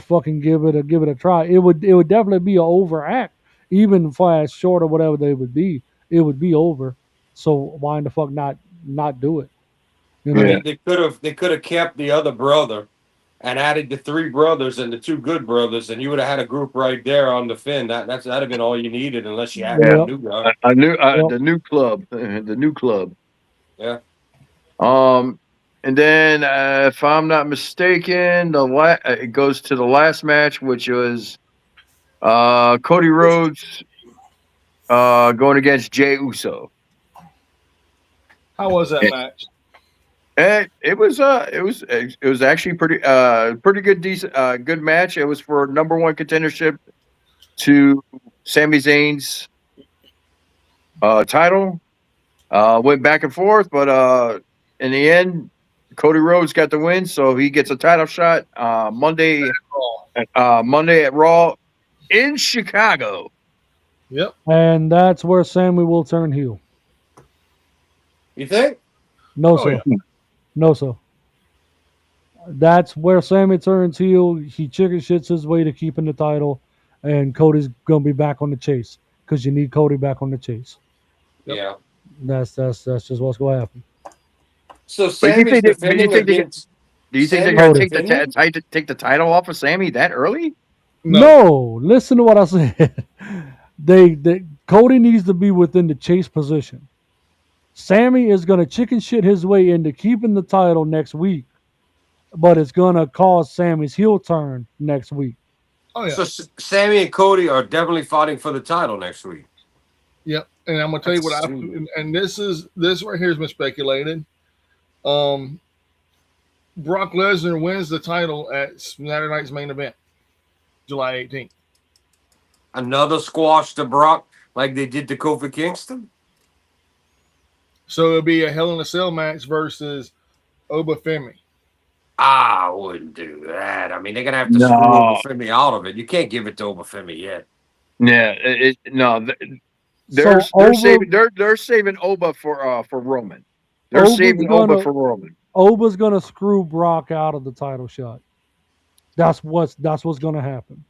fucking give it a try? It would definitely be an overact, even for as short or whatever they would be. It would be over. So why in the fuck not do it? You know? I mean, they could have kept the other brother and added the three brothers and the two good brothers, and you would have had a group right there on the Finn. That'd have been all you needed, unless you had a new guy. The new club, the new club. Yeah. And then if I'm not mistaken, it goes to the last match, which was Cody Rhodes going against Jey Uso. How was that match? It was actually pretty good, decent, good match. It was for number one contendership to Sami Zayn's title. Went back and forth, but in the end, Cody Rhodes got the win, so he gets a title shot Monday at Raw in Chicago. Yep. And that's where Sami will turn heel. You think? No, sir. Yeah. No, sir. That's where Sami turns heel. He chicken shits his way to keeping the title, and Cody's gonna be back on the chase because you need Cody back on the chase. Yep. Yeah. That's just what's gonna happen. So Sami's defending against. Do you think they're going to take the title off of Sami that early? No. Listen to what I said. Cody needs to be within the chase position. Sami is going to chicken shit his way into keeping the title next week, but it's going to cause Sami's heel turn next week. Oh yeah. So Sami and Cody are definitely fighting for the title next week. Yep. And I'm going to tell you what and this right here has been speculated. Brock Lesnar wins the title at Saturday night's main event, July 18th. Another squash to Brock like they did to Kofi Kingston? So it'll be a Hell in a Cell match versus Obafemi. I wouldn't do that. I mean, they're going to have to screw Obafemi out of it. You can't give it to Obafemi yet. Yeah. They're saving Oba for Roman. They're saving Oba for Roman. Oba's gonna screw Brock out of the title shot. That's what's gonna happen.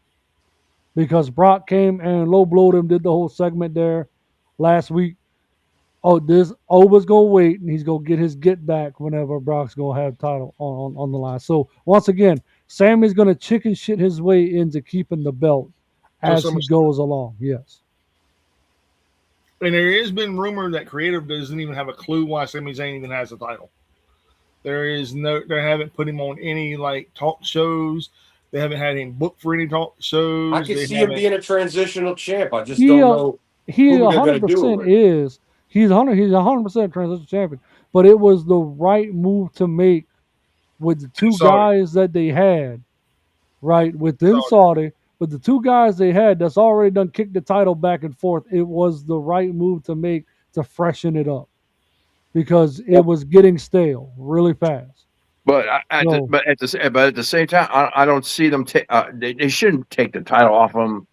Because Brock came and low blowed him, did the whole segment there last week. Oba's gonna wait and he's gonna get his get back whenever Brock's gonna have title on the line. So once again, Sami's gonna chicken shit his way into keeping the belt as he goes along. Yes. And there has been rumor that creative doesn't even have a clue why Sami Zayn even has the title. They haven't put him on any like talk shows. They haven't had him booked for any talk shows. I can see him being a transitional champ. I just don't know. He 100% is. He's 100% transitional champion. But it was the right move to make with the two guys that they had, right? Within Saudi, with the two guys they had that's already done kicked the title back and forth. It was the right move to make to freshen it up. Because it was getting stale really fast. But at the same time, I don't see them. They shouldn't take the title off them.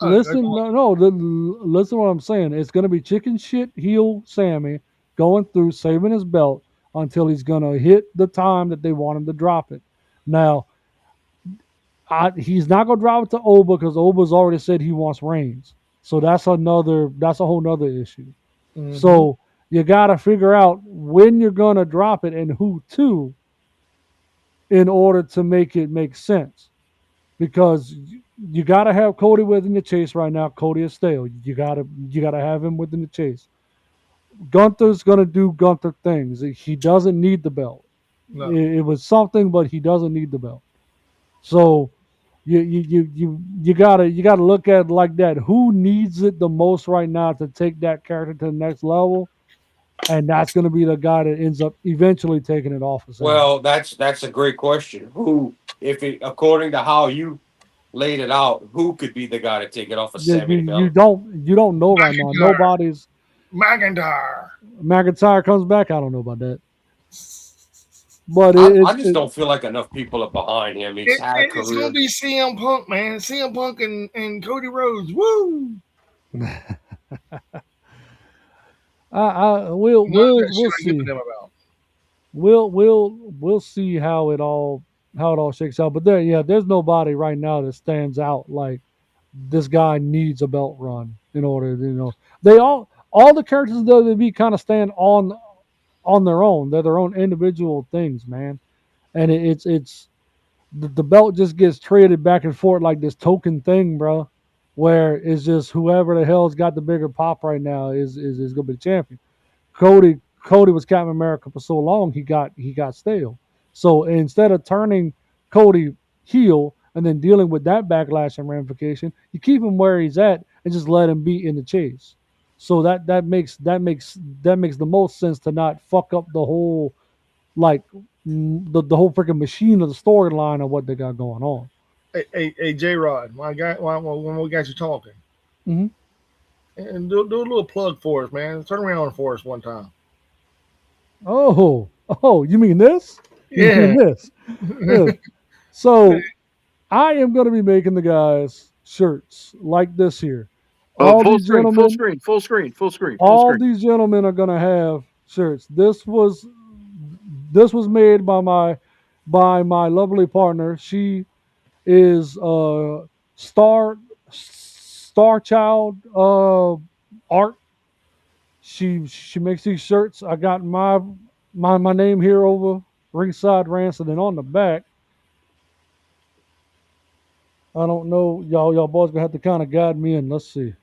Listen, listen to what I'm saying. It's going to be chicken shit heel Sami going through saving his belt until he's going to hit the time that they want him to drop it. Now, he's not going to drop it to Oba because Oba's already said he wants Reigns. So that's a whole nother issue. Mm-hmm. So you got to figure out when you're going to drop it and who to in order to make it make sense. Because you got to have Cody within the chase right now. Cody is stale. You got to have him within the chase. Gunther's going to do Gunther things. He doesn't need the belt. No. It was something, but he doesn't need the belt. So you gotta look at it like that. Who needs it the most right now to take that character to the next level? And that's going to be the guy that ends up eventually taking it off. Well, that's a great question. Who, according to how you laid it out, who could be the guy to take it off of Sami? You don't know right now. Nobody's. McIntyre comes back. I don't know about that. But I just don't feel like enough people are behind him. It's going to be CM Punk, man. CM Punk and Cody Rhodes. Woo! We'll see. We'll see how it all shakes out. But there's nobody right now that stands out like this guy needs a belt run in order. They all the characters in WWE kind of stand on their own. They're their own individual things, man. And it's the belt just gets traded back and forth like this token thing, bro. Where it's just whoever the hell's got the bigger pop right now is gonna be the champion. Cody was Captain America for so long he got stale. So instead of turning Cody heel, and then dealing with that backlash and ramification, you keep him where he's at and just let him be in the chase. So that makes the most sense to not fuck up the whole like the whole freaking machine of the storyline of what they got going on. Hey, J Rod, when we got you talking, mm-hmm. and do a little plug for us, man. Turn around for us one time. Oh, you mean this? Yeah. You mean this? Yeah. So I am going to be making the guys shirts like this here. All these gentlemen, full screen. All these gentlemen are going to have shirts. This was made by my lovely partner. She is Star Child art. She makes these shirts. I got my name here over Ringside Rants, and then on the back, I don't know, y'all boys gonna have to kind of guide me in. Let's see.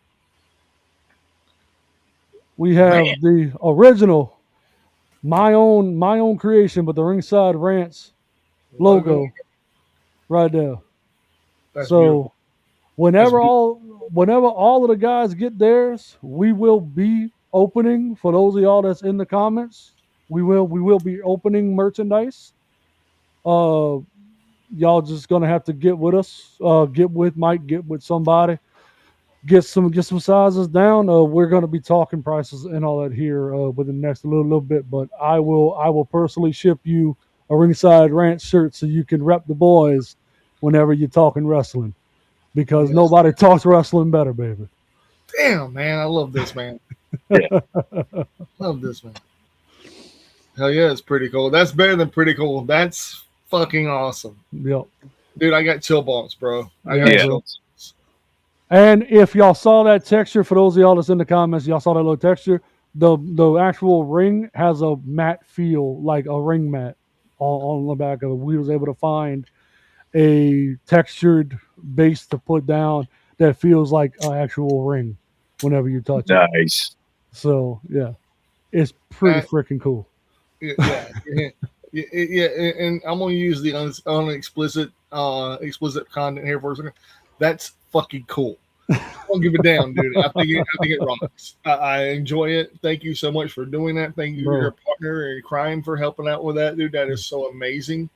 We have the original, my own creation, but the Ringside Rants logo right there. That's so beautiful. whenever all of the guys get theirs, we will be opening, for those of y'all that's in the comments, we will be opening merchandise. Y'all just gonna have to get with us, get with Mike, get with somebody, get some sizes down. We're gonna be talking prices and all that here within the next little bit, but I will personally ship you a Ringside Ranch shirt so you can rep the boys whenever you're talking wrestling, because nobody talks wrestling better, baby. Damn, man, I love this, man. Love this, man. Hell yeah, it's pretty cool. That's better than pretty cool. That's fucking awesome. Yep. Dude, I got chill bumps, bro. I got chill bumps. And if y'all saw that texture, for those of y'all that's in the comments, y'all saw that little texture, the actual ring has a matte feel, like a ring mat on the back of it. We was able to find a textured base to put down that feels like an actual ring whenever you touch it. Nice. So, yeah. It's pretty freaking cool. Yeah. And I'm gonna use the explicit content here for a second. That's fucking cool. I don't give a damn, dude. I think it rocks. I enjoy it. Thank you so much for doing that. Thank you to your partner in crime for helping out with that, dude. That is so amazing.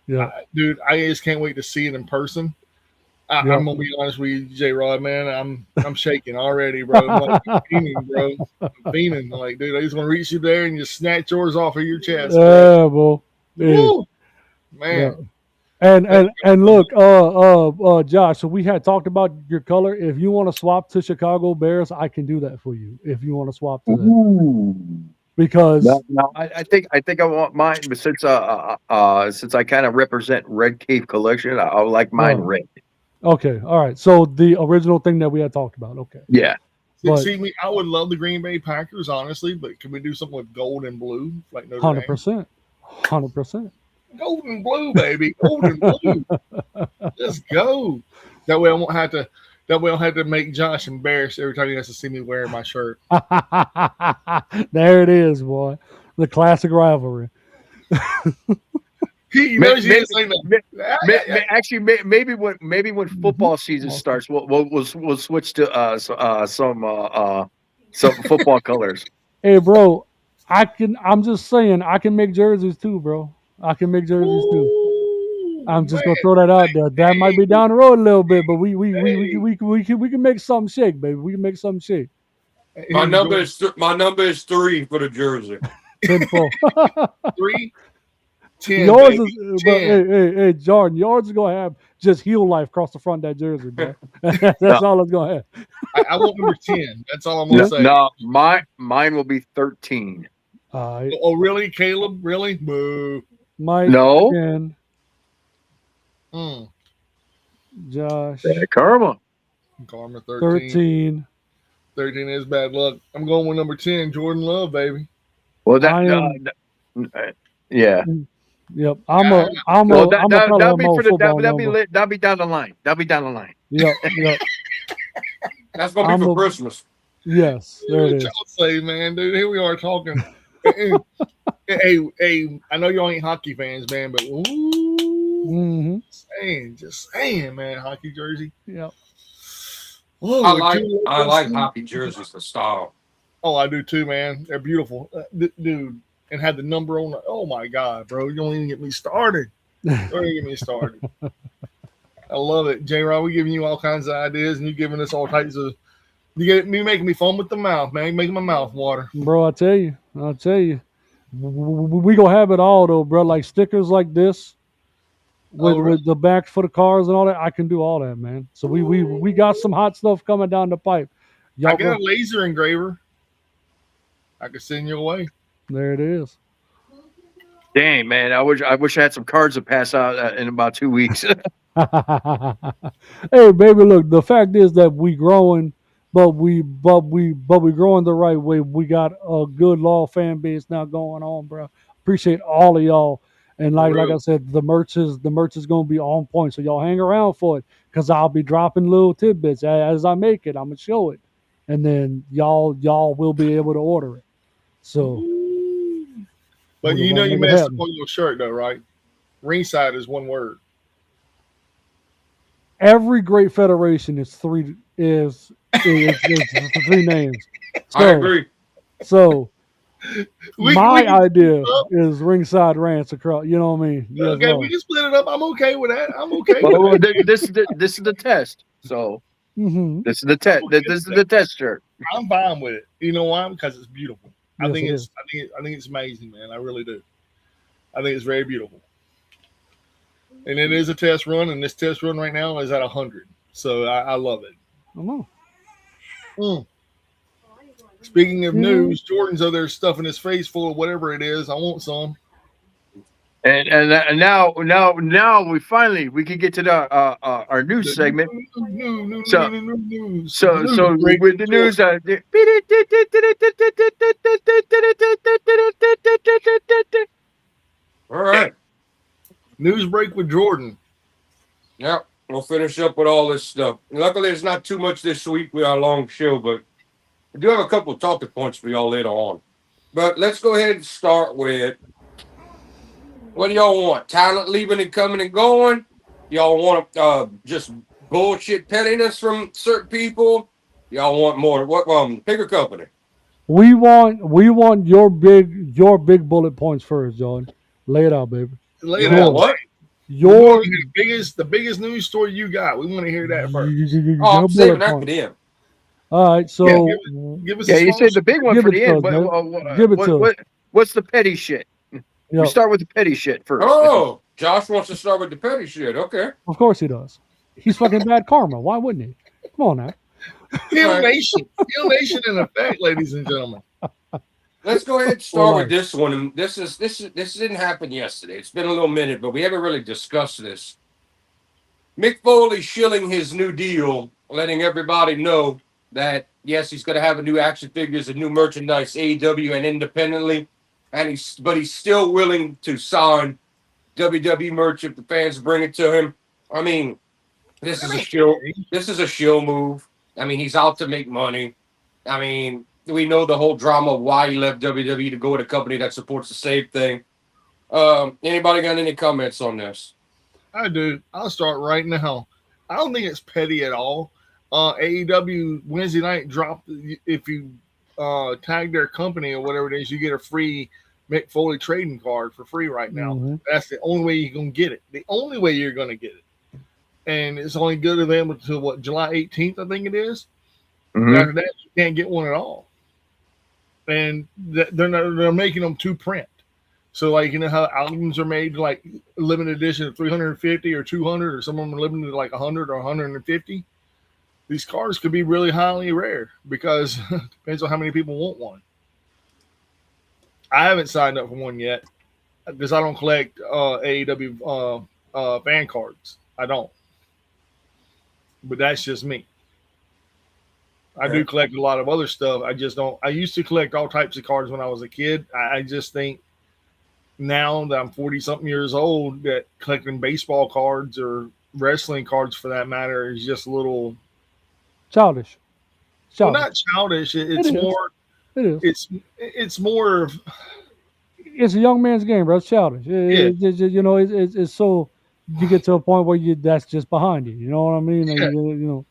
Yeah, dude. I just can't wait to see it in person. I'm gonna be honest with you, J Rod, man. I'm shaking already, bro. I'm like fiending, bro. I'm fiending. Like, dude, I just want to reach you there and just snatch yours off of your chest. Yeah, bro. Woo! Man. Yeah. And look, Josh, so we had talked about your color. If you want to swap to Chicago Bears, I can do that for you. If you want to swap to that. Ooh. Because no, I think I want mine, but since I kind of represent Red Cave Collection, I like mine red. Okay, all right. So the original thing that we had talked about. Okay. Yeah. See me, I would love the Green Bay Packers, honestly, but can we do something with gold and blue, like Notre Dame? 100%. Gold and blue, baby. Gold and blue. Just go. That way I won't have to. That way I don't have to make Josh embarrassed every time he has to see me wearing my shirt. There it is, boy. The classic rivalry. Actually, maybe when football season starts, we'll switch to some football colors. Hey, bro, I'm just saying, I can make jerseys too, bro. I can make jerseys too. I'm just gonna throw that out there. That might be down the road a little bit, but we can make something shake, baby. We can make something shake. My number is 3 for the jersey. 3, 10. Yours is, but hey, Jordan. Yours is gonna have just heel life across the front of that jersey, bro. That's all it's gonna have. I want number 10. That's all I'm gonna say. No, mine will be 13. Oh, really, Caleb? Really? Boo. Mike. No. 10. Josh. Karma 13. 13 is bad luck. I'm going with number 10, Jordan Love, baby. Well, yeah. Yep. That'll be down the line. Yep. That's gonna be for Christmas. Yes, there it is. Say, man, dude, here we are talking. hey, I know y'all ain't hockey fans, man, but just saying, man, hockey jersey. Yeah. Whoa, I like hockey jerseys, the style. Oh, I do too, man. They're beautiful, dude. And had the number on. Oh my god, bro! You don't even get me started. Don't even get me started. I love it, J-Rod. We giving you all kinds of ideas, and you giving us all types of. You get me making me foam with the mouth, man. Making my mouth water, bro. I tell you, we gonna have it all though, bro. Like stickers like this. With the backs for the cars and all that, I can do all that, man. So we got some hot stuff coming down the pipe. I got a laser engraver. I could send you away. There it is. Dang, man! I wish I had some cards to pass out in about 2 weeks. Hey, baby, look. The fact is that we growing, but we growing the right way. We got a good law fan base now going on, bro. Appreciate all of y'all. And like I said, the merch is gonna be on point. So y'all hang around for it, because I'll be dropping little tidbits as I make it. I'm gonna show it, and then y'all will be able to order it. So, but you know you messed up on your shirt though, right? Ringside is one word. Every great federation is three names. So, I agree. So. My idea is Ringside Rants across. You know what I mean? Okay, we can split it up. I'm okay with that. I'm okay. Well, this is the test. So this is the test. This is the test shirt. I'm fine with it. You know why? Because it's beautiful. I think it's amazing, man. I really do. I think it's very beautiful. And it is a test run, and this test run right now is at 100. So I love it. I know. Speaking of news, Jordan's over there stuffing his face full of whatever it is. I want some. And now we can get to the our news segment. So with the news, all right. News break with Jordan. Yep, we'll finish up with all this stuff. Luckily, it's not too much this week with our long show, but I do have a couple of talking points for y'all later on. But let's go ahead and start with, what do y'all want? Talent leaving and coming and going? Y'all want just bullshit pettiness from certain people? Y'all want more? What? Pick a company. We want your big bullet points first, Jordan. Lay it out, baby. Lay it out. What? The biggest news story you got. We want to hear that first. I'm saving that for them. All right, so give us you said the big one for the end. Give it to us. What's the petty shit? We start with the petty shit first. Oh, Josh wants to start with the petty shit. Okay. Of course he does. He's fucking bad karma. Why wouldn't he? Come on now. Heel Nation in effect, ladies and gentlemen. Let's go ahead and start with this one. This didn't happen yesterday. It's been a little minute, but we haven't really discussed this. Mick Foley shilling his new deal, letting everybody know that yes, he's going to have a new action figures and new merchandise, AEW and independently, and he's still willing to sign WWE merch if the fans bring it to him. I mean, this is a shill. This is a shill move. I mean, he's out to make money. I mean, we know the whole drama of why he left WWE to go with a company that supports the same thing. Anybody got any comments on this? I do. I'll start right now. I don't think it's petty at all. AEW Wednesday night dropped. If you tag their company or whatever it is, you get a free Mick Foley trading card for free right now. Mm-hmm. That's the only way you're going to get it. The only way you're going to get it. And it's only good available until July 18th, I think it is. Mm-hmm. After that, you can't get one at all. And they're making them to print. So, like, you know how albums are made, like, limited edition of 350 or 200, or some of them are limited to like 100 or 150. These cards could be really highly rare because it depends on how many people want one. I haven't signed up for one yet because I don't collect AEW fan cards. I don't. But that's just me. I do collect a lot of other stuff. I just don't. I used to collect all types of cards when I was a kid. I just think now that I'm 40-something years old that collecting baseball cards or wrestling cards for that matter is just a little childish. Well, not childish. It's more. It is. It's more of. It's a young man's game, bro. It's childish. It's so you get to a point where that's just behind you. You know what I mean? Yeah.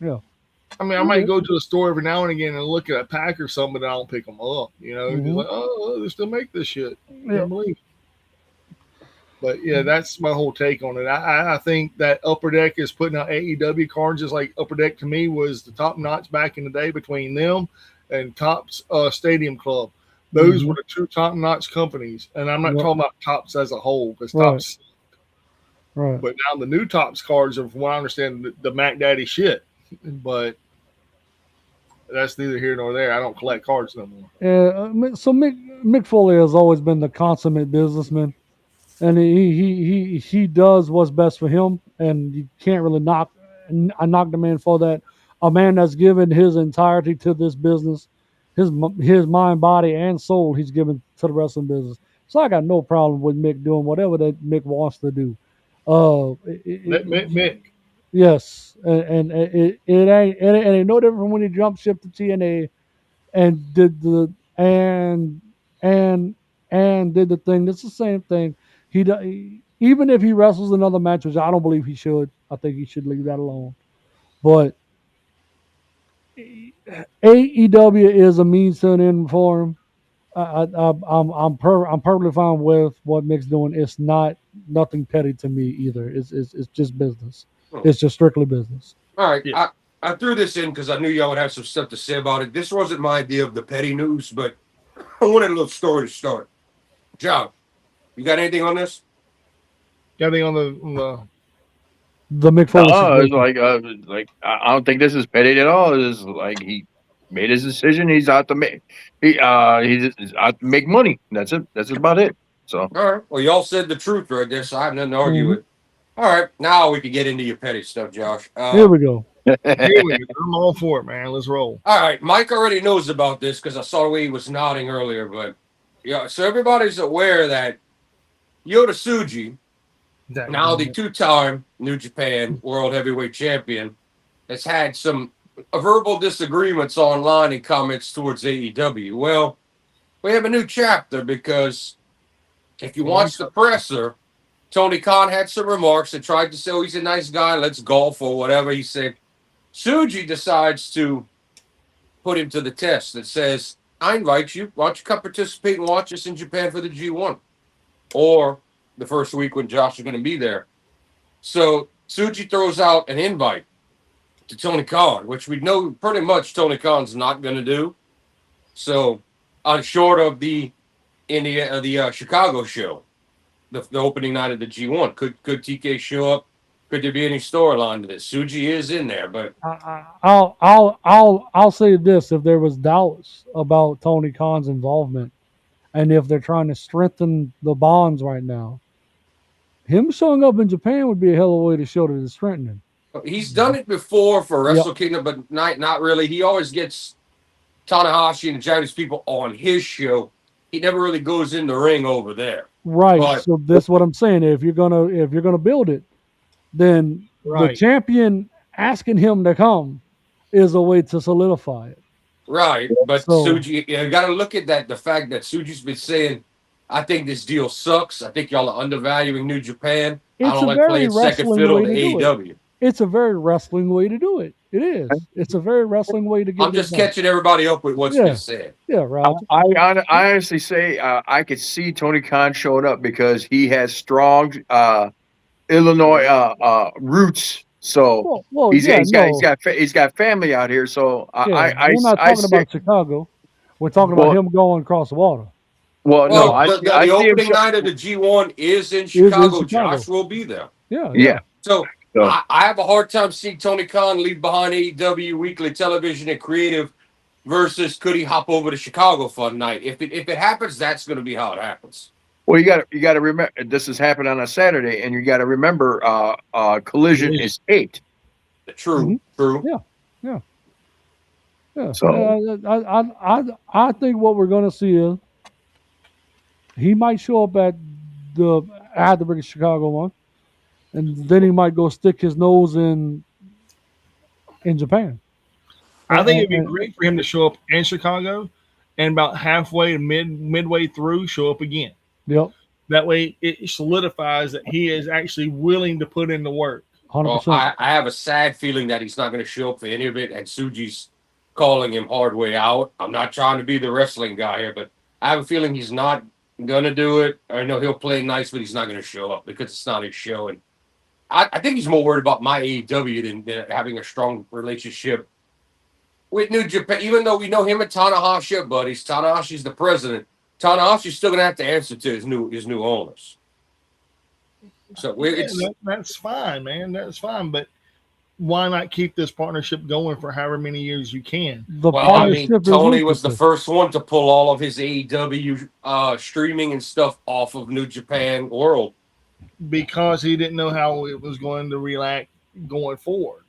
Yeah. I mean, I might go to a store every now and again and look at a pack or something, but I don't pick them up. Just like, oh, they still make this shit. Can't believe it. But yeah, that's my whole take on it. I think that Upper Deck is putting out AEW cards just like Upper Deck to me was the top notch back in the day between them and Topps Stadium Club. Those were the two top notch companies. And I'm not talking about Topps as a whole because Topps. Right. But now the new Topps cards are, from what I understand, the Mac Daddy shit. But that's neither here nor there. I don't collect cards no more. Yeah. So Mick Foley has always been the consummate businessman. And he does what's best for him, and you can't really knock the man for that. A man that's given his entirety to this business, his mind, body, and soul, he's given to the wrestling business. So I got no problem with Mick doing whatever that Mick wants to do. Mick. Yes, and it ain't no different from when he jumped ship to TNA and did the and did the thing. That's the same thing. Even if he wrestles another match, which I don't believe he should, I think he should leave that alone. But AEW is a means to an end for him. I'm perfectly fine with what Mick's doing. It's nothing petty to me either. It's just business. It's just strictly business. All right. Yeah. I threw this in because I knew y'all would have some stuff to say about it. This wasn't my idea of the petty news, but I wanted a little story to start. John, you got anything on this? Got anything on the Mick Foley? It's like I don't think this is petty at all. It's like he made his decision. He's out to make he's out to make money. That's it. That's about it. So all right. Well, y'all said the truth right there, so I have nothing to argue with. All right, now we can get into your petty stuff, Josh. Here we go. I'm all for it, man. Let's roll. All right, Mike already knows about this because I saw the way he was nodding earlier. But yeah, so everybody's aware that Yota Tsuji, now the two-time New Japan World Heavyweight Champion, has had some verbal disagreements online and comments towards AEW. Well, we have a new chapter because if you watch the presser, Tony Khan had some remarks and tried to say, oh, he's a nice guy, let's golf or whatever. He said, Tsuji decides to put him to the test that says, I invite you. Why don't you come participate and watch us in Japan for the G1? Or the first week when Josh is going to be there. So Tsuji throws out an invite to Tony Khan, which we know pretty much Tony Khan's not going to do. So, short of the Chicago show, the opening night of the G1, could TK show up? Could there be any storyline to this? Tsuji is in there, but I'll say this: if there was doubts about Tony Khan's involvement, and if they're trying to strengthen the bonds right now, him showing up in Japan would be a hell of a way to show that it's strengthening. He's done it before for Wrestle Kingdom, but not really. He always gets Tanahashi and the Japanese people on his show. He never really goes in the ring over there. Right. But, so that's what I'm saying. If you're gonna build it, then the champion asking him to come is a way to solidify it. Right. But Tsuji, you got to look at that. The fact that Tsuji's been saying, I think this deal sucks. I think y'all are undervaluing New Japan. I don't like playing second fiddle to AEW. It's a very wrestling way to do it. It is. It's a very wrestling way to get I'm just catching everybody up with what's been said. Yeah, Roger. I honestly say I could see Tony Khan showing up because he has strong Illinois roots. So he's got family out here. So we're not talking about Chicago. We're talking about him going across the water. The opening night of the G1 is in Chicago. Josh will be there. Yeah. So I have a hard time seeing Tony Khan leave behind AEW, weekly television, and creative versus could he hop over to Chicago for a night? If it happens, that's going to be how it happens. Well, you got to remember this has happened on a Saturday, and you got to remember Collision is taped. True. Yeah. So I think what we're going to see is he might show up at the Chicago one, and then he might go stick his nose in Japan. I think it'd be great for him to show up in Chicago, and about halfway to midway through, show up again. Yep. That way, it solidifies that he is actually willing to put in the work. 100%. Well, I have a sad feeling that he's not going to show up for any of it, and Suji's calling him hard way out. I'm not trying to be the wrestling guy here, but I have a feeling he's not going to do it. I know he'll play nice, but he's not going to show up because it's not his show. And I think he's more worried about my AEW than having a strong relationship with New Japan. Even though we know him and Tanahashi are buddies, Tanahashi's the president. Tanahashi's still going to have to answer to his new owners. So that's fine, man. That's fine. But why not keep this partnership going for however many years you can? Tony was the first one to pull all of his AEW streaming and stuff off of New Japan World because he didn't know how it was going to react going forward.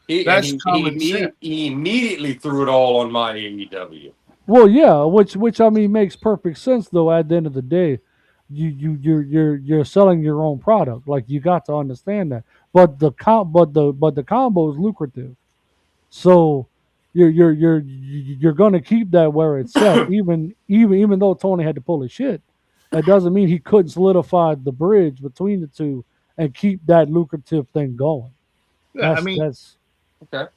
He immediately threw it all on my AEW. Well, yeah, which I mean makes perfect sense though. At the end of the day, you're selling your own product. Like you got to understand that. But the combo is lucrative, so you're going to keep that where it's set. even though Tony had to pull his shit, that doesn't mean he couldn't solidify the bridge between the two and keep that lucrative thing going. Yeah, that's okay.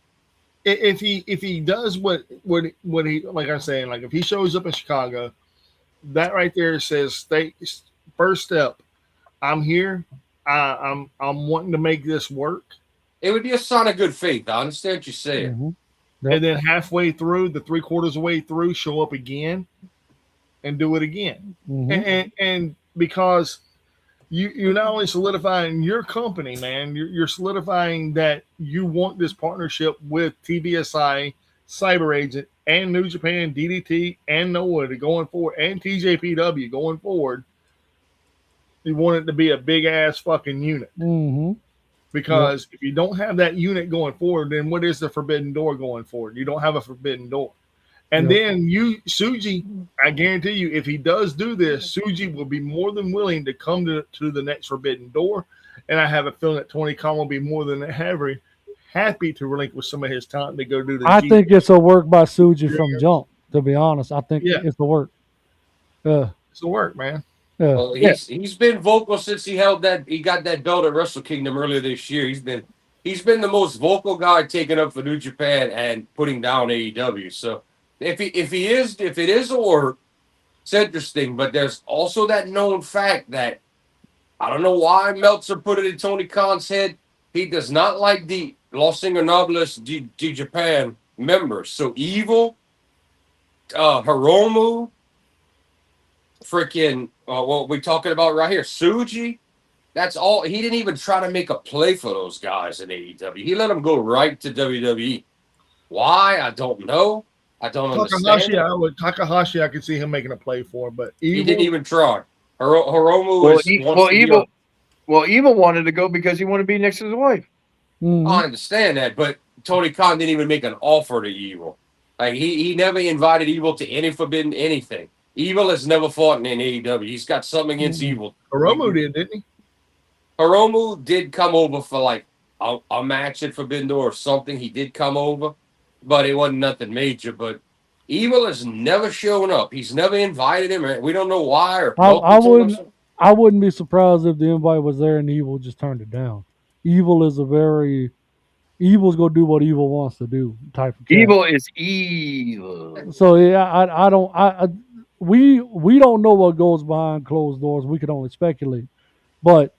If he does what he, like I'm saying, like if he shows up in Chicago, that right there says first step. I'm here. I'm wanting to make this work. It would be a sign of good faith. I understand what you're saying. Mm-hmm. Yep. And then halfway through, the 3/4 of the way through, show up again and do it again. Mm-hmm. And because you're not only solidifying your company, man, you're solidifying that you want this partnership with TBSI, Cyber Agent, and New Japan, DDT, and Noah going forward, and TJPW going forward. You want it to be a big ass fucking unit. Mm-hmm. Because if you don't have that unit going forward, then what is the forbidden door going forward? You don't have a forbidden door. And then Suji, I guarantee you, if he does do this, Suji will be more than willing to come to the next forbidden door. And I have a feeling that Tony Khan will be more than happy to relinquish some of his time to go do the I think it's a work by Suji from jump, to be honest. I think it's the work. It's the work, man. Yeah. Well, he's been vocal since he got that belt at Wrestle Kingdom earlier this year. He's been the most vocal guy taking up for New Japan and putting down AEW. So if it is a work, it's interesting. But there's also that known fact that I don't know why Meltzer put it in Tony Khan's head. He does not like the Los Ingobernables de Japan members. So Evil, Hiromu, freaking what we're talking about right here, Suji. That's all. He didn't even try to make a play for those guys in AEW. He let them go right to WWE. Why? I don't know. I don't understand. Takahashi, I could see him making a play for, but he didn't even try. Hiromu Evil wanted to go because he wanted to be next to his wife. Mm-hmm. I understand that, but Tony Khan didn't even make an offer to Evil. Like he never invited Evil to any forbidden anything. Evil has never fought in AEW. He's got something against Evil. Hiromu did, didn't he? Hiromu did come over for like a match at Forbidden Door or something. He did come over, but it wasn't nothing major. But Evil has never shown up. He's never invited him. We don't know why. Or I wouldn't be surprised if the invite was there and Evil just turned it down. Evil's gonna do what Evil wants to do type of cat. Evil is evil. So yeah, we don't know what goes behind closed doors. We can only speculate. But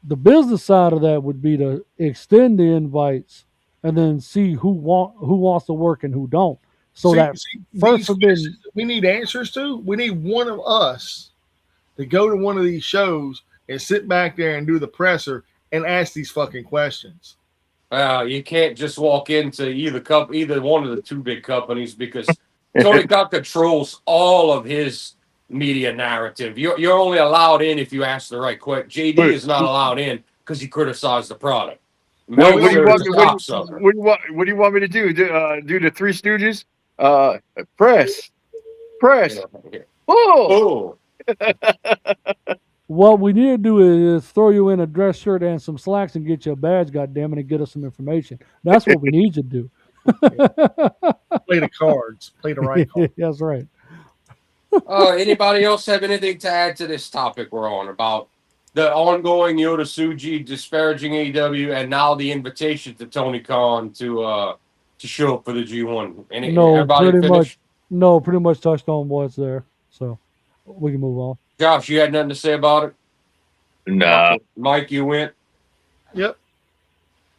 the business side of that would be to extend the invites and then see who wants to work and who don't. So we need answers to. We need one of us to go to one of these shows and sit back there and do the presser and ask these fucking questions. You can't just walk into either one of the two big companies because Tony Khan controls all of his media narrative. You're only allowed in if you ask the right question. JD is not allowed in because he criticized the product. What do you want me to do? Do the Three Stooges? Press. Oh. What we need to do is throw you in a dress shirt and some slacks and get you a badge, goddammit, and get us some information. That's what we need you to do. Play the cards. Play the right cards. That's right. Anybody else have anything to add to this topic we're on about the ongoing Yota Tsuji disparaging AEW and now the invitation to Tony Khan to show up for the G1? Everybody finished? Pretty much touched on what's there. So we can move on. Josh, you had nothing to say about it? Nah. Mike, you went? Yep.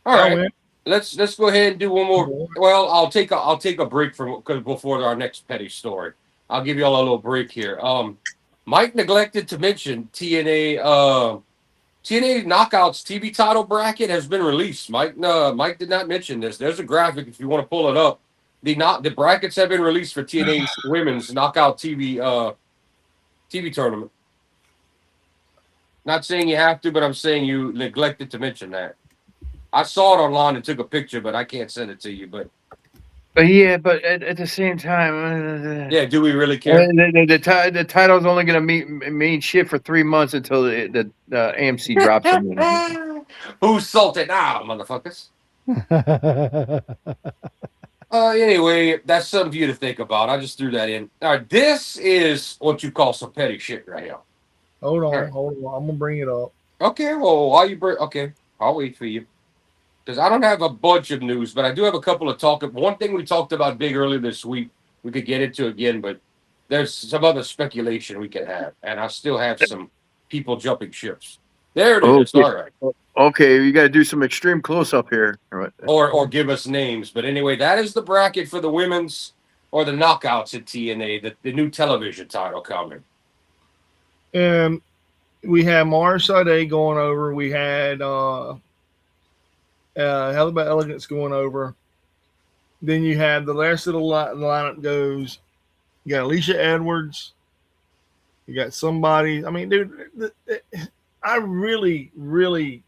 All right. Let's go ahead and do one more. Well, I'll take a break before our next petty story. I'll give you all a little break here. Mike neglected to mention TNA Knockouts TV title bracket has been released. Mike did not mention this. There's a graphic if you want to pull it up. The brackets have been released for TNA's Women's Knockout TV tournament. Not saying you have to, but I'm saying you neglected to mention that. I saw it online and took a picture, but I can't send it to you. But yeah, but at the same time, yeah, do we really care? The title's only going to mean shit for 3 months until the AMC drops it. Who's salted now, motherfuckers? Anyway, that's something for you to think about. I just threw that in. All right, this is what you call some petty shit right here. Hold on. I'm gonna bring it up. Okay, well, while you bring, okay, I'll wait for you because I don't have a bunch of news, but I do have a couple of One thing we talked about big earlier this week, we could get into again, but there's some other speculation we can have, and I still have some people jumping ships. There it is. All right. Okay, you got to do some extreme close up here, right? Or give us names. But anyway, that is the bracket for the women's or the knockouts at TNA, the new television title coming. And we had Mars Sade going over. We had Hell About Elegance going over. Then you had the rest of the lineup goes. You got Alicia Edwards. You got somebody. I mean, dude, I really,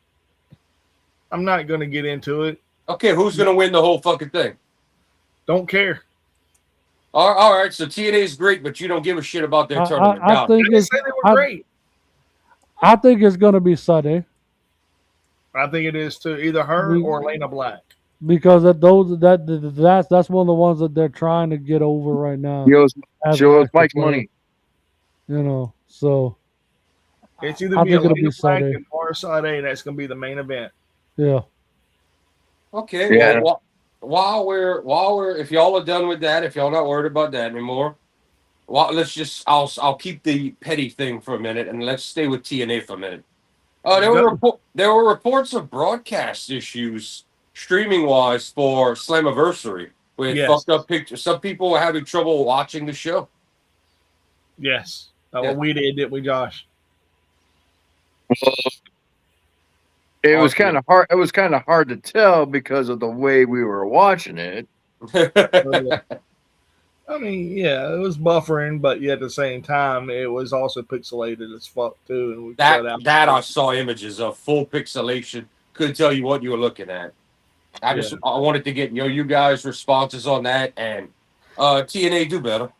I'm not going to get into it. Okay, who's going to win the whole fucking thing? Don't care. All right, so TNA is great, but you don't give a shit about their tournament. I think they were great. I think it's going to be Sade. I think it is too. Either her or Lena Black. Because that's one of the ones that they're trying to get over right now. Shows Mike's money. You know, so it's either be Lena Black and Mara Sade. That's going to be the main event. Yeah. Okay. Yeah. Well, while we're if y'all are done with that, if y'all not worried about that anymore, I'll keep the petty thing for a minute and let's stay with TNA for a minute. There were reports of broadcast issues streaming wise for Slammiversary with fucked up pictures. Some people were having trouble watching the show. Yes. Well, we did, didn't we, Josh? It was kind of hard. It was kind of hard to tell because of the way we were watching it. I mean, yeah, it was buffering, but yet at the same time, it was also pixelated as fuck too. And I saw images of full pixelation. Couldn't tell you what you were looking at. I wanted to get you guys' responses on that, and TNA do better.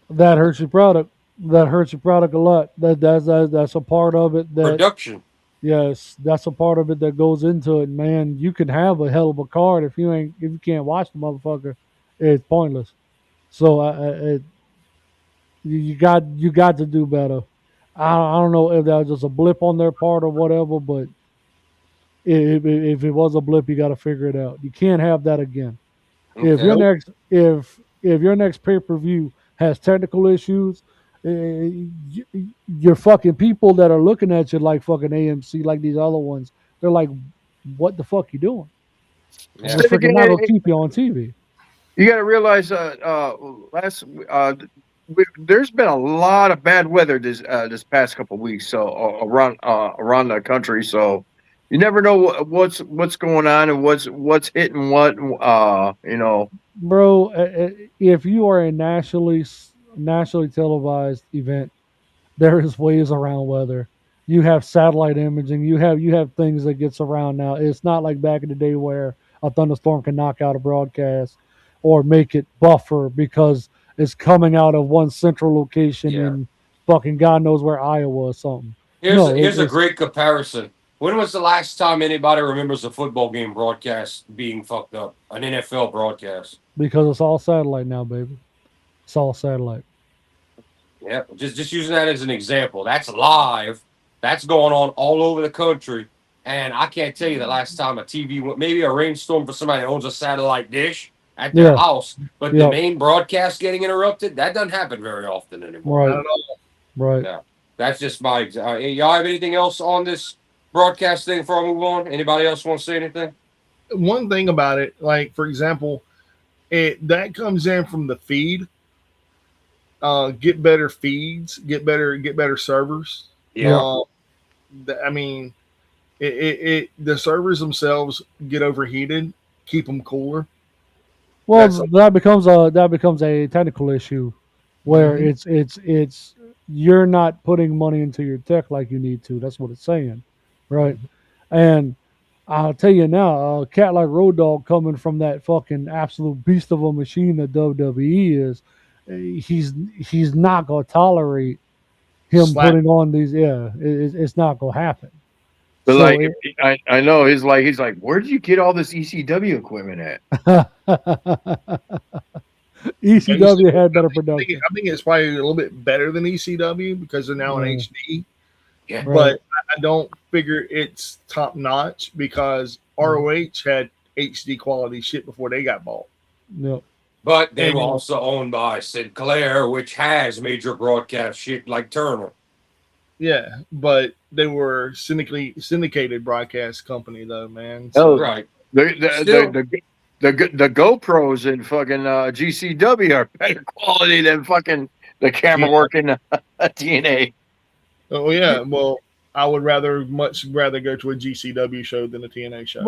That hurts your product. That hurts your product a lot. That's a part of it. That production. Yes, that's a part of it that goes into it, man. You can have a hell of a card if you can't watch the motherfucker, it's pointless. So you got to do better. I don't know if that was just a blip on their part or whatever, but if it was a blip, you got to figure it out. You can't have that again. Okay. If your next pay-per-view has technical issues, your fucking people that are looking at you like fucking AMC, like these other ones, they're like, "What the fuck you doing?" Yeah. We're freaking not gonna keep you on TV. You got to realize, there's been a lot of bad weather this past couple of weeks, so around the country. So you never know what's going on and what's hitting what. Bro, if you are a nationally televised event, there is ways around weather. You have satellite imaging. You have things that gets around now. It's not like back in the day where a thunderstorm can knock out a broadcast or make it buffer because it's coming out of one central location in fucking God knows where, Iowa or something. Here's a great comparison. When was the last time anybody remembers a football game broadcast being fucked up? An NFL broadcast? Because it's all satellite now, baby. It's all satellite. Yeah, just using that as an example. That's live. That's going on all over the country. And I can't tell you the last time a TV went, maybe a rainstorm for somebody that owns a satellite dish at their Yeah. house, but the Yep. main broadcast getting interrupted, that doesn't happen very often anymore. Right. Not at all. Right. Yeah. That's just my y'all have anything else on this broadcast thing before I move on? Anybody else want to say anything? One thing about it, like for example, it that comes in from the feed. Get better feeds, get better servers. Yeah. I mean, the servers themselves get overheated. Keep them cooler. Well, that becomes a technical issue where it's you're not putting money into your tech like you need to. That's what it's saying, right? And I'll tell you now, a cat like Road Dogg coming from that fucking absolute beast of a machine that WWE is, he's not gonna tolerate him putting on these. Yeah, it's not gonna happen. But So I know he's like, where did you get all this ECW equipment at? ECW had better production. I think it's probably a little bit better than ECW because they're now in HD. Yeah. But I don't figure it's top notch because ROH had HD quality shit before they got bought. Yep. But they were also owned by Sinclair, which has major broadcast shit like Turner. Yeah, but they were syndicated broadcast company though, man. So, right. The GoPros in fucking GCW are better quality than fucking the camera work in TNA. Oh yeah, well, I would much rather go to a GCW show than a TNA show.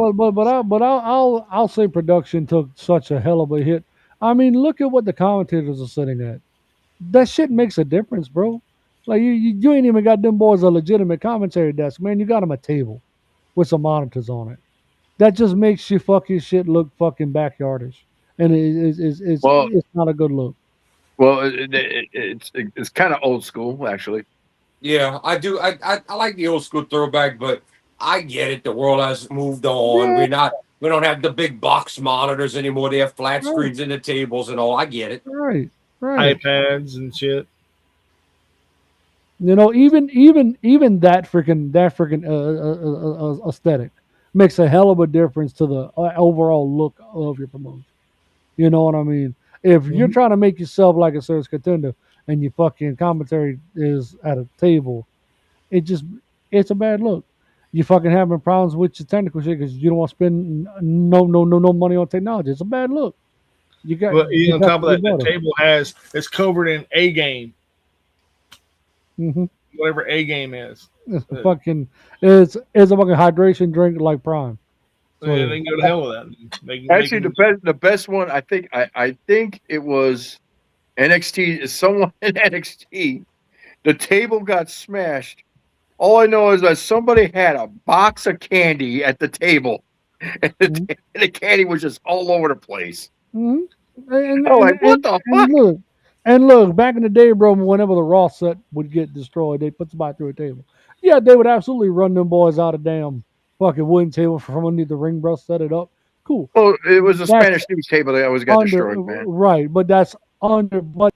I'll say production took such a hell of a hit. I mean, look at what the commentators are sitting at. That shit makes a difference, bro. Like you ain't even got them boys a legitimate commentary desk, man. You got them a table with some monitors on it. That just makes your fucking shit look fucking backyardish, and it's not a good look. Well, it's kind of old school, actually. Yeah, I do. I like the old school throwback, but I get it. The world has moved on. Yeah. We don't have the big box monitors anymore. They have flat screens in the tables and all. I get it. Right. iPads and shit. You know, even that freaking aesthetic makes a hell of a difference to the overall look of your promotion. You know what I mean? If you're trying to make yourself like a serious contender and your fucking commentary is at a table, it's a bad look. You fucking having problems with your technical shit because you don't want to spend no money on technology. It's a bad look. You got. But on top of that, the table it's covered in A game. Mm-hmm. Whatever A game is. It's a fucking hydration drink like Prime. So they can go to hell with that. Actually, the best one I think it was NXT. Someone in NXT, the table got smashed. All I know is that somebody had a box of candy at the table, and the candy was just all over the place. Mm-hmm. What the fuck? And look, back in the day, bro, whenever the Raw set would get destroyed, they put somebody through a table. Yeah, they would absolutely run them boys out of damn fucking wooden table from underneath the ring, bro, set it up. Cool. Well, it was a Spanish news table that always got destroyed, man. Right, but that's under. But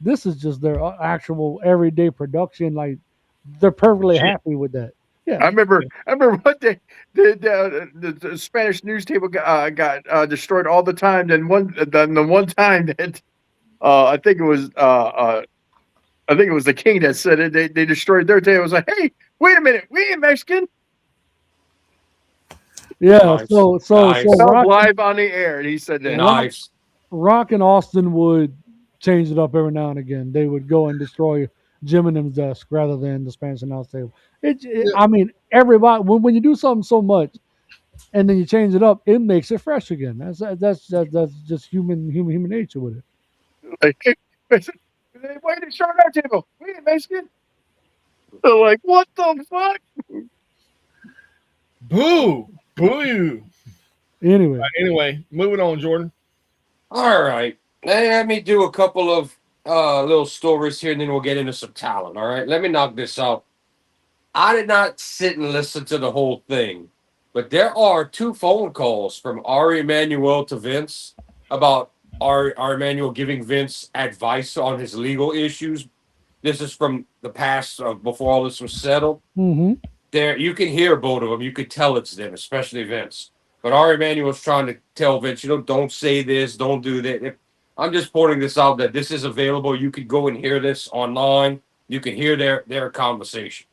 this is just their actual everyday production. Like they're perfectly happy with that. Yeah, I remember what the Spanish news table got destroyed all the time. Then the one time that I think it was the King that said it. They destroyed their table. It was like, hey, wait a minute, we ain't Mexican. Yeah, nice. so Rock, live on the air, and he said that. Nice. Rock and Austin would change it up every now and again. They would go and destroy Jim and them's desk rather than the Spanish announce table. I mean, everybody when you do something so much and then you change it up, it makes it fresh again. That's just human nature with it. Like, why did destroy our table? We ain't Mexican. They're like, what the fuck? Boo you. Anyway, moving on, Jordan. All right. Let me do a couple of little stories here, and then we'll get into some talent. All right. Let me knock this out. I did not sit and listen to the whole thing, but there are 2 phone calls from Ari Emanuel to Vince about our Emanuel giving Vince advice on his legal issues. This is from the past before all this was settled. Mm-hmm. There, you can hear both of them. You could tell it's them, especially Vince. But Ari Emanuel's trying to tell Vince, don't say this, don't do that. I'm just pointing this out that this is available. You could go and hear this online. You can hear their conversations.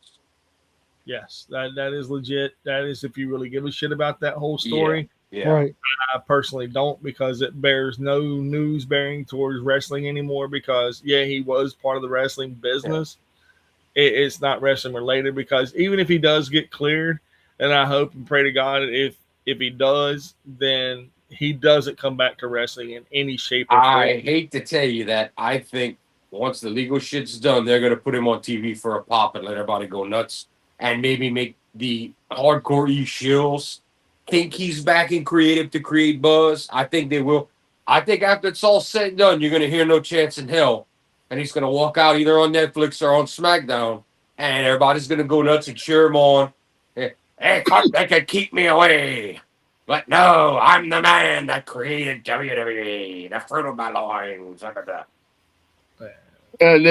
Yes, that is legit. That is if you really give a shit about that whole story. Yeah. Right. I personally don't, because it bears no news bearing towards wrestling anymore, because he was part of the wrestling business. It's not wrestling related, because even if he does get cleared, and I hope and pray to God if he does, then he doesn't come back to wrestling in any shape or form. I hate to tell you that. I think once the legal shit's done, they're going to put him on TV for a pop and let everybody go nuts, and maybe make the hardcore shills think he's back in creative to create buzz. I think they will. I think after it's all said and done, you're going to hear No Chance in Hell, and he's going to walk out either on Netflix or on SmackDown, and everybody's going to go nuts and cheer him on. Hey, fuck, they could keep me away. But no, I'm the man that created WWE, the fruit of my loins. They're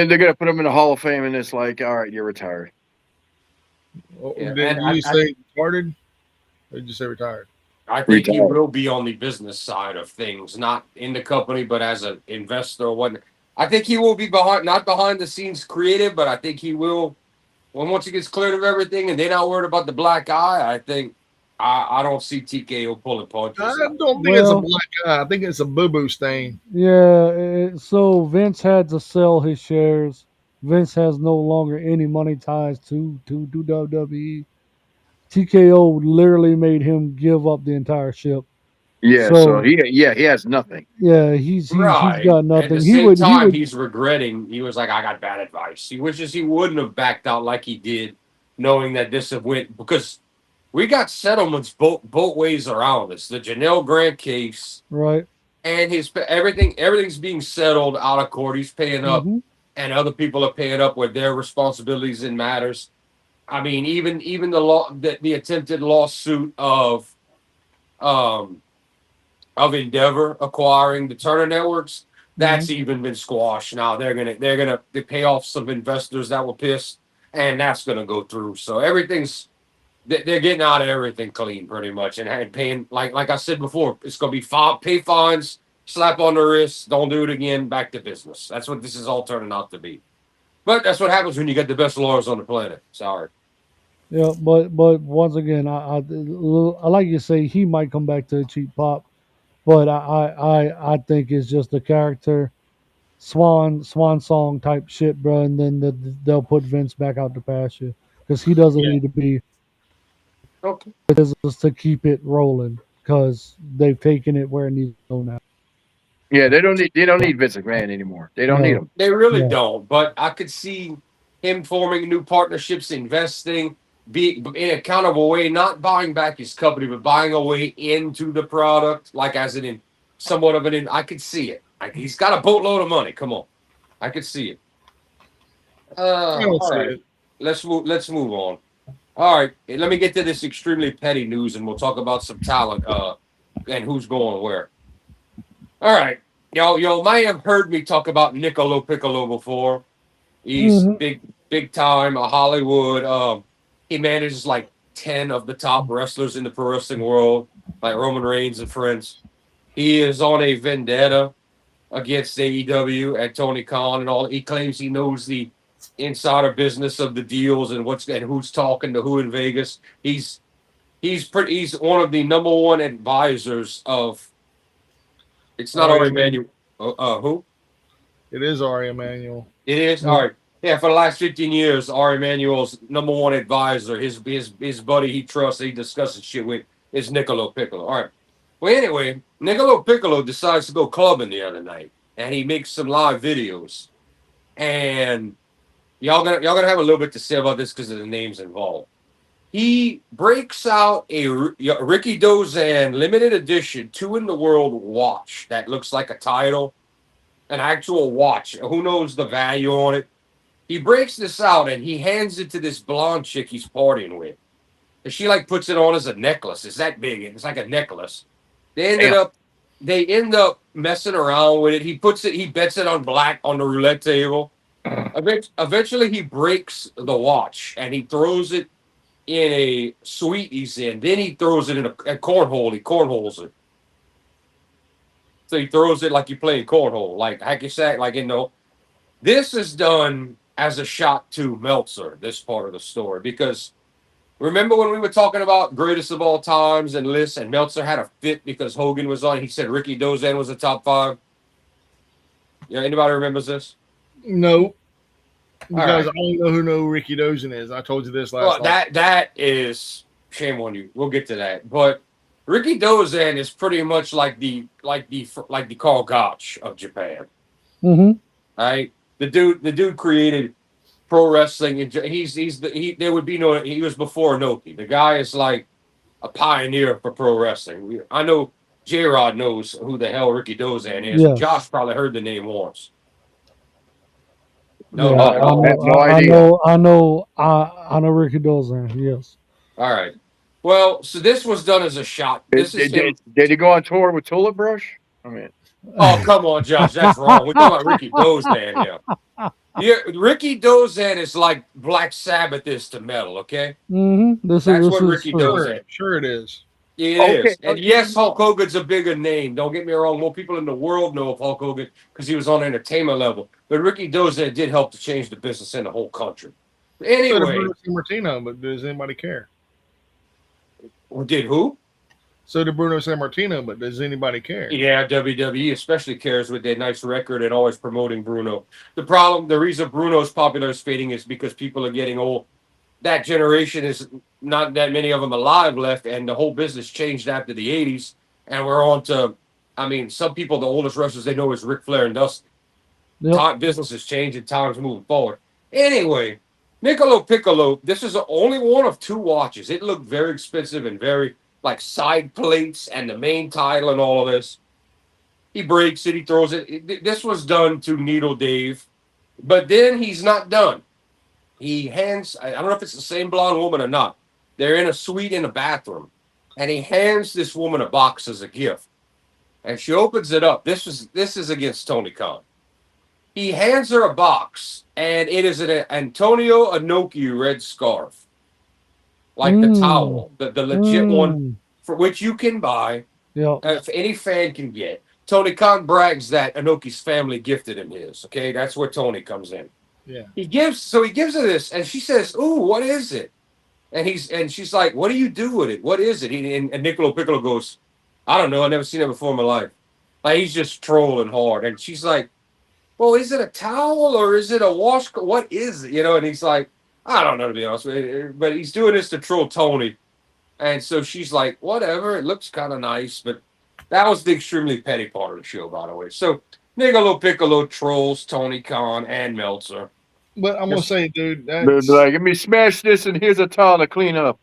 going to put him in the Hall of Fame, and it's like, all right, you're retired. Did you say retarded? Or did you say retired? I think he will be on the business side of things, not in the company, but as an investor or whatnot. I think he will be not behind the scenes creative, but I think he will. Once he gets cleared of everything and they're not worried about the black eye, I think I don't see TKO pulling punches. I don't think it's a black eye. I think it's a boo-boo stain. Yeah. So Vince had to sell his shares. Vince has no longer any money ties to WWE. TKO literally made him give up the entire ship. Yeah, so he has nothing. Yeah, he's got nothing. At the same time, he's regretting. He was like, I got bad advice. He wishes he wouldn't have backed out like he did, knowing that this have went, because we got settlements both ways around this. The Janelle Grant case, right, and everything's being settled out of court. He's paying up, and other people are paying up with their responsibilities in matters. I mean, even the attempted lawsuit of Endeavor acquiring the Turner Networks, that's even been squashed. Now they're gonna pay off some investors that were pissed, and that's gonna go through. So they're getting out of everything clean pretty much, and paying like I said before, it's gonna be pay fines, slap on the wrist, don't do it again, back to business. That's what this is all turning out to be. But that's what happens when you get the best lawyers on the planet. Sorry. Yeah, but once again, I like you say he might come back to a cheap pop, but I think it's just a character swan song type shit, bro. And then they'll put Vince back out to pasture because he doesn't need to be. Okay. Business to keep it rolling because they've taken it where it needs to go now. Yeah, they don't need Vince McMahon anymore. They don't need him. They really don't. But I could see him forming new partnerships, investing, be in a kind of a way, not buying back his company, but buying a way into the product, like as in somewhat of an. I could see it. He's got a boatload of money. Come on, I could see it. All right, let's move on. All right, let me get to this extremely petty news, and we'll talk about some talent and who's going where. All right, y'all might have heard me talk about Niccolo Piccolo before. He's big time, Hollywood. He manages like 10 of the top wrestlers in the pro wrestling world, like Roman Reigns and friends. He is on a vendetta against AEW and Tony Khan and all. He claims he knows the insider business of the deals and who's talking to who in Vegas. He's one of the number one advisors of. It's not Ari Emanuel. Who? It is Ari Emanuel. It is? All right. Yeah, for the last 15 years, Ari Emanuel's number one advisor, his buddy he trusts, he discusses shit with, is Niccolo Piccolo. All right. Well, anyway, Niccolo Piccolo decides to go clubbing the other night, and he makes some live videos. And y'all gonna have a little bit to say about this because of the names involved. He breaks out a Ricky Dozan limited edition 2 in the world watch that looks like a title, an actual watch. Who knows the value on it? He breaks this out and he hands it to this blonde chick he's partying with. And she puts it on as a necklace. It's that big. It's like a necklace. They ended up they end up messing around with it. He bets it on black on the roulette table. Eventually, he breaks the watch and he throws it in a suite he's in. Then he throws it in a cornhole. He cornholes it. So he throws it like you're playing cornhole, like hacky sack, like This is done as a shot to Meltzer, this part of the story, because remember when we were talking about greatest of all times and lists, and Meltzer had a fit because Hogan was on. He said Ricky Dozan was the top 5. Yeah, anybody remembers this? No, because right. I don't know who Ricky Dozan is. I told you this last night. That is shame on you. We'll get to that, but Ricky Dozan is pretty much like the Karl Gotch of Japan. Mm-hmm. Right, the dude created pro wrestling, and there would be no. He was before Inoki. The guy is like a pioneer for pro wrestling. I know J-Rod knows who the hell Ricky Dozan is. Yes. Josh probably heard the name once. No, yeah, I know Ricky Dozan. Yes. All right. Well, so this was done as a shot. Did he go on tour with Tulip Brush? I mean, oh come on, Josh, that's wrong. We're talking about Ricky Dozan here. Yeah, Ricky Dozan is like Black Sabbath is to metal. Okay. Mm-hmm. That's what Ricky Dozan. Sure, it is. It is. And yes, Hulk Hogan's a bigger name. Don't get me wrong. More people in the world know of Hulk Hogan because he was on entertainment level. But Ricky Dozan did help to change the business in the whole country. Anyway. So did Bruno Sammartino, but does anybody care? Did who? So did Bruno Sammartino, but does anybody care? Yeah, WWE especially cares with their nice record and always promoting Bruno. The reason Bruno's popular is fading is because people are getting old. That generation is not that many of them alive left, and the whole business changed after the 80s. And we're on to, some people, the oldest wrestlers they know is Ric Flair and Dusty. Yep. Business is changing, time's moving forward. Anyway, Niccolo Piccolo, this is only one of 2 watches. It looked very expensive and very like side plates and the main title and all of this. He breaks it, he throws it. This was done to Needle Dave, but then he's not done. He hands, I don't know if it's the same blonde woman or not. They're in a suite in a bathroom, and he hands this woman a box as a gift. And she opens it up. This is against Tony Khan. He hands her a box, and it is an Antonio Inoki red scarf. Like the towel, the legit one for which you can buy. Yeah. If any fan can get. Tony Khan brags that Inoki's family gifted him his. Okay, that's where Tony comes in. Yeah. He gives her this, and she says, "Ooh, what is it?" And she's like, "What do you do with it? What is it?" And Niccolo Piccolo goes, "I don't know. I never seen it before in my life." Like he's just trolling hard, and she's like, "Well, is it a towel or is it a wash? What is it?" And he's like, "I don't know, to be honest with you," but he's doing this to troll Tony, and so she's like, "Whatever. It looks kind of nice," but that was the extremely petty part of the show, by the way. So Niccolo Piccolo trolls Tony Khan and Meltzer. But I'm gonna say, dude, like, let me smash this, and here's a towel to clean up.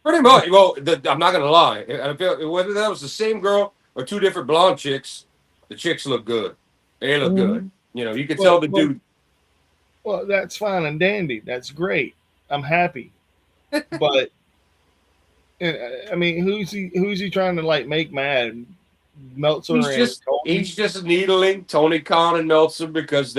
Pretty much. Well, I'm not gonna lie. Whether that was the same girl or 2 different blonde chicks, the chicks look good. They look good. You can tell the dude. Well, that's fine and dandy. That's great. I'm happy. But who's he trying to like make mad? Meltzer. He's just needling Tony Khan and Meltzer because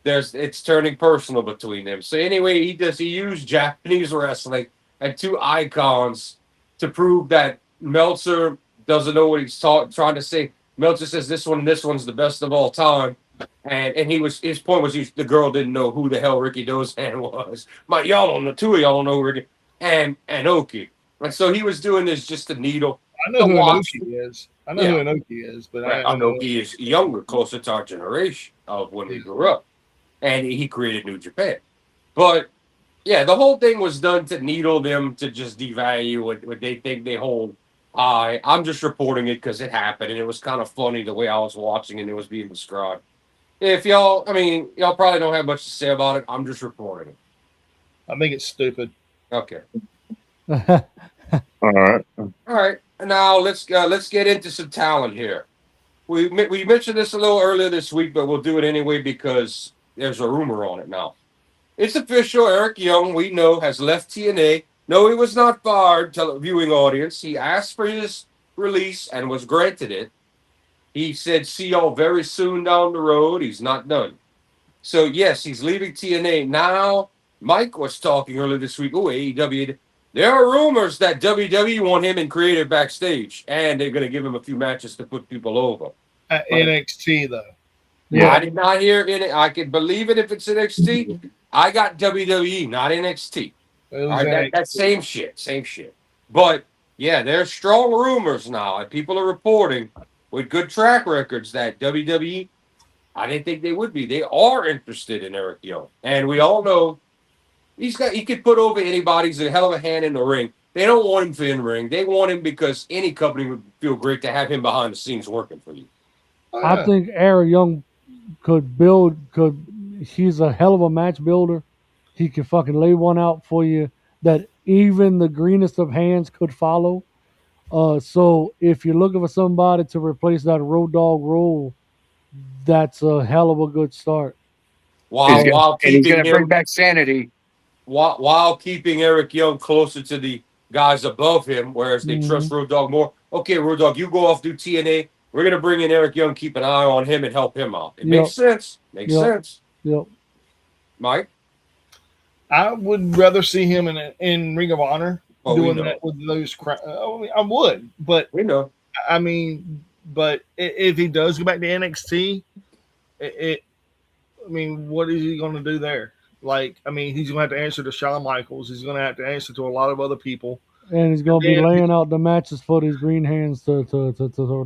it's turning personal between them. So anyway, he used Japanese wrestling and 2 icons to prove that Meltzer doesn't know what he's trying to say. Meltzer says this one's the best of all time. And his point was the girl didn't know who the hell Ricky Dozan was. Y'all don't know, 2 of y'all don't know Ricky and Inoki. And so he was doing this just to needle. I know who Inoki is. I know who Inoki is, but Inoki is younger, closer to our generation of when we grew up. And he created New Japan. But yeah, the whole thing was done to needle them to just devalue what they think they hold high. I'm just reporting it because it happened, and it was kind of funny the way I was watching and it was being described. If y'all probably don't have much to say about it. I'm just reporting it. I think it's stupid. Okay. All right. Now let's get into some talent here. We mentioned this a little earlier this week, but we'll do it anyway because there's a rumor on it now. It's official. Eric Young, we know, has left TNA. No, he was not fired. Tell a viewing audience. He asked for his release and was granted it. He said, "See y'all very soon down the road." He's not done. So yes, he's leaving TNA now. Mike was talking earlier this week. Oh, AEW. There are rumors that WWE want him in creative backstage, and they're going to give him a few matches to put people over. NXT though. Yeah. I did not hear it. I can believe it if it's NXT. I got WWE, not NXT. All right, that same shit. But yeah, there's strong rumors now, and people are reporting with good track records that WWE. I didn't think they would be. They are interested in Eric Young, and we all know he could put over anybody. He's a hell of a hand in the ring. They don't want him for in ring. They want him because any company would feel great to have him behind the scenes working for you. Oh, yeah. I think Eric Young he's a hell of a match builder. He can fucking lay one out for you that even the greenest of hands could follow. So if you're looking for somebody to replace that Road Dogg role, that's a hell of a good start. While he's keeping going to bring back sanity. While keeping Eric Young closer to the guys above him, whereas they trust Road Dogg more. Okay, Road Dogg, you go off, do TNA. We're going to bring in Eric Young, keep an eye on him, and help him out. It makes sense. Makes sense. Yep. Mike? I would rather see him in Ring of Honor doing that with those. I would, but we know. I mean, but if he does go back to NXT, I mean, what is he going to do there? Like, I mean, he's going to have to answer to Shawn Michaels. He's going to have to answer to a lot of other people, and he's going to be laying out the matches for these green hands to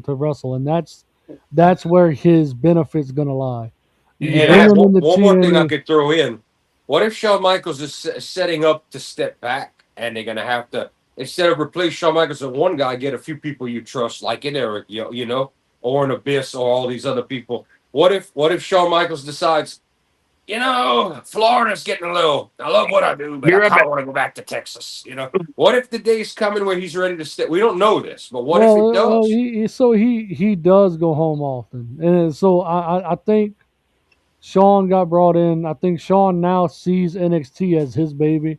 wrestle, and that's where his benefit's going to lie. Yeah, one more thing I could throw in. What if Shawn Michaels is setting up to step back, and they're going to have to, instead of replace Shawn Michaels with one guy, get a few people you trust, like in Eric, you know, or an Abyss, or all these other people. What if Shawn Michaels decides, you know, Florida's getting a little, I love what I do, but I kind of want to go back to Texas, you know? What if the day's coming where he's ready to step? We don't know this, but what if it does? He does go home often. And so I think Shawn got brought in. I think Shawn now sees NXT as his baby.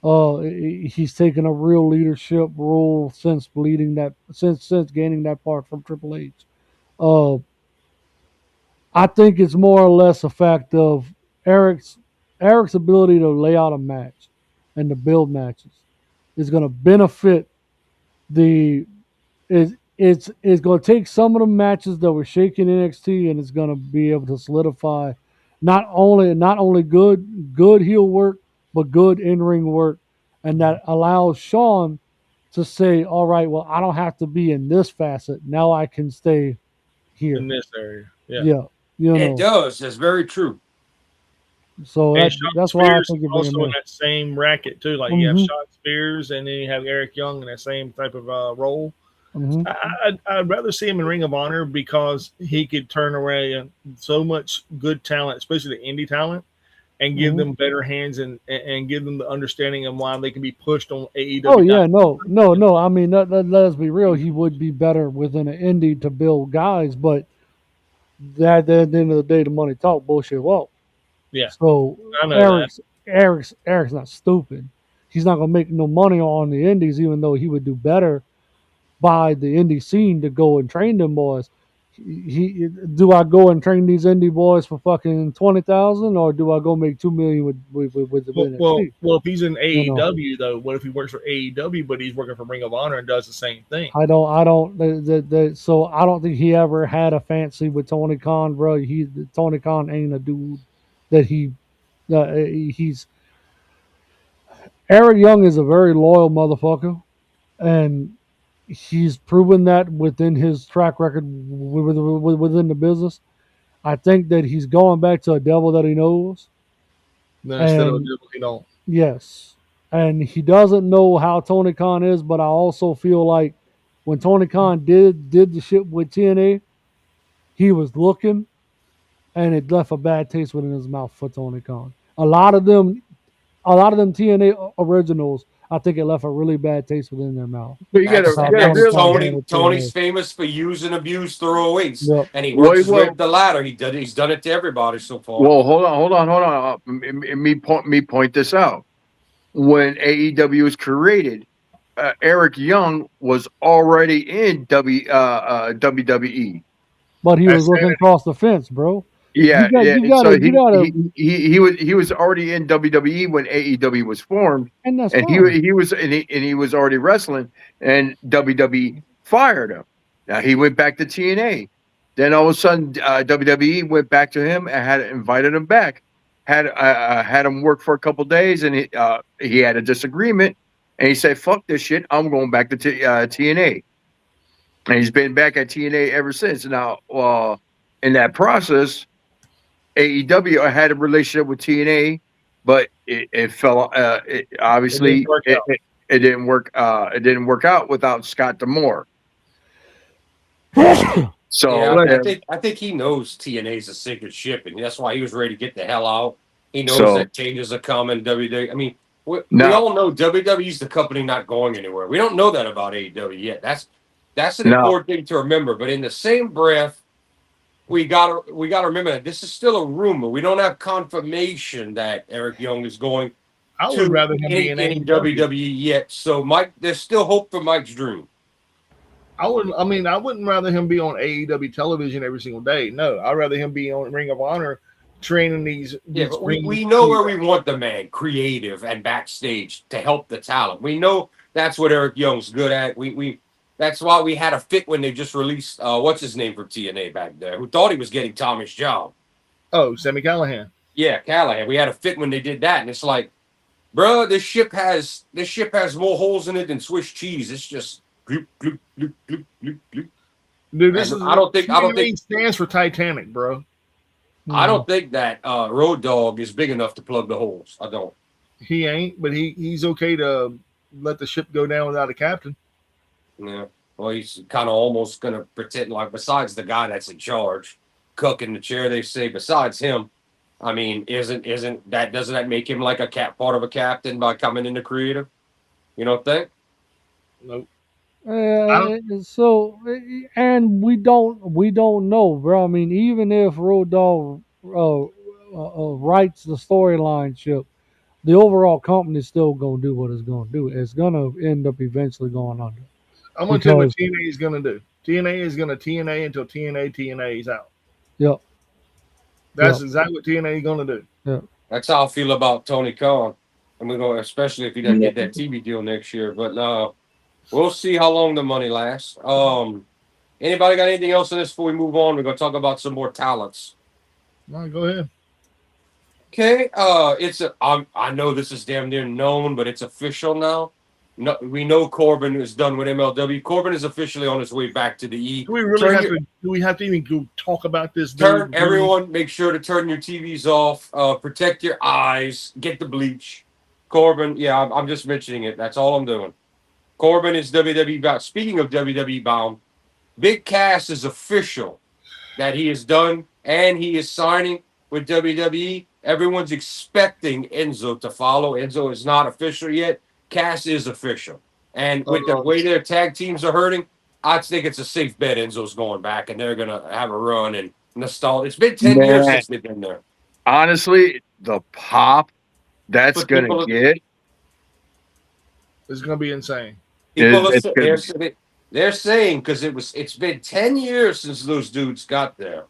He's taken a real leadership role since gaining that part from Triple H. I think it's more or less a fact of Eric's ability to lay out a match and to build matches is going to benefit it's going to take some of the matches that were shaking NXT, and it's going to be able to solidify not only good heel work, but good in-ring work, and that allows Shawn to say, all right, well, I don't have to be in this facet. Now I can stay here in this area. Yeah. It does. That's very true. So that's why I think you're also in that same racket too. Like you have Shawn Spears, and then you have Eric Young in that same type of role. I'd rather see him in Ring of Honor because he could turn away so much good talent, especially the indie talent, and give them better hands and give them the understanding of why they can be pushed on AEW. Oh yeah, no. I mean, let's be real. He would be better within an indie to build guys, but at the end of the day, the money talk, bullshit walk. Yeah. So Eric's not stupid. He's not gonna make no money on the indies, even though he would do better by the indie scene to go and train them boys. Do I go and train these indie boys for fucking 20,000, or do I go make $2 million with NXT? Well, if he's in AEW though, what if he works for AEW but he's working for Ring of Honor and does the same thing? So I don't think he ever had a fancy with Tony Khan, bro. Tony Khan ain't a dude that he's. Eric Young is a very loyal motherfucker, and he's proven that within his track record within the business. I think that he's going back to a devil that he knows. Instead of a devil he don't. Yes. And he doesn't know how Tony Khan is, but I also feel like when Tony Khan did the shit with TNA, he was looking, and it left a bad taste within his mouth for Tony Khan. A lot of them TNA originals, I think it left a really bad taste within their mouth. But you got Tony's famous for use and abuse throwaways, and he works his way up the ladder. He's done it to everybody so far. Well, hold on. Me point this out. When AEW was created, Eric Young was already in WWE. but he was looking across the fence, bro. Yeah, you gotta. He was already in WWE when AEW was formed, and that's and fine. he was already wrestling, and WWE fired him. Now he went back to TNA. Then all of a sudden, WWE went back to him and had invited him back. Had him work for a couple days, and he had a disagreement, and he said, "Fuck this shit! I'm going back to TNA." And he's been back at TNA ever since. Now, in that process, AEW had a relationship with TNA, but it fell. Obviously, it didn't work. It didn't work out without Scott D'Amore. So I think he knows TNA is a sinking ship, and that's why he was ready to get the hell out. He knows that changes are coming. WWE. I mean, we all know WWE's the company not going anywhere. We don't know that about AEW yet. That's an important thing to remember. But in the same breath, we gotta remember that this is still a rumor. We don't have confirmation that Eric Young is going would rather him be in WWE yet. So Mike, there's still hope for Mike's dream. I wouldn't rather him be on AEW television every single day. No, I'd rather him be on Ring of Honor training these. Yeah, but we know where we want the man, creative and backstage to help the talent. We know that's what Eric Young's good at. That's why we had a fit when they just released what's his name from TNA back there, who thought he was getting Tommy's job. Oh, Sami Callihan. Yeah, Callahan. We had a fit when they did that, and it's like, bro, this ship has more holes in it than Swiss cheese. It's just gloop, gloop, gloop, gloop, gloop, gloop. Dude, I don't think stands for Titanic, bro. I don't think that Road Dogg is big enough to plug the holes. I don't. He ain't, but he's okay to let the ship go down without a captain. Yeah. Well, he's kind of almost going to pretend like, besides the guy that's in charge, Cook in the chair, they say, besides him, I mean, doesn't that make him like part of a captain by coming into creative? You don't think? Nope. So, and we don't know, bro. I mean, even if Road Dogg writes the storyline ship, the overall company is still gonna do what it's gonna do. It's gonna end up eventually going under. I'm gonna tell you what TNA is gonna do. TNA is gonna TNA until TNA is out. Yep. That's exactly what TNA is gonna do. Yeah. That's how I feel about Tony Khan. And we're going, especially if he doesn't get that TV deal next year. But we'll see how long the money lasts. Anybody got anything else on this before we move on? We're gonna talk about some more talents. All right, go ahead. Okay, I know this is damn near known, but it's official now. No, we know Corbin is done with MLW. Corbin is officially on his way back to the E. Do we really have to even go talk about this? Everyone, make sure to turn your TVs off. Protect your eyes. Get the bleach. Corbin, yeah, I'm just mentioning it. That's all I'm doing. Corbin is WWE bound. Speaking of WWE bound, Big Cass is official that he is done and he is signing with WWE. Everyone's expecting Enzo to follow. Enzo is not official yet. Cass is official. And with the way their tag teams are hurting, I think it's a safe bet Enzo's going back and they're going to have a run and nostalgia. It's been 10 years since they've been there. Honestly, the pop that's going to get is going to be insane. They're saying because it's been 10 years since those dudes got there.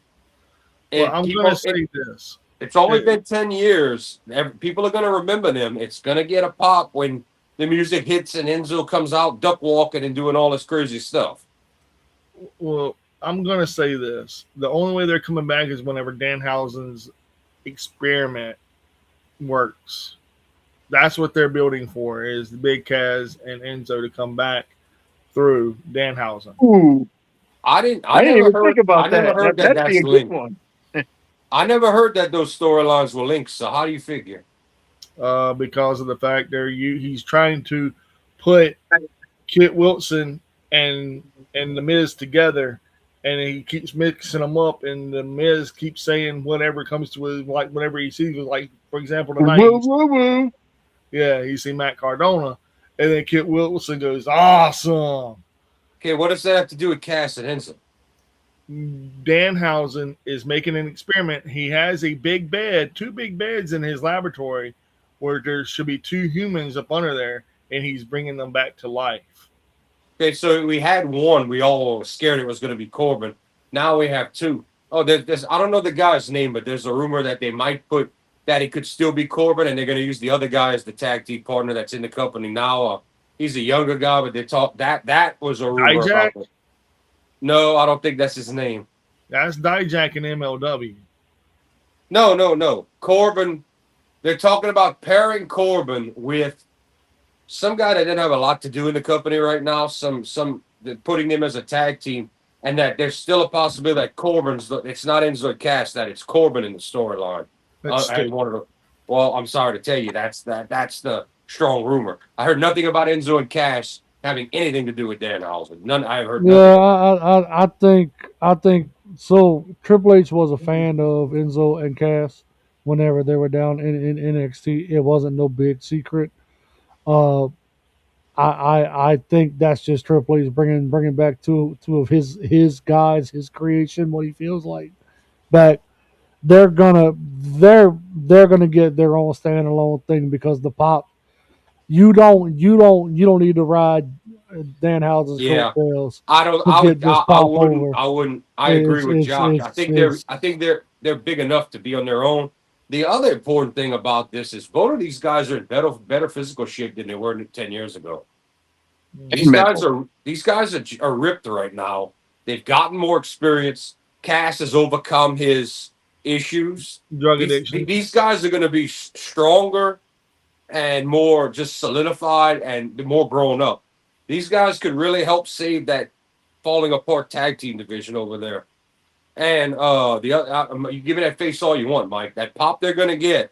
Well, I'm going to say this. It's only been 10 years. People are going to remember them. It's going to get a pop when the music hits and Enzo comes out duck walking and doing all this crazy stuff. Well, I'm going to say this. The only way they're coming back is whenever Danhausen's experiment works. That's what they're building for, is the Big Cass and Enzo to come back through Danhausen. Ooh. I didn't even think about that. That'd be a good one. I never heard that those storylines were linked. So how do you figure? Because of the fact he's trying to put Kit Wilson and the Miz together, and he keeps mixing them up, and the Miz keeps saying whatever comes to his, like whatever he sees, like for example tonight. Yeah, he see Matt Cardona, and then Kit Wilson goes, "Awesome." Okay, what does that have to do with Cass and Enzo? Danhausen is making an experiment. He has a big bed, 2 big beds in his laboratory, where there should be 2 humans up under there, and he's bringing them back to life. Okay, so we had one. We all were scared it was going to be Corbin. Now we have two. Oh, there's I don't know the guy's name, but there's a rumor that they might put that it could still be Corbin, and they're going to use the other guy as the tag team partner that's in the company now. He's a younger guy, but they talk that was a rumor Dijak? about it. No, I don't think that's his name. That's Dijak in MLW. No. Corbin. They're talking about pairing Corbin with some guy that didn't have a lot to do in the company right now. Some putting them as a tag team, and that there's still a possibility that Corbin's. It's not Enzo Cass, that it's Corbin in the storyline. And one of the. Well, I'm sorry to tell you, that's the strong rumor. I heard nothing about Enzo and Cass having anything to do with Danhausen. None. I heard nothing. Yeah, I think so. Triple H was a fan of Enzo and Cass whenever they were down in NXT. It wasn't no big secret. Uh, I think that's just Triple H bringing back two of his guys, his creation, what he feels like. But they're gonna get their own standalone thing because the pop you don't need to ride Danhausen's coattails. I don't. To get this pop over. I wouldn't. I agree with Josh. I think they're big enough to be on their own. The other important thing about this is both of these guys are in better physical shape than they were 10 years ago. These guys are ripped right now. They've gotten more experience. Cass has overcome his issues. Drug addiction. These guys are going to be stronger and more just solidified and more grown up. These guys could really help save that falling apart tag team division over there. And you give it that face all you want, Mike. That pop they're going to get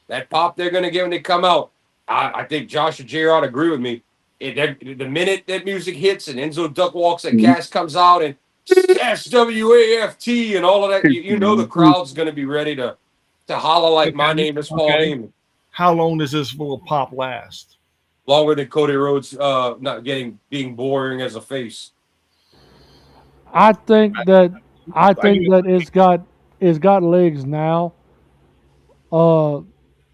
when they come out. I think Josh and JR agree with me. The minute that music hits and Enzo Duck walks and Cass comes out and SWAFT and all of that, you know the crowd's going to be ready to holler like my name is Paul Heyman. How long does this full pop last? Longer than Cody Rhodes being boring as a face. I think that it's got legs now.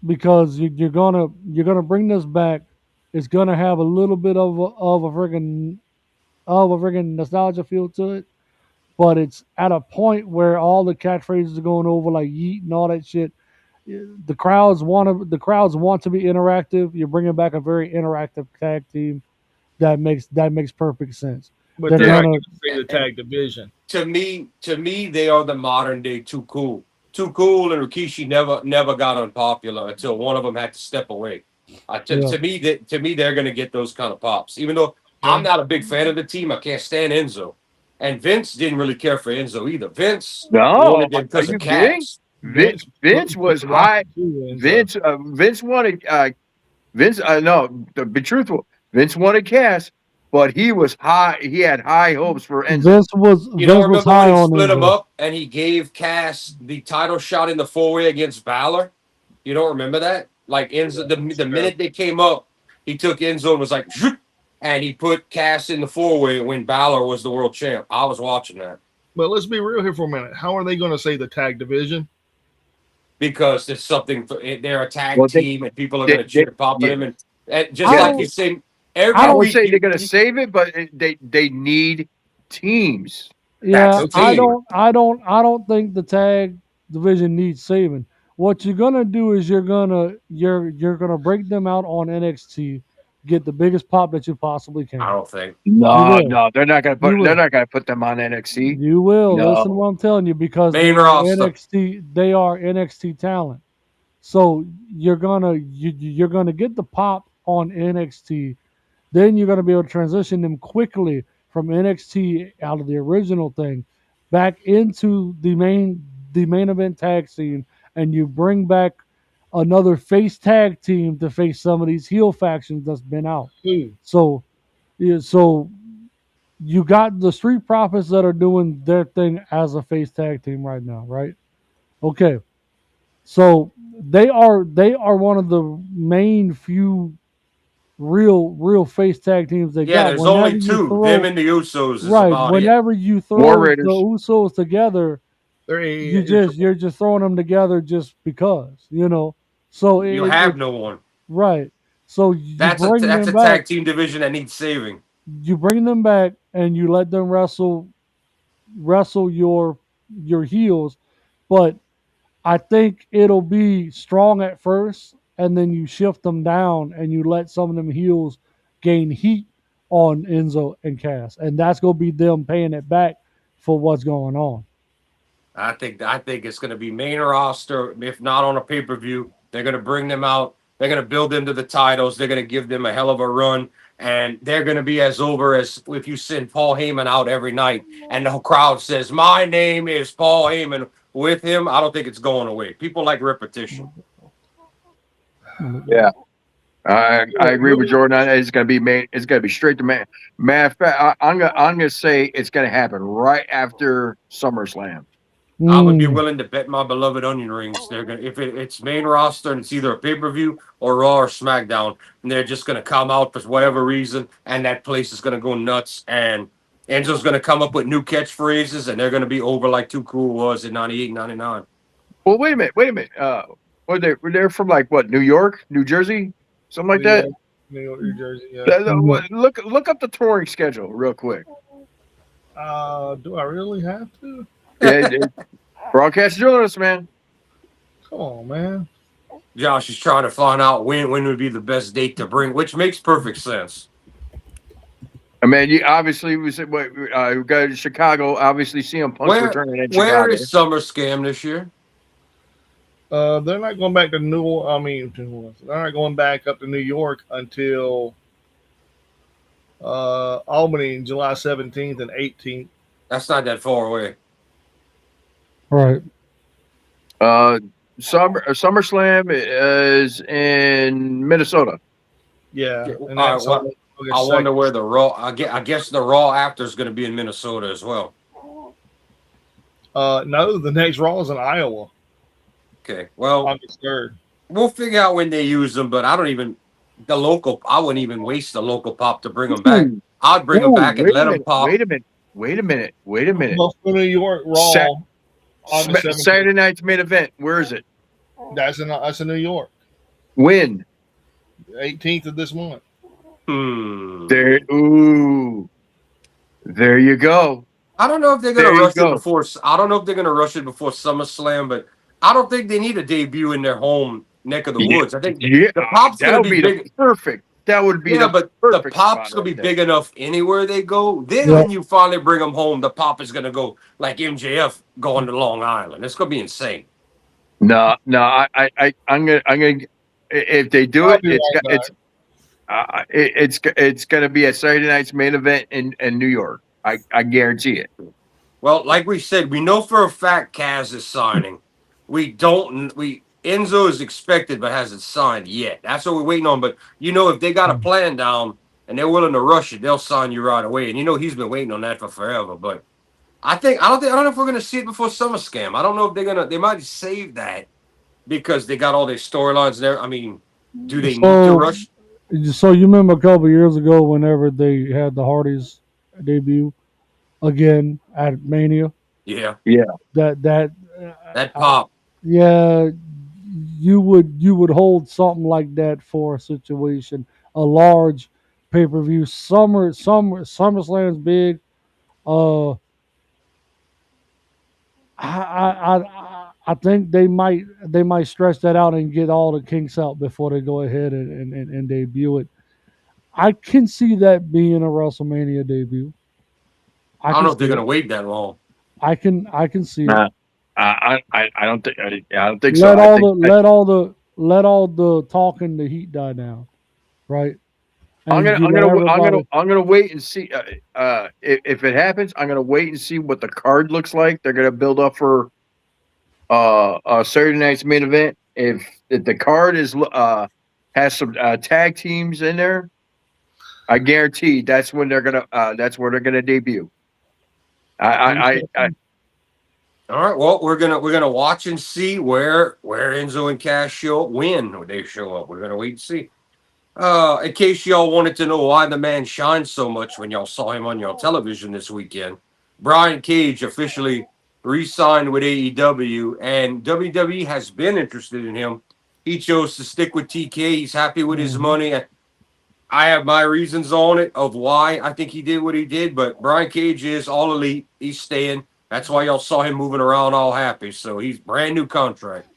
Because you're gonna bring this back. It's gonna have a little bit of a friggin' nostalgia feel to it, but it's at a point where all the catchphrases are going over like yeet and all that shit. The crowds want to be interactive. You're bringing back a very interactive tag team that makes perfect sense. But they're not going to say the tag division. To me, they are the modern day Too Cool. Too Cool and Rikishi never got unpopular until one of them had to step away. To me, they're going to get those kind of pops. Even though I'm not a big fan of the team, I can't stand Enzo, and Vince didn't really care for Enzo either. Vince wanted them because of Cass. Vince was high. Vince wanted to be truthful. Vince wanted Cass, but he was high. He had high hopes for Enzo. Vince was high when he on split Enzo. him up and he gave Cass the title shot in the 4-way against Balor. You don't remember that? Like Enzo, the minute they came up, he took Enzo and was like, and he put Cass in the 4-way when Balor was the world champ. I was watching that. But let's be real here for a minute. How are they going to say the tag division? Because there's something. They're a tag team, and people are going to cheer pop them, and just like you say, I would say they're going to save it, but they need teams. Yeah, I don't think the tag division needs saving. What you're gonna do is you're gonna break them out on NXT, get the biggest pop that you possibly can. I don't think. No, they're not gonna put them on NXT. You will. No. Listen to what I'm telling you, because they are NXT talent. So you're gonna get the pop on NXT. Then you're gonna be able to transition them quickly from NXT out of the original thing back into the main event tag scene, and you bring back another face tag team to face some of these heel factions that's been out. So you got the Street Profits that are doing their thing as a face tag team right now, right? Okay. So they are one of the main few real face tag teams they got. Yeah, there's only two. Them and the Usos. Right. Whenever you throw the Usos together, you're just throwing them together just because, you know. So you have no one. Right. So that's a tag team division that needs saving. You bring them back and you let them wrestle wrestle your heels, but I think it'll be strong at first, and then you shift them down, and you let some of them heels gain heat on Enzo and Cass, and that's gonna be them paying it back for what's going on. I think it's going to be main roster. If not on a pay per view, they're going to bring them out. They're going to build them to the titles. They're going to give them a hell of a run, and they're going to be as over as if you send Paul Heyman out every night, and the crowd says, "My name is Paul Heyman." With him, I don't think it's going away. People like repetition. Yeah. I agree with Jordan. It's gonna be main. It's gonna be straight to man. Matter of fact, I'm gonna say it's gonna happen right after SummerSlam. I would be willing to bet my beloved onion rings. They're gonna if it's main roster and it's either a pay per view or Raw or SmackDown, and they're just gonna come out for whatever reason, and that place is gonna go nuts. And Enzo's gonna come up with new catchphrases, and they're gonna be over like Too Cool was in 98, 99. Well, wait a minute. Were they from like what? New York, New Jersey, something like that. New York, New Jersey. Yeah. Look up the touring schedule real quick. Do I really have to? Yeah, broadcast journalist, man. Come on, man. Josh is trying to find out when would be the best date to bring, which makes perfect sense. I mean, you obviously we go to Chicago. Obviously, CM Punk's returning in Chicago. Where is Summer Scam this year? They're not going back to they're not going back up to New York until Albany, July 17th and 18th. That's not that far away. Right. SummerSlam is in Minnesota. Yeah. And I wonder where the Raw. I guess the Raw after is going to be in Minnesota as well. No, the next Raw is in Iowa. Okay. Well, August 3rd. We'll figure out when they use them, but I wouldn't even waste the local pop to bring them back. I'd bring them back and let them pop. Wait a minute. Buffalo, New York Raw. Saturday night's main event. Where is it? That's in New York. When? 18th of this month. There you go. I don't know if they're going to rush it before. I don't know if they're going to rush it before SummerSlam, but I don't think they need a debut in their home neck of the woods. I think the pop's going to be big. Perfect. That would be but the pop's going to be big enough anywhere they go. Then when you finally bring them home, the pop is going to go like MJF going to Long Island. It's going to be insane. No. I'm gonna. If they do it, it's gonna be a Saturday night's main event in New York. I guarantee it. Well, like we said, we know for a fact Kaz is signing. Enzo is expected but hasn't signed yet. That's what we're waiting on. But if they got a plan down and they're willing to rush it, they'll sign you right away. And he's been waiting on that for forever. But I don't know if we're gonna see it before SummerSlam. I don't know if they might save that because they got all their storylines there. I mean, do they need to rush? So you remember a couple years ago whenever they had the Hardys debut again at Mania? Yeah. That pop. You would hold something like that for a situation, a large pay-per-view. SummerSlam's big. I think they might stretch that out and get all the kinks out before they go ahead and debut it. I can see that being a WrestleMania debut. I don't know if they're going to wait that long. I can see it. I don't think so. Let all the talk and the heat die down, right? And I'm gonna wait and see if it happens. I'm gonna wait and see what the card looks like. They're gonna build up for a Saturday night's main event. If the card has some tag teams in there, I guarantee that's when they're gonna debut. All right. Well, we're gonna watch and see where Enzo and Cass show up, when they show up. We're gonna wait and see. In case y'all wanted to know why the man shines so much when y'all saw him on your television this weekend, Brian Cage officially re-signed with AEW, and WWE has been interested in him. He chose to stick with TK. He's happy with his money. I have my reasons on it of why I think he did what he did, but Brian Cage is all elite. He's staying. That's why y'all saw him moving around all happy. So he's brand new contract.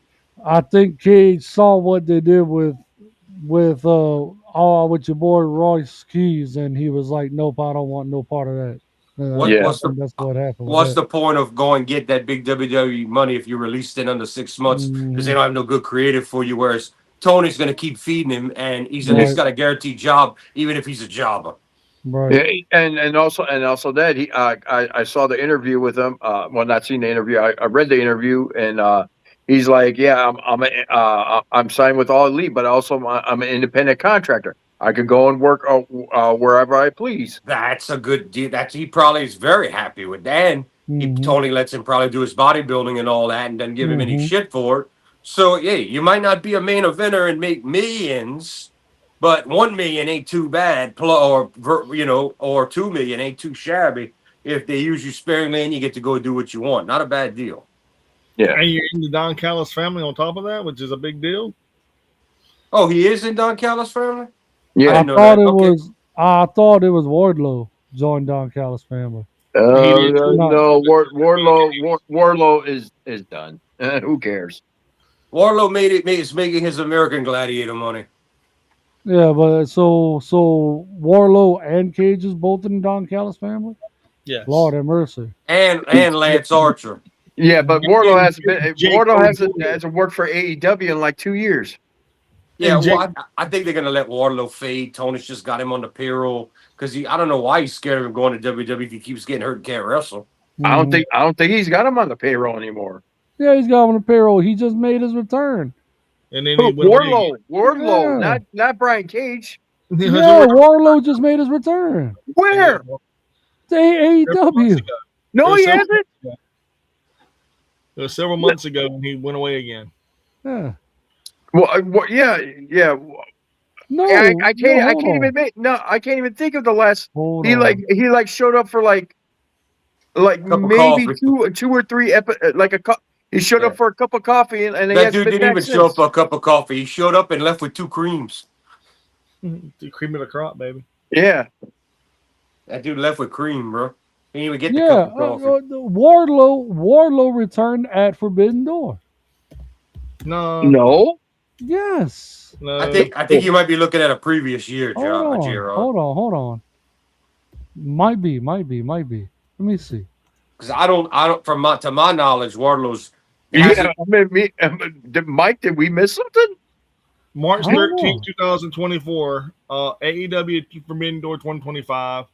I think Cage saw what they did with with your boy Royce Keys, and he was like, "Nope, I don't want no part of that." That's what happened. What's the point of going get that big WWE money if you released it under 6 months because they don't have no good creative for you? Whereas Tony's going to keep feeding him, and he's at least got a guaranteed job, even if he's a jobber. Right. Yeah, and also that he I saw the interview with him. Well, not seen the interview. I read the interview, and he's like, "Yeah, I'm signed with All Elite, but also I'm an independent contractor. I could go and work wherever I please." That's a good deal. He probably is very happy with that. Tony lets him probably do his bodybuilding and all that, and doesn't give him any shit for it. So yeah, you might not be a main eventer and make millions, but 1 million ain't too bad, or 2 million ain't too shabby. If they use you sparingly and you get to go do what you want, not a bad deal. Yeah, and you're in the Don Callis family on top of that, which is a big deal. Oh, he is in Don Callis' family. Yeah, I thought it was Wardlow joined Don Callis' family. No, Wardlow is done. Who cares? Wardlow is making his American Gladiator money. Yeah, but so Wardlow and Cage is both in Don Callis' family. Yes. Lord have mercy. And Lance Archer. Yeah, but Wardlow hasn't worked for AEW in like 2 years. Yeah, well, I think they're gonna let Wardlow fade. Tony's just got him on the payroll because I don't know why he's scared of him going to WWE if he keeps getting hurt and can't wrestle. I don't think he's got him on the payroll anymore. Yeah, he's got him on the payroll. He just made his return. And then Wardlow, not Brian Cage. Yeah, Wardlow just made his return. Where? To AEW. No, he hasn't. It was several months ago when he went away again. Yeah. Well, yeah. No, I can't even think of the last. He showed up for like maybe two or three he showed up for a cup of coffee and that dude didn't even show up for a cup of coffee. He showed up and left with 2 creams. The cream of the crop, baby. Yeah. That dude left with cream, bro. He didn't even get the cup of coffee. Wardlow returned at Forbidden Door. No. Yes. No. I think you might be looking at a previous year, Gerard. Hold on. Might be. Let me see. Because I don't. To my knowledge, Wardlow's. Yeah, Mike, did we miss something? March 13, 2024. AEW Forbidden Door 2025.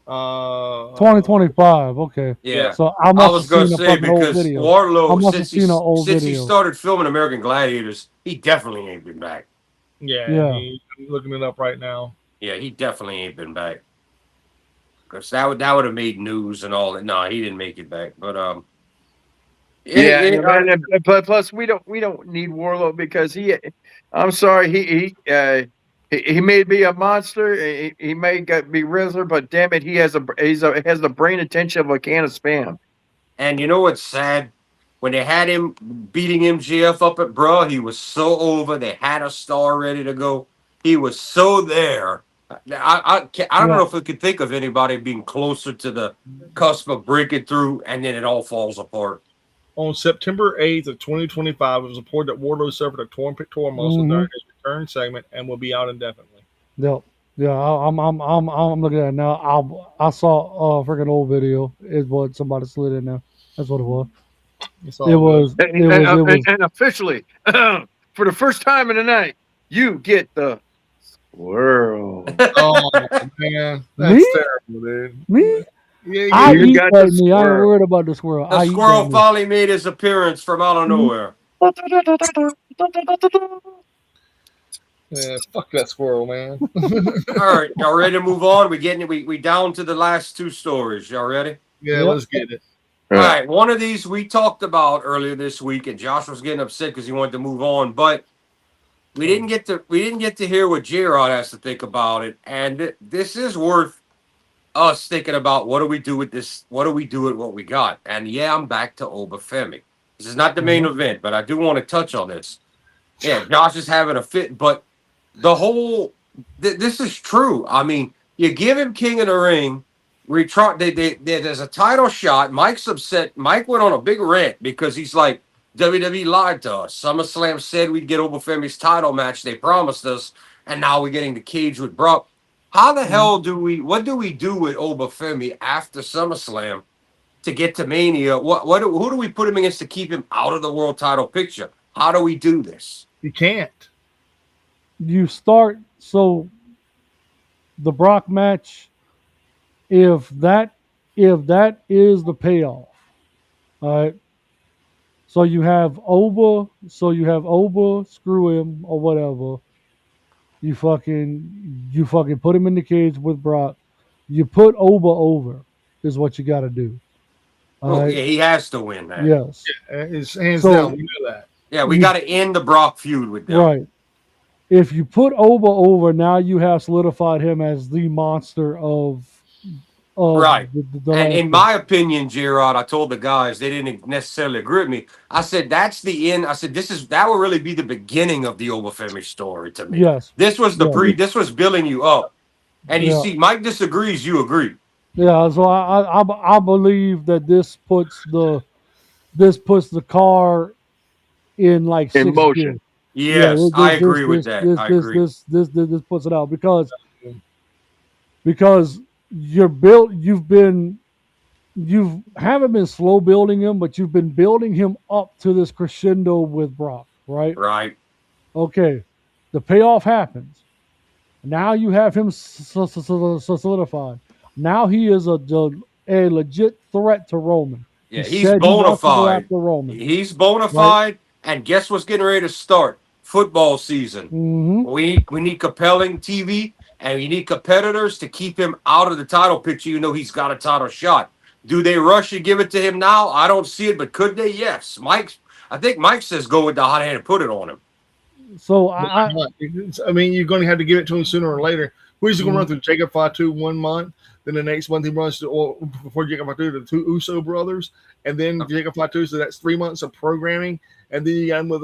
2025. Okay. Yeah. So I was going to say because Wardlow, since he started filming American Gladiators, he definitely ain't been back. Yeah. I'm looking it up right now. Yeah, he definitely ain't been back. Because that would have made news and all that. No, he didn't make it back. But but plus we don't need Wardlow because I'm sorry, he may be a monster, he may be Rizzler, but damn it, he has the brain attention of a can of Spam. And you know what's sad? When they had him beating MJF up at Bro, he was so over. They had a star ready to go. He was so there. I don't know if we could think of anybody being closer to the cusp of breaking through, and then it all falls apart. On September 8th of 2025, it was reported that Wardlow suffered a torn pectoral muscle during his return segment and will be out indefinitely. Yep. Yeah, I'm looking at it now. I saw a freaking old video. Is what somebody slid in there. That's what it was. And officially, for the first time in the night, you get the squirrel. Oh man, that's terrible, dude. Me? Yeah, I ain't worried about the squirrel. The squirrel finally made his appearance from out of nowhere. Yeah, fuck that squirrel, man. All right, y'all ready to move on? We down to the last 2 stories. Y'all ready? Yeah, let's get it. All right, one of these we talked about earlier this week, and Josh was getting upset because he wanted to move on, but we didn't get to hear what J-Rod has to think about it, and this is worth us thinking about what do we do with this? What do we do with what we got? And yeah, I'm back to Obafemi. This is not the main event, but I do want to touch on this. Yeah, Josh is having a fit, but the whole this is true. I mean, you give him King of the Ring. There's a title shot. Mike's upset. Mike went on a big rant because he's like, WWE lied to us. SummerSlam said we'd get Obafemi's title match. They promised us, and now we're getting the cage with Brock. How the hell what do we do with Obafemi after SummerSlam to get to Mania? Who do we put him against to keep him out of the world title picture? How do we do this? You can't. You start so the Brock match, if that is the payoff, all right. So you have Oba, screw him or whatever. You fucking put him in the cage with Brock. You put Oba over is what you got to do. Yeah, he has to win that. Yes. Yeah, it's hands down. We know that. Yeah, we got to end the Brock feud with them. Right. If you put Oba over, now you have solidified him as the monster of right. The and in my opinion, Gerard, I told the guys, they didn't necessarily agree with me. I said, that's the end. I said, that will really be the beginning of the Obafemi story to me. Yes. This was this was building you up. And you see, Mike disagrees, you agree. Yeah, so I believe that this puts the car in like in motion. Yes, I agree with that. I agree. This puts it out because you haven't been slow building him, but you've been building him up to this crescendo with Brock, right? Right. Okay, the payoff happens. Now you have him solidified. Now he is a legit threat to Roman. Yeah, he's bona fide. He's bona fide. Right? And guess what's getting ready to start? Football season. Mm-hmm. We need compelling TV, and we need competitors to keep him out of the title picture. You know he's got a title shot. Do they rush and give it to him now? I don't see it, but could they? Yes. I think Mike says go with the hot hand and put it on him. So I mean, you're going to have to give it to him sooner or later. Who's going to run through Jacob Fatu 1 month? Then the next month he runs before Jacob Fatu the 2 Uso brothers, and then Jacob Fatu. So that's 3 months of programming, and then you got him with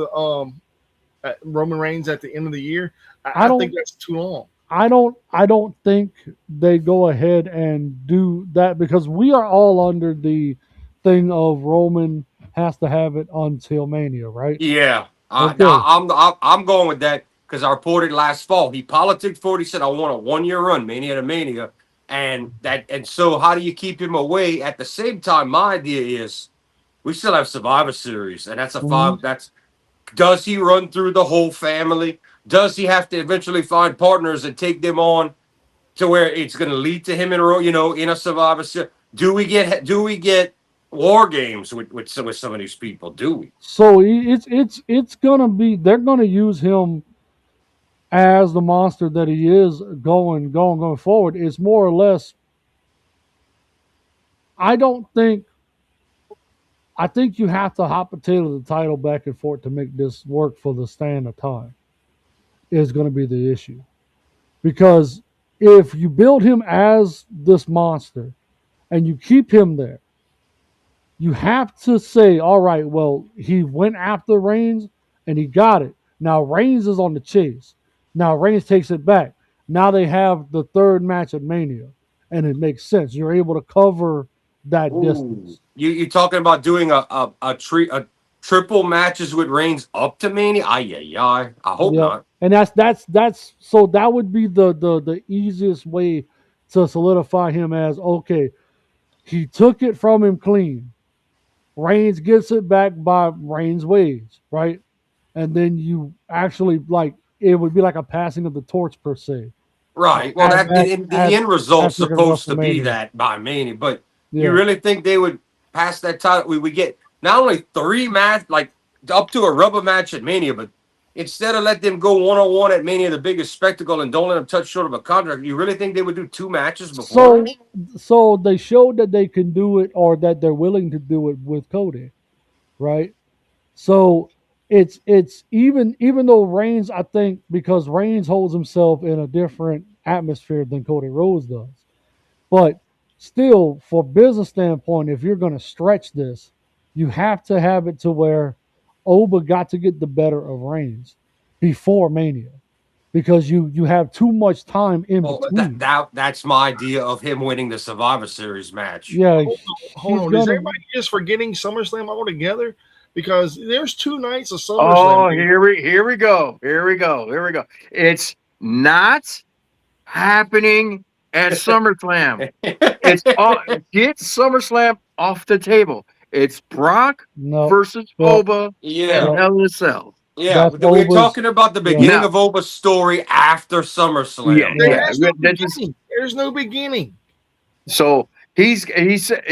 Roman Reigns at the end of the year. I think that's too long. I don't think they go ahead and do that because we are all under the thing of Roman has to have it until Mania, right? Yeah. I'm going with that because I reported last fall. He politicked for it. He said, I want a 1-year run, Mania to Mania. And so how do you keep him away? At the same time, my idea is we still have Survivor Series, and that's a 5. Does he run through the whole family? Does he have to eventually find partners and take them on to where it's going to lead to him in a Survivor Series? Do we get war games with some of these people? Do we? So it's gonna be, they're gonna use him as the monster that he is going forward. It's more or less. I think you have to hot potato the title back and forth to make this work for the stand of time. Is going to be the issue, because if you build him as this monster and you keep him there, you have to say, all right, well, he went after Reigns and he got it. Now Reigns is on the chase. Now Reigns takes it back. Now they have the 3rd match at Mania, and it makes sense. You're able to cover that distance. You're talking about doing a triple matches with Reigns up to Mania? I hope not. And that's so that would be the easiest way to solidify him as, okay, he took it from him clean. Reigns gets it back by Reigns' ways, right? And then you actually, like, it would be like a passing of the torch per se. Right. Well, the end result's supposed to be that by Mania, but you really think they would pass that title? We get not only 3 match, like up to a rubber match at Mania, but instead of let them go 1-on-1 at Mania, the biggest spectacle, and don't let them touch short of a contract, you really think they would do 2 matches before? So they showed that they can do it, or that they're willing to do it with Cody, right? So it's even though Reigns, I think, because Reigns holds himself in a different atmosphere than Cody Rhodes does, but still, for business standpoint, if you're going to stretch this, you have to have it to where Oba got to get the better of Reigns before Mania. because you have too much time in between. That's my idea of him winning the Survivor Series match. Yeah, hold on. Is everybody just forgetting SummerSlam altogether? Because there's 2 nights of SummerSlam. Oh, here we go. It's not happening at SummerSlam. It's get SummerSlam off the table. It's Brock versus Oba and Hell in a Cell. Yeah, we're talking about the beginning of Oba's story after SummerSlam. There's no beginning. So he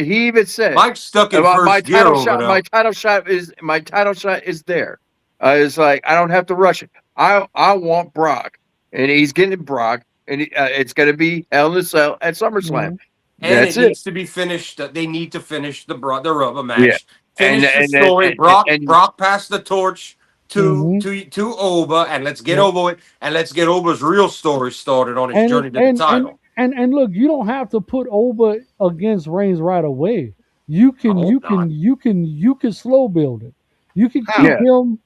even said Mike's stuck in first my gear title shot. My title shot is there. It's like I don't have to rush it. I want Brock, and he's getting Brock, and it's going to be Hell in a Cell at SummerSlam. Mm-hmm. And it needs to be finished. They need to finish the rubber match. Yeah. Finish the story. Brock passed the torch to Oba, and let's get over it, and let's get Oba's real story started on his journey to the title. And look, you don't have to put Oba against Reigns right away. You can slow build it. You can keep him.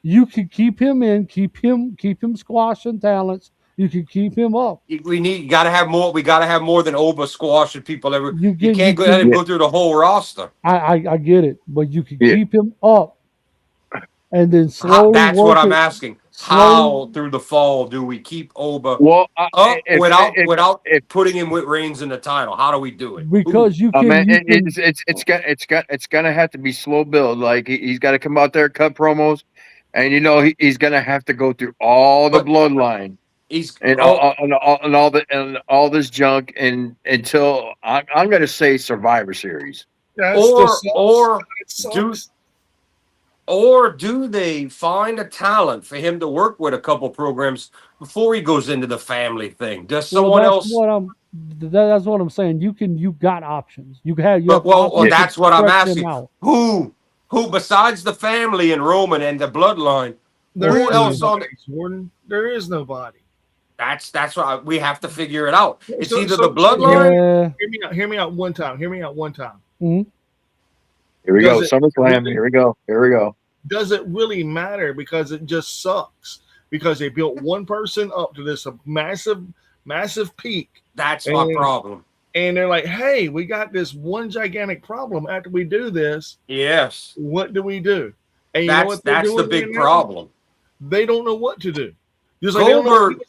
You can keep him keep him squashing talents. You can keep him up. We got to have more. We got to have more than Oba squashing people. You can't let him go through the whole roster. I get it, but you can keep him up, and then slowly. That's what I'm asking. How through the fall do we keep Oba up without putting him with Reigns in the title? How do we do it? Because it's gonna have to be slow build. Like he's got to come out there, cut promos, and he's gonna have to go through all the bloodline. All this junk until I'm gonna say Survivor Series. Or do they find a talent for him to work with a couple programs before he goes into the family thing? Does someone else? That's what I'm saying. You got options. That's what I'm asking. Who besides the family and Roman and the bloodline? Who else on Jordan? There is nobody. That's why we have to figure it out. It's either the bloodline. Hear me out one time. Mm-hmm. Here we go. SummerSlam. Here we go. Does it really matter? Because it just sucks. Because they built one person up to this massive peak. That's my problem. And they're like, hey, we got this one gigantic problem after we do this. Yes. What do we do? And that's the big problem. They don't know what to do. Just like Goldberg,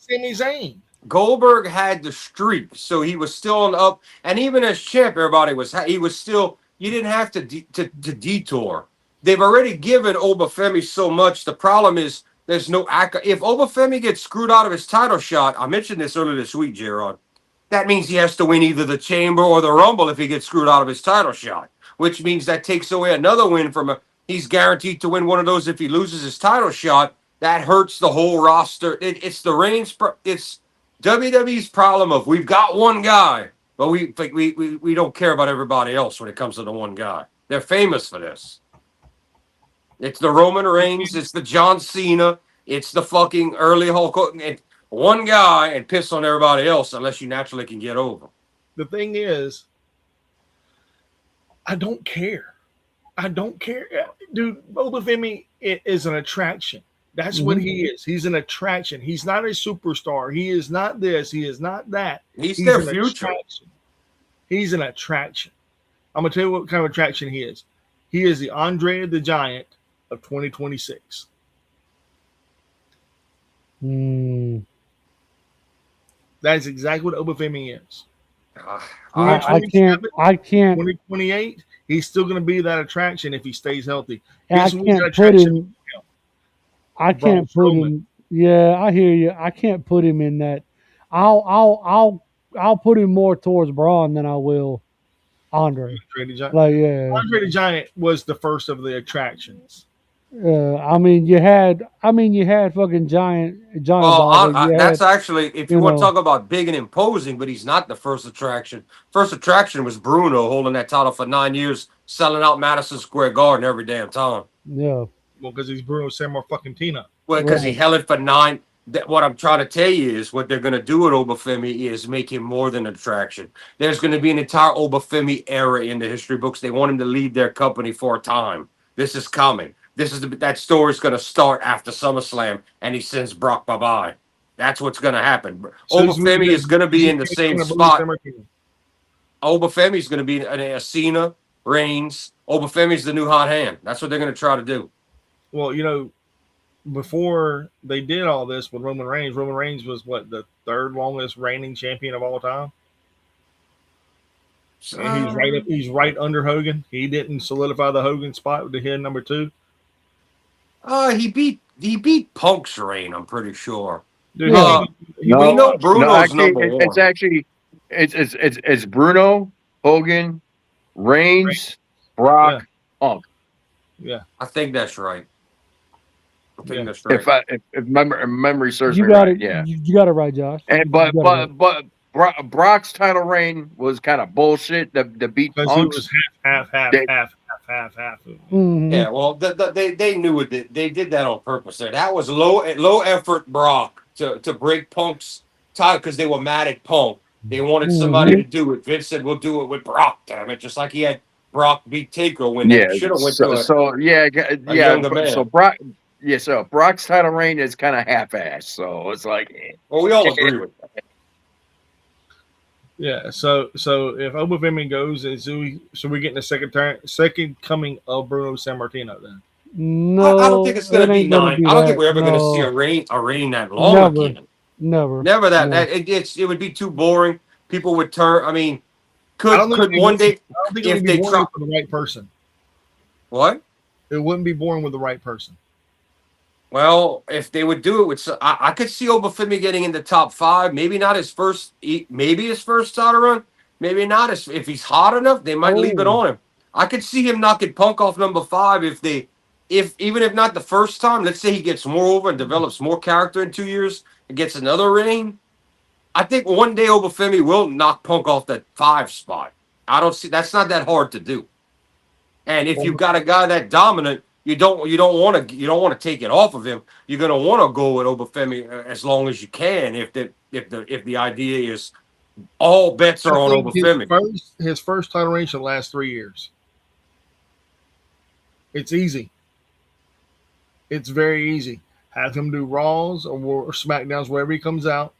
Goldberg had the streak, so he was still on the up. And even as champ, he was still. You didn't have to detour. They've already given Obafemi so much. The problem is there's no if Obafemi gets screwed out of his title shot, I mentioned this earlier this week, Gerard, that means he has to win either the Chamber or the Rumble if he gets screwed out of his title shot, which means that takes away another win from him. He's guaranteed to win one of those if he loses his title shot. That hurts the whole roster. It's the Reigns. It's WWE's problem of we've got one guy. But we don't care about everybody else when it comes to the one guy. They're famous for this. It's the Roman Reigns. It's the John Cena. It's the fucking early Hulk Hogan. One guy and piss on everybody else unless you naturally can get over. The thing is, I don't care. Dude, Obafemi is an attraction. That's what he is. He's an attraction. He's not a superstar. He is not this. He is not that. He's their future. Attraction. He's an attraction. I'm going to tell you what kind of attraction he is. He is the Andre the Giant of 2026. That's exactly what Obafemi is. I can't. 2028, he's still going to be that attraction if he stays healthy. I can't put him. Yeah, I hear you. I can't put him in that. I'll put him more towards Braun than I will Andre. Andre the Giant was the first of the attractions. You had fucking giant. That's actually, if you want to talk about big and imposing, but he's not the first attraction. First attraction was Bruno holding that title for 9 years, selling out Madison Square Garden every damn time. Yeah. Well, because he's Bruno Sammarfucking-Tina. Well, because he held it for 9. What I'm trying to tell you is what they're going to do with Obafemi is make him more than an attraction. There's going to be an entire Obafemi era in the history books. They want him to lead their company for a time. This is coming. That story's going to start after SummerSlam, and he sends Brock bye-bye. That's what's going to happen. So Obafemi is going to be in the same spot. Obafemi is going to be a Cena, Reigns. Obafemi's the new hot hand. That's what they're going to try to do. Well, you know, before they did all this with Roman Reigns was what, the third longest reigning champion of all time. And he's right under Hogan. He didn't solidify the Hogan spot to hit number 2. He beat Punk's reign, I'm pretty sure. Dude, no, we know Bruno's number one. It's actually it's Bruno, Hogan, Reigns, Brock, Punk. Yeah, I think that's right. I think that's right. If memory serves me right, you got it right, Josh. And but Brock's title reign was kind of bullshit. The beat because he was half. Mm-hmm. Yeah, well, they knew it. They did that on purpose. There, that was low effort Brock to break Punk's title because they were mad at Punk. They wanted somebody to do it. Vince said, "We'll do it with Brock." Damn it! Just like he had Brock beat Taker when they should have went to a younger man. So Brock. Yeah, so Brock's title reign is kind of half-assed, so it's like. Well, we all agree with that. Yeah, so if Obafemi goes, so we're getting the second coming of Bruno Sammartino then. No, I don't think it's going to be 9. I don't think we're ever going to see a reign that long again. Never that. No. It would be too boring. People would turn. I mean, could one day if they try for the right person. What? It wouldn't be boring with the right person. Well, if they would do it with, I could see Obafemi getting in the top 5. Maybe not his first. Maybe his first title run. Maybe not. If he's hot enough, they might leave it on him. I could see him knocking Punk off number 5 even if not the first time. Let's say he gets more over and develops more character in 2 years and gets another reign. I think one day Obafemi will knock Punk off that 5 spot. I don't see that's not that hard to do. And if you've got a guy that dominant. You don't want to take it off of him. You're going to want to go with Obafemi as long as you can. If the idea is all bets are on Obafemi. His first title reign should last 3 years. It's easy. It's very easy. Have him do Raws or SmackDowns wherever he comes out.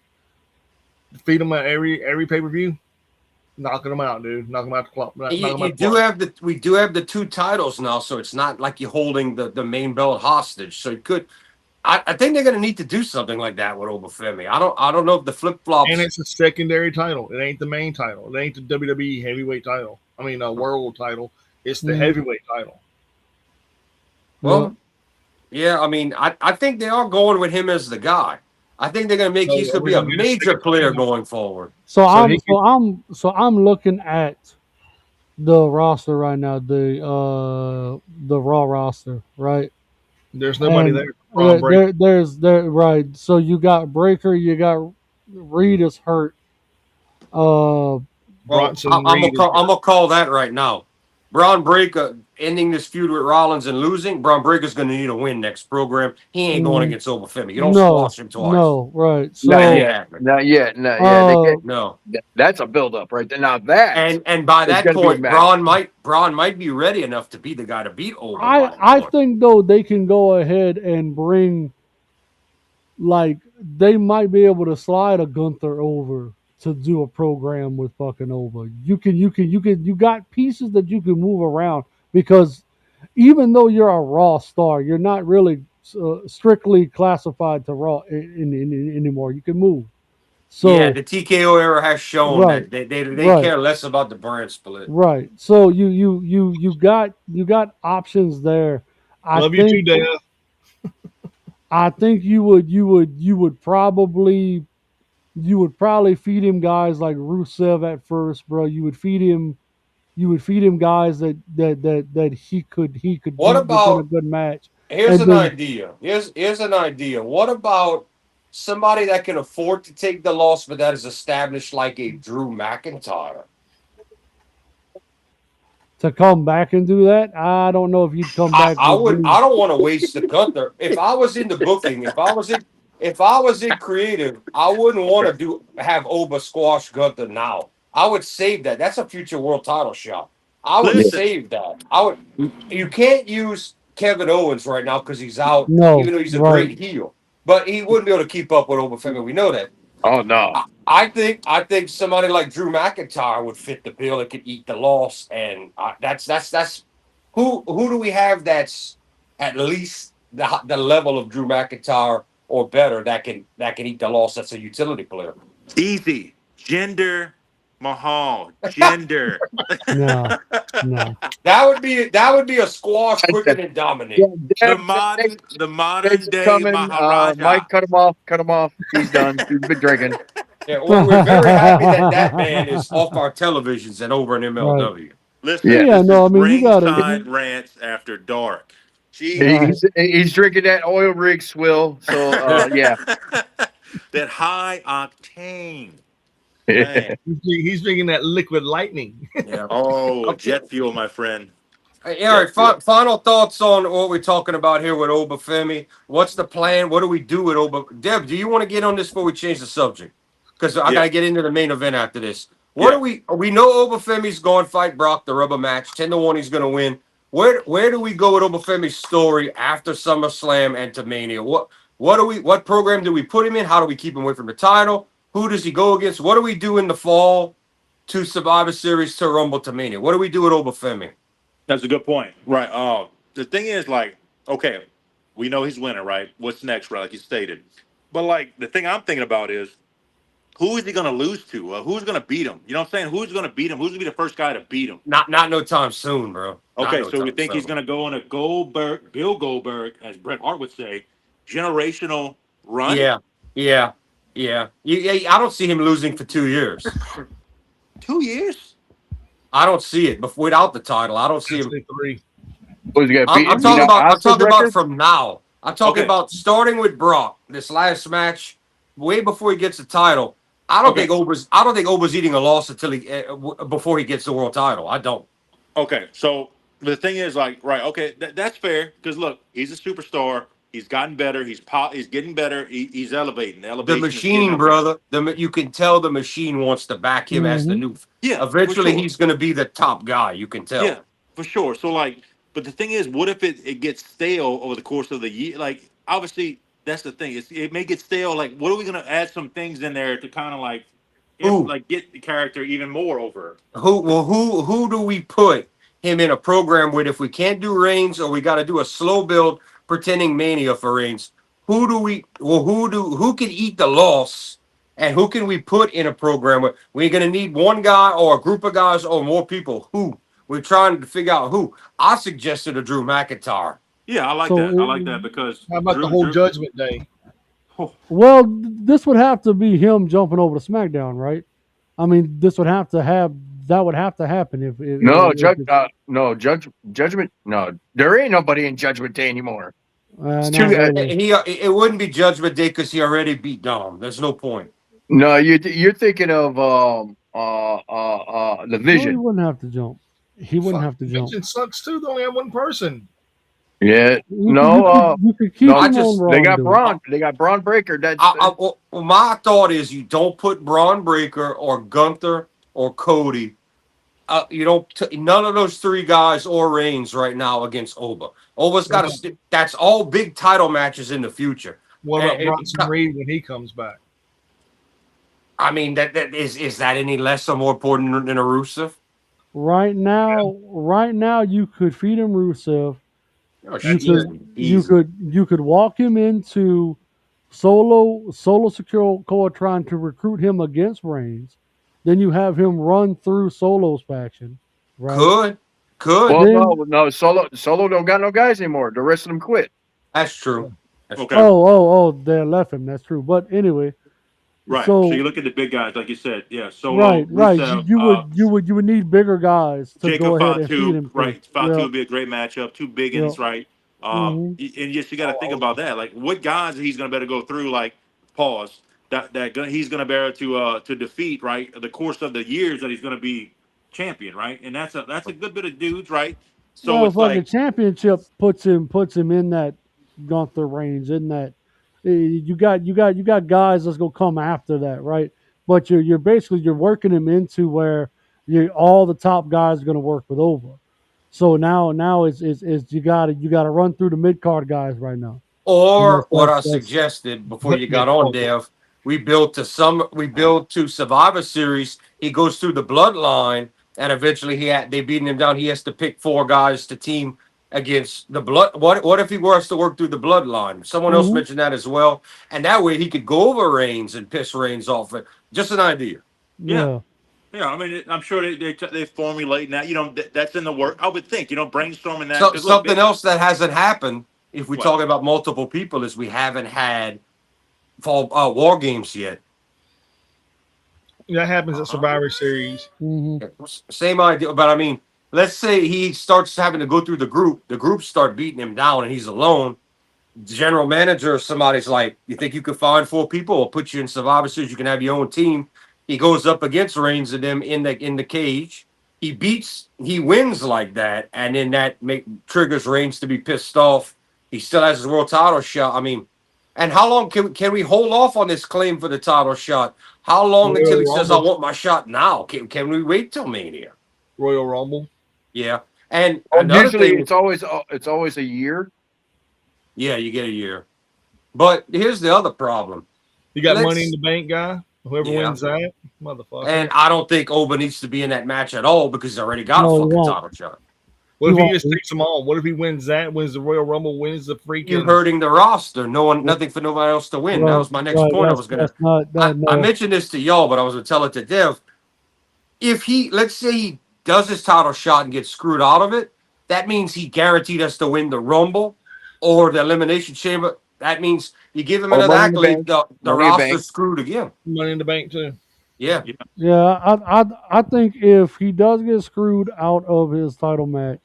Feed him at every pay-per-view. Knocking them out, dude. Knock them out the clock. We do have the 2 titles now, so it's not like you're holding the main belt hostage. So you could. I think they're going to need to do something like that with Obafemi. I don't know if the flip flops. And it's a secondary title. It ain't the main title. It ain't the WWE heavyweight title. I mean, a world title. It's the heavyweight title. Well, yeah. I mean, I think they are going with him as the guy. I think they're going to make he's going to be a major player going forward. So I'm looking at the roster right now, the Raw roster, right? There's nobody there. There's right. So you got Breaker, you got Reed is hurt. I'm gonna call that right now. Braun Breaker ending this feud with Rollins and losing. Braun Breaker's going to need a win next program. He ain't going against Obafemi. You don't squash him twice. No, right. So, not yet. No. That's a build-up right there. Now that and by that point, Braun might be ready enough to be the guy to beat Obafemi. I think though they can go ahead and bring, like, they might be able to slide a Gunther over to do a program with fucking over. You got pieces that you can move around, because even though you're a Raw star, you're not really strictly classified to Raw anymore. You can move. So yeah, the TKO era has shown that they care less about the brand split. Right. So you got options there. Love you too, Dave. I think you would probably feed him guys like Rusev at first, bro. You would feed him guys that he could what about a good match. Here's an idea. Here's an idea. What about somebody that can afford to take the loss, but that is established, like a Drew McIntyre? To come back and do that, I don't know if you'd come back. I don't want to waste the Gunther. If I was in the booking, if I was in creative, I wouldn't want to have Oba squash Gunther now. I would save that. That's a future world title shot. I would save that. You can't use Kevin Owens right now because he's out, even though he's a great heel. but he wouldn't be able to keep up with Obafemi. We know that. Oh no. I think somebody like Drew McIntyre would fit the bill and could eat the loss, and that's who do we have that's at least the level of Drew McIntyre or better that can eat the loss. That's a utility player. Easy. Gender Mahal. Gender. No, no. That would be a squash quicker than Dominic. the modern Dave's day coming. Maharaja. Mike, cut him off. Cut him off. He's done. He's been drinking. Yeah, we're very happy that man is off our televisions and over in MLW. Right. Listen, Yeah, this no, is I mean, you gotta- Ringside Rants After Dark. He's drinking that oil rig swill. So yeah. That high octane. Yeah. He's drinking that liquid lightning. Yeah. Oh, Okay. jet fuel, my friend. Hey, Eric, final thoughts on what we're talking about here with Obafemi. What's the plan? What do we do with Oba? Deb, do you want to get on this before we change the subject? Because I got to get into the main event after this. What do we know Obafemi's going to fight Brock, the rubber match. 10-1, he's going to win. Where do we go with Obafemi's story after SummerSlam and to Mania? What program do we put him in? How do we keep him away from the title? Who does he go against? What do we do in the fall to Survivor Series to Rumble to Mania? What do we do with Obafemi? That's a good point. Right. The thing is, like, okay, we know he's winning, right? What's next, right? Like you stated. But, like, the thing I'm thinking about is, who is he going to lose to? Who's going to beat him? You know what I'm saying? Who's going to beat him? Who's going to be the first guy to beat him? Not no time soon, bro. Okay, so we think he's going to go on a Bill Goldberg, as Bret Hart would say, generational run? Yeah. I don't see him losing for 2 years. 2 years? I don't see it. But without the title, I don't see him. 3. I'm talking about from now. I'm talking about starting with Brock. This last match, way before he gets the title. I don't think Oba's eating a loss until before he gets the world title. I don't. Okay, so the thing is, like, right? Okay, that's fair because look, he's a superstar. He's gotten better. He's getting better. He's elevating. The machine, brother. You can tell the machine wants to back him as the new. Yeah. Eventually, he's going to be the top guy. You can tell. Yeah, for sure. So, like, but the thing is, what if it gets stale over the course of the year? Like, obviously, that's the thing. It may get stale. Like, what are we going to add some things in there to kind of like get the character even more over? Who do we put him in a program with if we can't do Reigns or we got to do a slow build pretending Mania for Reigns? Who can eat the loss and who can we put in a program with? We're going to need one guy or a group of guys or more people. Who? We're trying to figure out who. I suggested a Drew McIntyre. Yeah, I like that. I like that because how about the whole Judgment Day? Well, this would have to be him jumping over to SmackDown, right? I mean, that would have to happen if Judgment. No, there ain't nobody in Judgment Day anymore. It wouldn't be Judgment Day because he already beat Dom. There's no point. No, you're thinking of the Vision. He wouldn't have to jump. Vision sucks too. They only have one person. Yeah, you could keep him on Raw. They got Braun. They got Braun Breaker. My thought is you don't put Braun Breaker or Gunther or Cody. You don't. None of those three guys or Reigns right now against Oba. Oba's got to. That's all big title matches in the future. What about Bronson Reed when he comes back? I mean, that is that any less or more important than a Rusev? Right now, you could feed him Rusev. You could walk him into Solo Secure trying to recruit him against Reigns. Then you have him run through Solo's faction. Right? Could. Well, no. Solo don't got no guys anymore. The rest of them quit. That's true. Okay. Oh, they left him. That's true. But anyway. Right. So you look at the big guys, like you said. Yeah. Solo. Right. Rusev, you would need bigger guys to Jacob go ahead and feed him. Right. Fatu would be a great matchup. Two big uns, right? And yes, you got to think about that. Like, what guys he's going to better go through? Like, pause. That he's going to bear to defeat, right? The course of the years that he's going to be champion, right? And that's a good bit of dudes, right? So it's like the championship puts him in that Gunther range, in that you got guys that's gonna come after that, right? But you're basically working him into where all the top guys are gonna work with Over. So now is you gotta run through the mid card guys right now. Or what I suggested before you got on, Dev, we build to Survivor Series. He goes through the bloodline, and eventually they beating him down. He has to pick 4 guys to team against the blood. What if he was to work through the bloodline? Someone else mentioned that as well, and that way he could go over Reigns and piss Reigns off. Just an idea. Yeah. Yeah, I mean, I'm sure they formulate that. You know, that's in the work. I would think, brainstorming that. So, something else that hasn't happened, if we're talking about multiple people, is we haven't had War Games yet. That happens at Survivor Series. Same idea, but I mean, let's say he starts having to go through the groups start beating him down, and he's alone. The general manager or somebody's like, "You think you could find 4 people? Or put you in Survivor Series? You can have your own team." He goes up against Reigns and them in the cage. He wins like that, and then that triggers Reigns to be pissed off. He still has his world title shot. I mean, and how long can we hold off on this claim for the title shot? How long until he says, "I want my shot now"? Can we wait till Mania? Royal Rumble. Yeah, and usually it's always a year. Yeah, you get a year. But here's the other problem. You got Money in the Bank guy. Whoever wins that, motherfucker. And I don't think Oba needs to be in that match at all because he's already got a fucking title shot. What if he just takes them all? What if he wins that, wins the Royal Rumble, wins the freaking... You're hurting the roster. Nothing for nobody else to win. That was my next point. I was going to... I mentioned this to y'all, but I was going to tell it to Dev. Let's say he does his title shot and gets screwed out of it, that means he guaranteed us to win the Rumble or the Elimination Chamber. That means you give him another accolade, the roster's screwed again. Money in the Bank, too. Yeah. I think if he does get screwed out of his title match,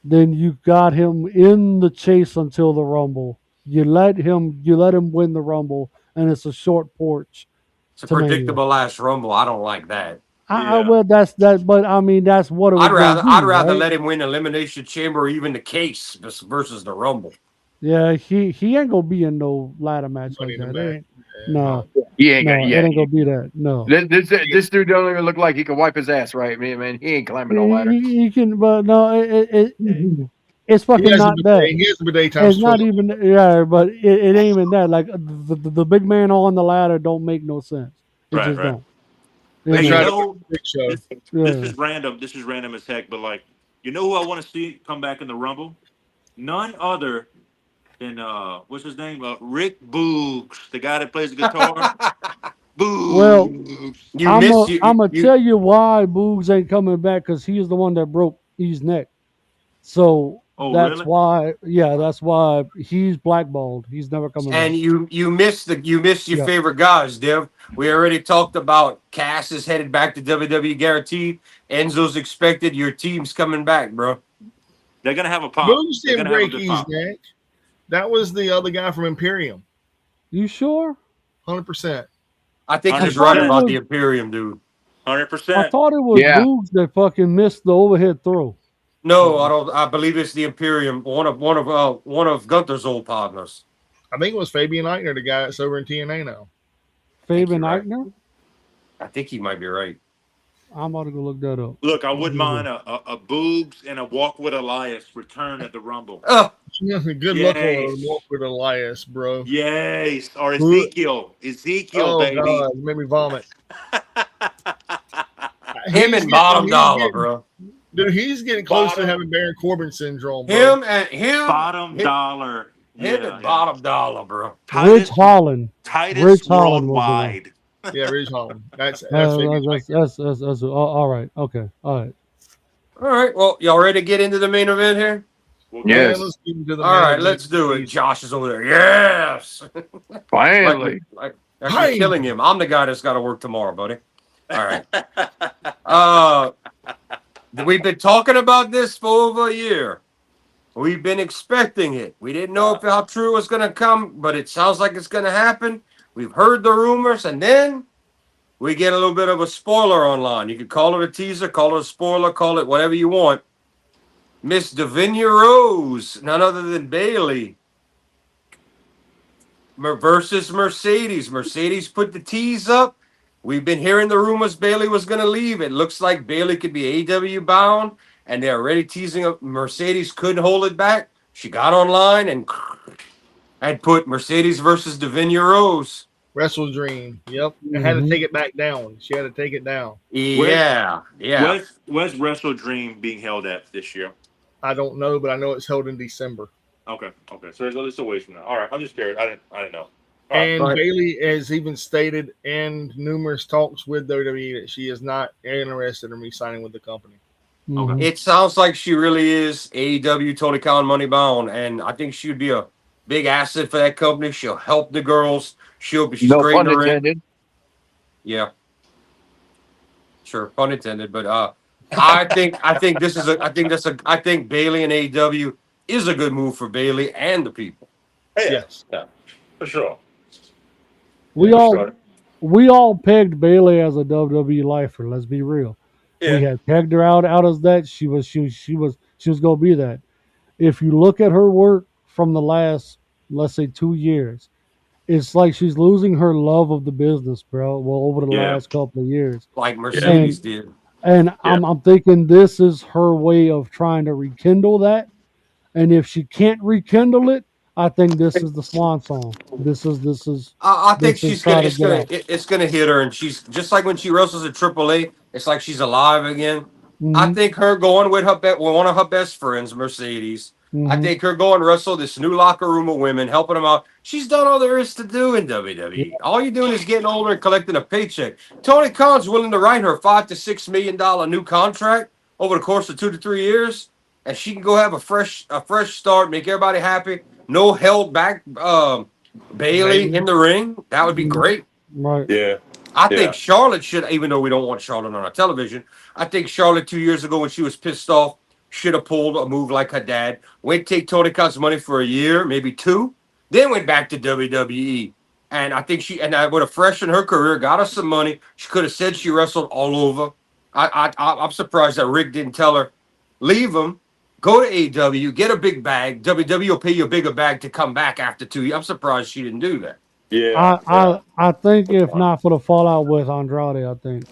then you got him in the chase until the Rumble. You let him win the Rumble, and it's a short porch. It's a predictable last Rumble. I don't like that. Well, that's that, but I mean that's what it was. I'd rather let him win Elimination Chamber or even the case versus the Rumble. Yeah, he ain't gonna be in no ladder match like that. No, he ain't it ain't gonna be that. No, this dude don't even look like he can wipe his ass, right? Man, he ain't climbing no ladder. He can, but no, it's fucking not that. It's not even but it ain't even that. Like the big man on the ladder don't make no sense. It just don't. Hey, this is random. This is random as heck, but like, who I want to see come back in the Rumble? None other than what's his name? Rick Boogs, the guy that plays the guitar. Boogs. Well, I'm gonna tell you why Boogs ain't coming back, because he's the one that broke E's neck. So that's why. Yeah, that's why he's blackballed. He's never coming back. And you missed your favorite guys, Dev. We already talked about Cass is headed back to WWE guaranteed. Enzo's expected. Your team's coming back, bro. They're gonna have a pop. Boogs didn't break E's neck. That was the other guy from Imperium. You sure? 100%. I think he's right about the Imperium, dude. 100%. I thought it was Boogs that fucking missed the overhead throw. No, I don't. I believe it's the Imperium. One of Gunther's old partners. I think it was Fabian Eichner, the guy that's over in TNA now. Fabian Eichner? I think he might be right. I'm about to go look that up. Look, I wouldn't mind a Boogs and a Walk with Elias return at the Rumble. Good luck on Walk with Elias, bro. Yes, or Ezekiel, baby. God, you made me vomit. Him and Bottom Dollar, bro. Dude, he's getting close to having Baron Corbin syndrome, bro. Him Bottom Dollar. Him and Bottom Dollar, bro. Rich Holland. Titus Worldwide. Yeah, Rich Holland. That's all right. Okay. All right. Well, y'all ready to get into the main event here? Yes. Let's get into the all right, let's do it. Josh is over there. Yes. Finally. You're killing him. I'm the guy that's got to work tomorrow, buddy. All right. We've been talking about this for over a year. We've been expecting it. We didn't know how true it was going to come, but it sounds like it's going to happen. We've heard the rumors, and then we get a little bit of a spoiler online. You can call it a teaser, call it a spoiler, call it whatever you want. Miss Davinia Rose, none other than Bayley, versus Mercedes. Mercedes put the tease up. We've been hearing the rumors Bayley was going to leave. It looks like Bayley could be AEW bound, and they're already teasing up. Mercedes couldn't hold it back. She got online, and I'd put Mercedes versus Davinia Rose. Wrestle Dream. Yep. I had to take it back down. She had to take it down. Yeah. Where's Wrestle Dream being held at this year? I don't know, but I know it's held in December. Okay. So it's a ways from now. All right. I'm just curious. I didn't know. And Bailey has even stated in numerous talks with WWE that she is not interested in re-signing with the company. Okay. It sounds like she really is AEW Tony Khan money bound, and I think she would be a big asset for that company. She'll help the girls. She's no great pun in the ring. intended. Yeah, sure, pun intended. But I think Bailey and AEW is a good move for Bailey and the people. Yes, for sure. We all pegged Bailey as a WWE lifer. Let's be real. Yeah. We had pegged her out as that. She was gonna be that. If you look at her work from the last, let's say, 2 years, it's like she's losing her love of the business, bro. Well, over the last couple of years, like Mercedes did. And I'm thinking this is her way of trying to rekindle that. And if she can't rekindle it, I think this is the swan song. This is. I think it's gonna hit her, and she's just like when she wrestles at AAA. It's like she's alive again. Mm-hmm. I think her going with one of her best friends, Mercedes. Mm-hmm. I think her going wrestle this new locker room of women, helping them out. She's done all there is to do in WWE. Yeah. All you're doing is getting older and collecting a paycheck. Tony Khan's willing to write her $5 to $6 million new contract over the course of 2 to 3 years, and she can go have a fresh start, make everybody happy. No held back Bailey in the ring. That would be great. Right. Yeah. I think Charlotte should, even though we don't want Charlotte on our television, I think Charlotte 2 years ago when she was pissed off should have pulled a move like her dad. Wait, take Tony Khan's money for a year, maybe 2, then went back to WWE. And I think I would have freshened her career, got her some money. She could have said she wrestled all over. I'm surprised that Rick didn't tell her, leave him. Go to AEW, get a big bag. WWE will pay you a bigger bag to come back after 2 years. I'm surprised she didn't do that. Yeah. I think if not for the fallout with Andrade, I think.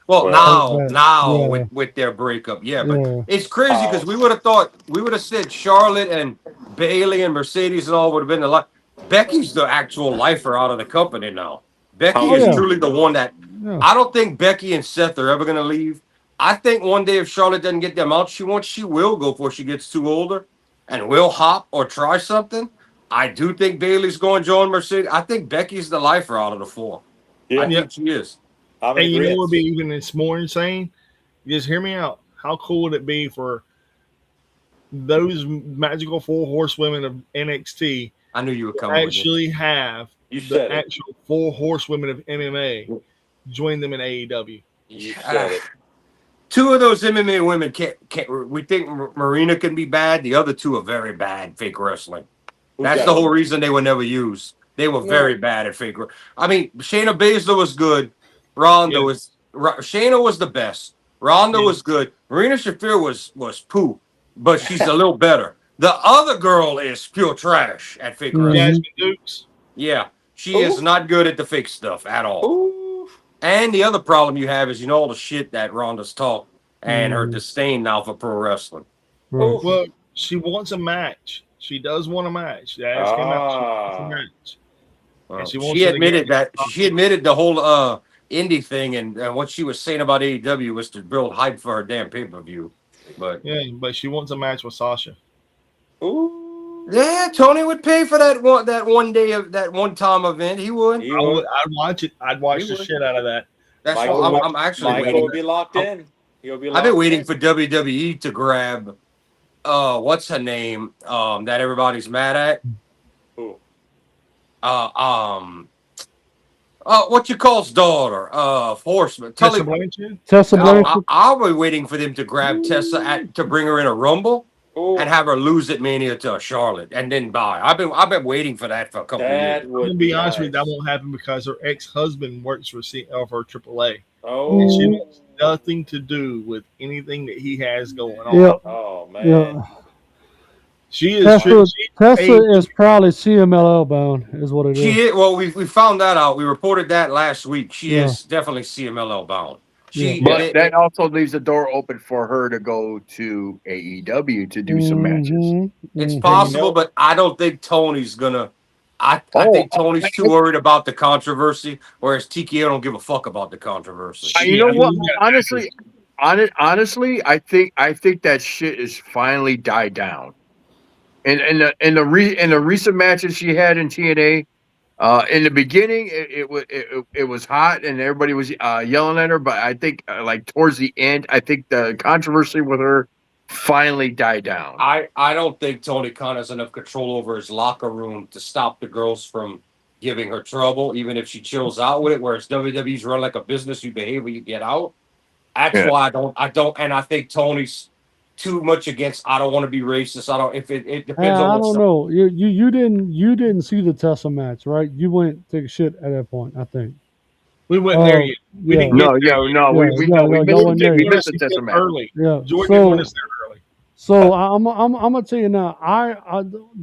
Well, now with their breakup, but it's crazy because we would have said Charlotte and Bailey and Mercedes and all would have been the life. Becky's the actual lifer out of the company now. Becky is truly the one that I don't think Becky and Seth are ever going to leave. I think one day if Charlotte doesn't get them out she wants, she will go before she gets too older and will hop or try something. I do think Bailey's going to join Mercedes. I think Becky's the lifer out of the 4. Yeah. I think she is. And you know what would be even it's more insane? Just hear me out. How cool would it be for those magical 4 horsewomen of NXT? I knew you were coming. Actually, have the actual 4 horsewomen of MMA join them in AEW. You said it. 2 of those MMA women can't. We think Marina can be bad. The other 2 are very bad fake wrestling. That's the whole reason they were never used. They were very bad at fake. I mean, Shayna Baszler was good. Ronda was. Shayna was the best. Ronda was good. Marina Shafir was poo, but she's a little better. The other girl is pure trash at fake wrestling. Jasmine Dukes. Yeah, she is not good at the fake stuff at all. Ooh. And the other problem you have is all the shit that Ronda's talked and her disdain now for pro wrestling. Well, she wants a match. She does want a match. She wants a match. Well, she admitted that. She admitted the whole indie thing and what she was saying about AEW was to build hype for her damn pay-per-view. But but she wants a match with Sasha. Ooh. Yeah, Tony would pay for that one day of that one-time event. He would. I'd watch it. I'd watch the shit out of that. That's what I'm actually waiting. Michael will be locked in. I've been waiting for WWE to grab what's her name? That everybody's mad at. Who? What you call's daughter? Horseman. Tessa Blanchard. Tessa Blanchard. I'll be waiting for them to grab Tessa to bring her in a Rumble. Ooh. And have her lose at Mania to Charlotte and then buy. I've been waiting for that for a couple of years. I'm gonna be honest with you, that won't happen because her ex-husband works for AAA. Oh, and she has nothing to do with anything that he has going on. Yep. Oh man. Yeah. She is. Tessa is probably CMLL bound, is what it is. She is. Well, we found that out. We reported that last week. She is definitely CMLL bound. But that also leaves the door open for her to go to AEW to do some matches. It's possible, but I don't think Tony's gonna I think Tony's too worried about the controversy, whereas TKO don't give a fuck about the controversy. You know what? Honestly, I think that shit is finally died down. In the recent matches she had in TNA, in the beginning it was hot and everybody was yelling at her, but I think like towards the end, I think the controversy with her finally died down. I don't think Tony Khan has enough control over his locker room to stop the girls from giving her trouble, even if she chills out with it. Whereas WWE's run like a business, you behave when you get out. That's why I don't, and I think Tony's too much against. I don't want to be racist. I don't. If it depends on. I don't know. You didn't see the Tessa match, right? You went to take a shit at that point. I think we went there yet. We didn't get there. We missed the Tessa match early. Yeah, Jordan went us there early. So I'm gonna tell you now.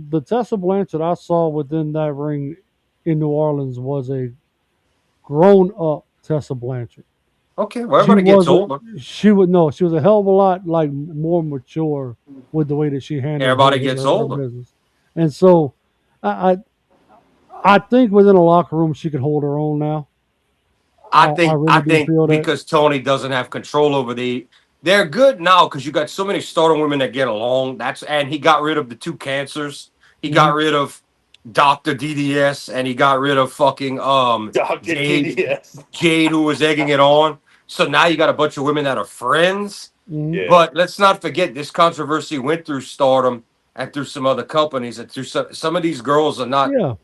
The Tessa Blanchard I saw within that ring in New Orleans was a grown up Tessa Blanchard. Okay, well, everybody gets older. She was a hell of a lot like more mature with the way that she handled. Everybody gets older. Business. And so, I think within a locker room she can hold her own now. I think because Tony doesn't have control over they're good now because you got so many Stardom women that get along. And he got rid of the two cancers. He got rid of Dr. DDS and he got rid of fucking Jade, who was egging it on. So now you got a bunch of women that are friends. Yeah. But let's not forget this controversy went through Stardom and through some other companies and through some of these girls are not. Yeah.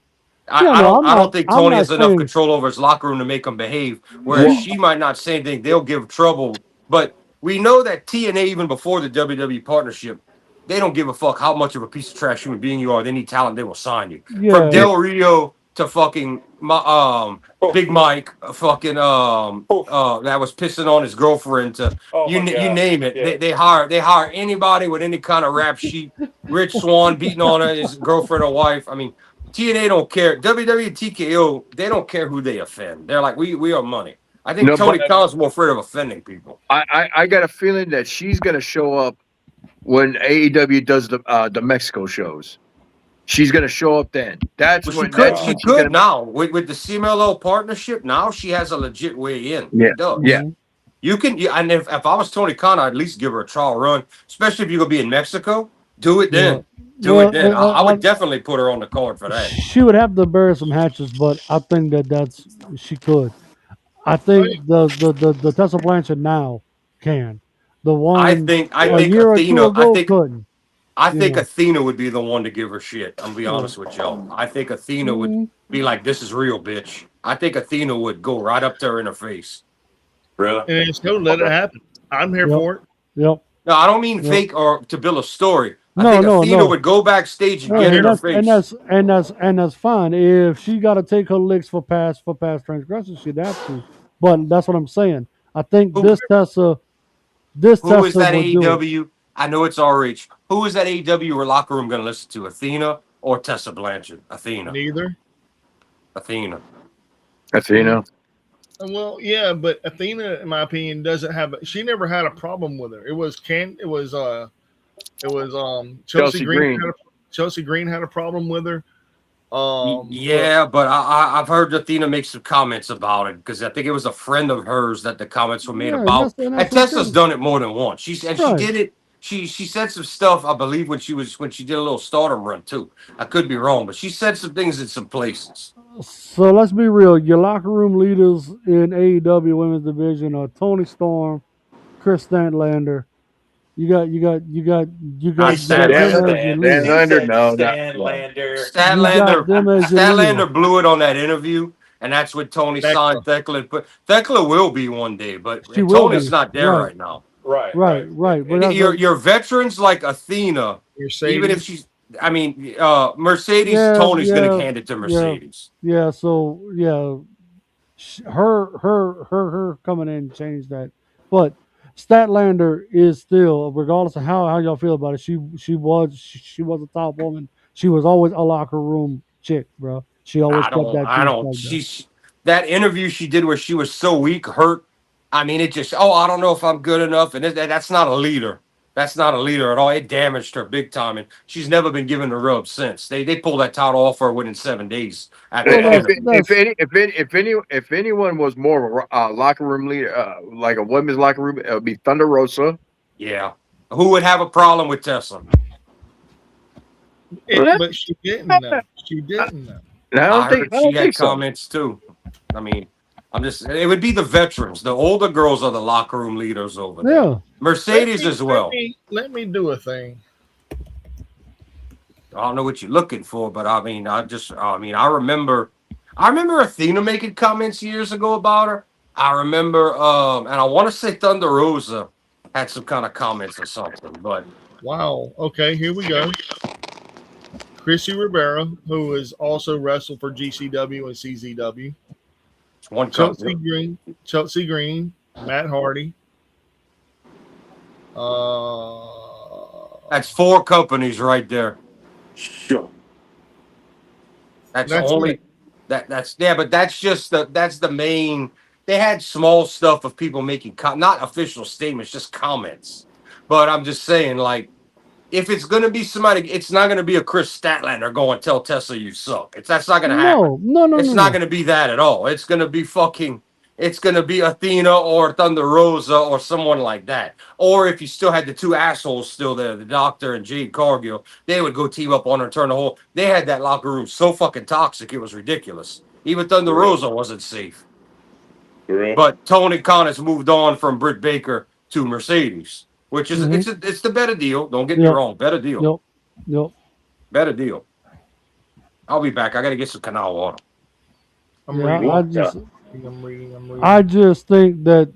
I don't think Tony has enough control over his locker room to make them behave. Whereas she might not say anything, they'll give trouble. But we know that TNA, even before the WWE partnership, they don't give a fuck how much of a piece of trash human being you are. They need talent, they will sign you. Yeah. From Del Rio to fucking Big Mike, fucking that was pissing on his girlfriend to you name it. Yeah. They hire anybody with any kind of rap sheet. Rich Swann beating on his girlfriend or wife. I mean, TNA don't care. WWE, TKO, they don't care who they offend. They're like, we are money. I think Tony Khan's more afraid of offending people. I got a feeling that she's gonna show up when AEW does the Mexico shows. She's gonna show up then. That's when she could now with the CMLL partnership. Now she has a legit way in. Yeah. You can, and if I was Tony Khan, I'd at least give her a trial run, especially if you're gonna be in Mexico. Do it then. Do it then. I would definitely put her on the card for that. She would have to bury some hatches, but I think she could. I think the Tessa Blanchard now can. The one I think Athena. I think Athena would be the one to give her shit. I'm gonna be honest with y'all. I think Athena would be like, "This is real, bitch." I think Athena would go right up to her in her face. Really? And still let it happen. I'm here for it. Yep. No, I don't mean fake or to build a story. I think Athena would go backstage and get in her face. And that's fine. If she got to take her licks for past transgressions, she'd have to. But that's what I'm saying. I think this Tessa. Who is that AEW? I know it's RH. Who is that AEW or locker room going to listen to? Athena or Tessa Blanchard? Athena. Neither. Athena. Well, yeah, but Athena, in my opinion, doesn't have. She never had a problem with her. It was Chelsea Green. Chelsea Green had a problem with her. But I've heard Athena make some comments about it because I think it was a friend of hers that the comments were made about. And Tessa's done it more than once. She did it. She said some stuff, I believe, when she did a little Stardom run too. I could be wrong, but she said some things in some places. So let's be real. Your locker room leaders in AEW Women's Division are Tony Storm, Chris Statlander. You got Statlander blew it on that interview, and that's what Tony signed Thekla. But Thekla will be one day, but Tony's not there right now. Right. But your veterans like Athena, even if she's, Mercedes, Tony's going to hand it to Mercedes. Yeah. So her coming in changed that, but Statlander is still, regardless of how y'all feel about it, she was a top woman. She was always a locker room chick, bro. She always kept that. That interview she did where she was so weak, hurt. I mean, it just, I don't know if I'm good enough, and that's not a leader. That's not a leader at all. It damaged her big time, and she's never been given the rub since. They pulled that title off her within 7 days. If anyone was more of a locker room leader, like a women's locker room, it would be Thunder Rosa. Yeah, who would have a problem with Tessa? But she didn't know. She didn't know. I heard she had comments too. I mean, it would be the veterans. The older girls are the locker room leaders over there. Yeah. Mercedes as well. Let me do a thing. I don't know what you're looking for, but I mean, I remember Athena making comments years ago about her. I remember, and I want to say Thunder Rosa had some kind of comments or something, but. Wow. Okay, here we go. Chrissy Rivera, who has also wrestled for GCW and CZW. It's one Chelsea Green, Matt Hardy. That's 4 companies right there. Sure. That's only it. That's but that's just the main. They had small stuff of people making not official statements, just comments. But I'm just saying, like, if it's gonna be somebody, it's not gonna be a Chris Statlander going tell Tessa you suck. That's not gonna happen. No. It's not gonna be that at all. It's gonna be It's gonna be Athena or Thunder Rosa or someone like that. Or if you still had the 2 assholes still there, the Doctor and Jade Cargill, they would go team up on her, turn the whole. They had that locker room so fucking toxic, it was ridiculous. Even Thunder Rosa wasn't safe. But Tony Khan has moved on from Britt Baker to Mercedes, which is it's the better deal. Don't get me wrong, better deal. Yep. Better deal. I'll be back. I got to get some canal water. I'm reading. I just think that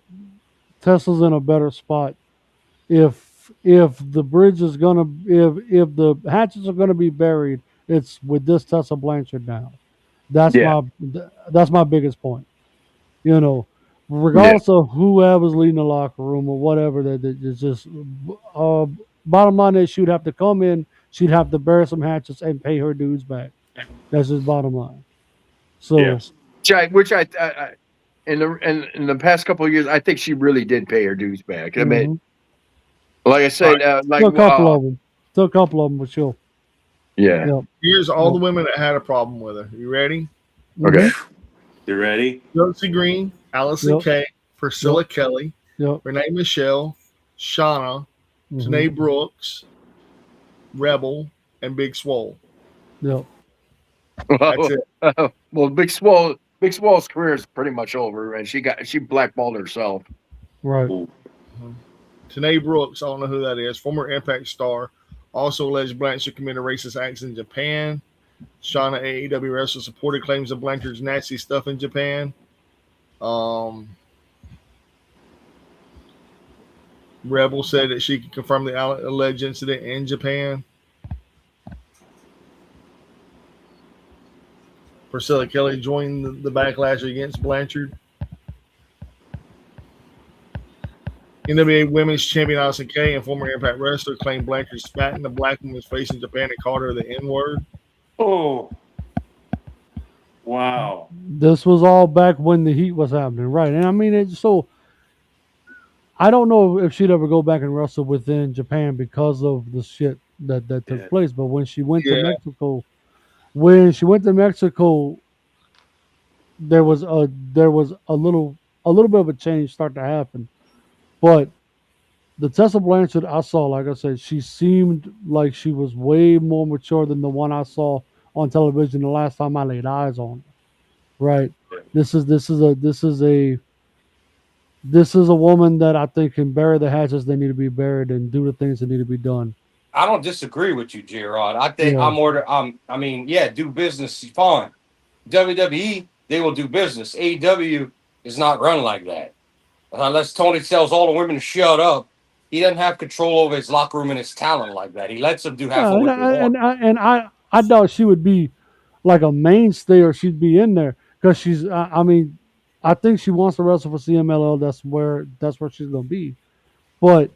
Tesla's in a better spot. If the bridge is gonna if the hatches are gonna be buried, it's with this Tessa Blanchard now. That's my biggest point. You know, regardless of whoever's leading the locker room or whatever, that it's just bottom line is she'd have to come in, she'd have to bury some hatchets and pay her dues back. That's just bottom line. So, which I in the past couple of years, I think she really did pay her dues back. I mean, like I said, like a couple of them, for sure. Yeah. Yep. Here's all the women that had a problem with her. You ready? Okay. You ready? Chelsea Green, Allison Kay, Priscilla Kelly, Renee Michelle, Shauna, Tanae Brooks, Rebel, and Big Swole. Yep. That's it. Well, Big Swole's career is pretty much over, and she blackballed herself. Right. Tanae Brooks, I don't know who that is, former Impact star, also alleged Blanchard committed racist acts in Japan. Shauna, AEW wrestler, supported claims of Blanchard's nasty stuff in Japan. Rebel said that she could confirm the alleged incident in Japan. Priscilla Kelly joined the backlash against Blanchard. NWA Women's Champion Allison Kay and former Impact wrestler claimed Blanchard spat in the black woman's face in Japan and called her the N-word. Oh. Wow. This was all back when the heat was happening, right? And I mean, so I don't know if she'd ever go back and wrestle within Japan because of the shit that took place. But when she went to Mexico, there was a little bit of a change start to happen. But the Tessa Blanchard I saw, like I said, she seemed like she was way more mature than the one I saw on television the last time I laid eyes on her. Right? This is a woman that I think can bury the hatches that need to be buried and do the things that need to be done. I don't disagree with you, J-Rod. I think do business fine. WWE, they will do business. AEW is not run like that. Unless Tony tells all the women to shut up, he doesn't have control over his locker room and his talent like that. He lets them do half of what they want. I doubt she would be like a mainstay or she'd be in there because she's. I think she wants to wrestle for CMLL. That's where she's gonna be. But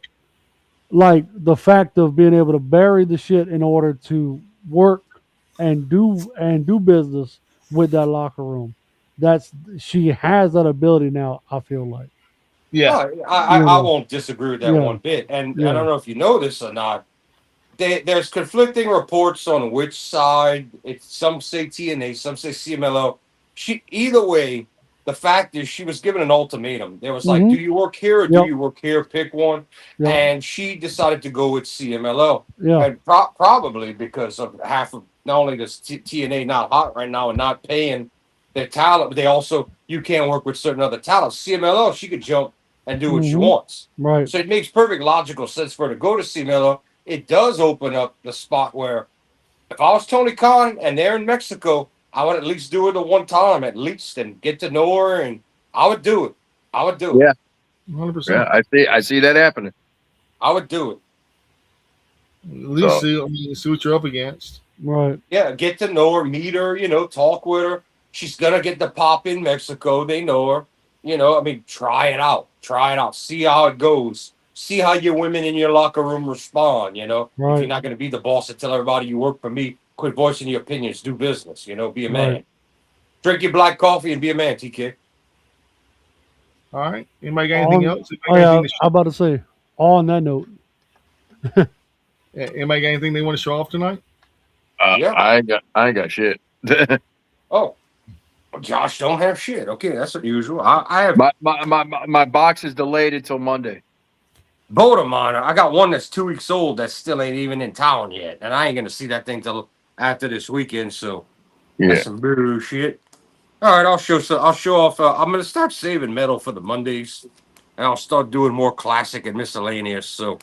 like the fact of being able to bury the shit in order to work and do business with that locker room, she has that ability now. I feel like. Yeah. I won't disagree with that one bit. And I don't know if you know this or not. There's conflicting reports on which side. Some say TNA, some say CMLL. Either way, the fact is she was given an ultimatum. There was like, do you work here or do you work here? Pick one. And she decided to go with CMLL. And probably because of half of not only does TNA not hot right now and not paying their talent, but they also you can't work with certain other talents. CMLL, she could jump and do what she wants. Right. So it makes perfect logical sense for her to go to CMLL. It does open up the spot where if I was Tony Khan and they're in Mexico, I would at least do it the one time at least and get to know her, and I would do it. I would do it. Yeah. 100%. Yeah, I see that happening. I would do it. At least see what you're up against. Right. Yeah, get to know her, meet her, talk with her. She's gonna get the pop in Mexico. They know her. Try it out. Try it out. See how it goes. See how your women in your locker room respond. If you're not gonna be the boss and tell everybody you work for me, quit voicing your opinions. Do business. Be a man. Drink your black coffee and be a man, TK. All right. Anybody got anything else? I'm about to say. On that note. Anybody got anything they want to show off tonight? Yeah. I ain't got shit. Oh, Josh don't have shit. Okay, that's unusual. I have my box is delayed until Monday. Both of mine. I got one that's 2 weeks old that still ain't even in town yet, and I ain't gonna see that thing till after this weekend. So that's some bullshit. All right, I'll show off. I'm gonna start saving metal for the Mondays, and I'll start doing more classic and miscellaneous. So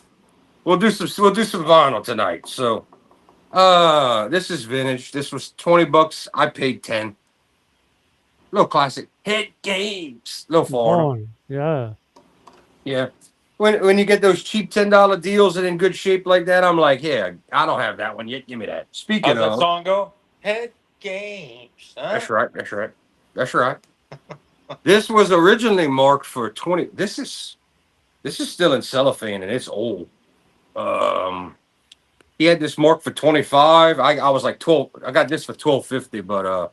we'll do some vinyl tonight. So this is vintage. This was $20. I paid 10. Little classic hit games. Little foreign. Yeah. Yeah. When you get those cheap $10 deals and in good shape like that, I'm like, yeah, I don't have that one yet. Give me that. Speaking of, how's that song go? Head games. Huh? That's right. This was originally marked for 20. This is still in cellophane and it's old. He had this marked for 25. I was like 12. I got this for $12.50, but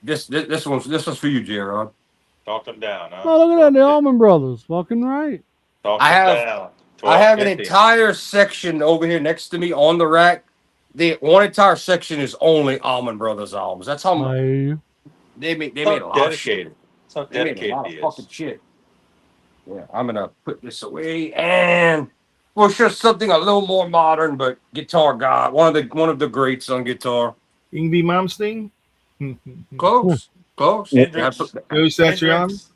this one's for you, J-Rod. Talk them down. Huh? Oh, look at that, the Allman Brothers, fucking right. I have an entire section over here next to me on the rack. The one entire section is only Allman Brothers albums. That's how much they made a lot of shit. So they made a lot of fucking shit. Yeah, I'm gonna put this away and we'll show something a little more modern, but guitar god, one of the greats on guitar. Yngwie Malmsteen. Close. Satriani.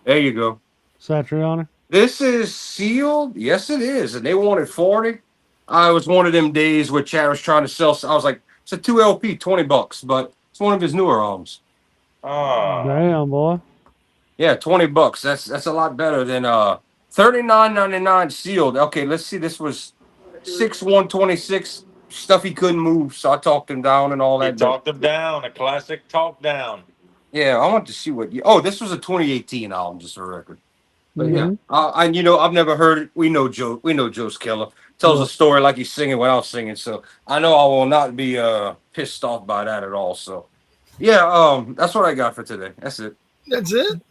There you go. Satriani. This is sealed. Yes, it is, and they wanted 40. I was one of them days where Chad was trying to sell. I was like, it's a 2 LP, $20, but it's one of his newer albums. Oh, damn, boy. Yeah, $20. That's a lot better than $39.99 sealed. Okay, let's see. This was 6/126. Stuff he couldn't move, so I talked him down and all that. Talked him down. A classic talk down. Yeah, I want to see what. This was a 2018 album, just for record. But yeah, I've never heard it. We know Joe. We know Joe Skeller tells a story like he's singing without singing. So I know I will not be pissed off by that at all. So yeah, that's what I got for today. That's it. That's it.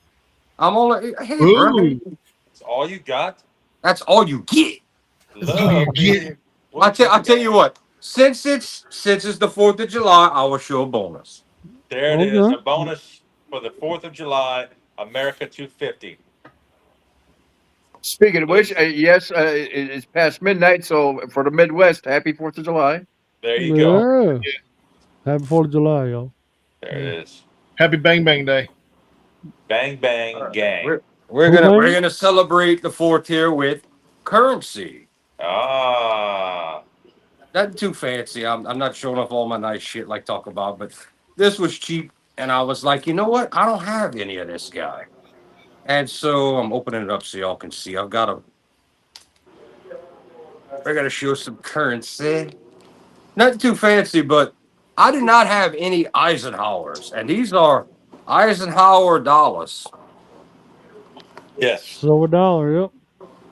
I'm only bro. That's all you got. That's all you get. That's all you get. I tell you what. Since it's the 4th of July, I will show a bonus. There it is, a bonus for the 4th of July, America 250. Speaking of which, yes, it's past midnight, so for the Midwest, happy 4th of July. There you go. Yeah. Happy 4th of July, y'all. There it is. Happy Bang Bang Day. Bang Bang Gang. We're gonna celebrate the 4th here with Currency. Nothing too fancy. I'm not showing off all my nice shit like talk about, but this was cheap, and I was like, you know what? I don't have any of this guy. And so I'm opening it up so y'all can see. We're gonna show some Currency. Nothing too fancy, but I do not have any Eisenhowers, and these are Eisenhower dollars. Yes. Silver dollar, yep.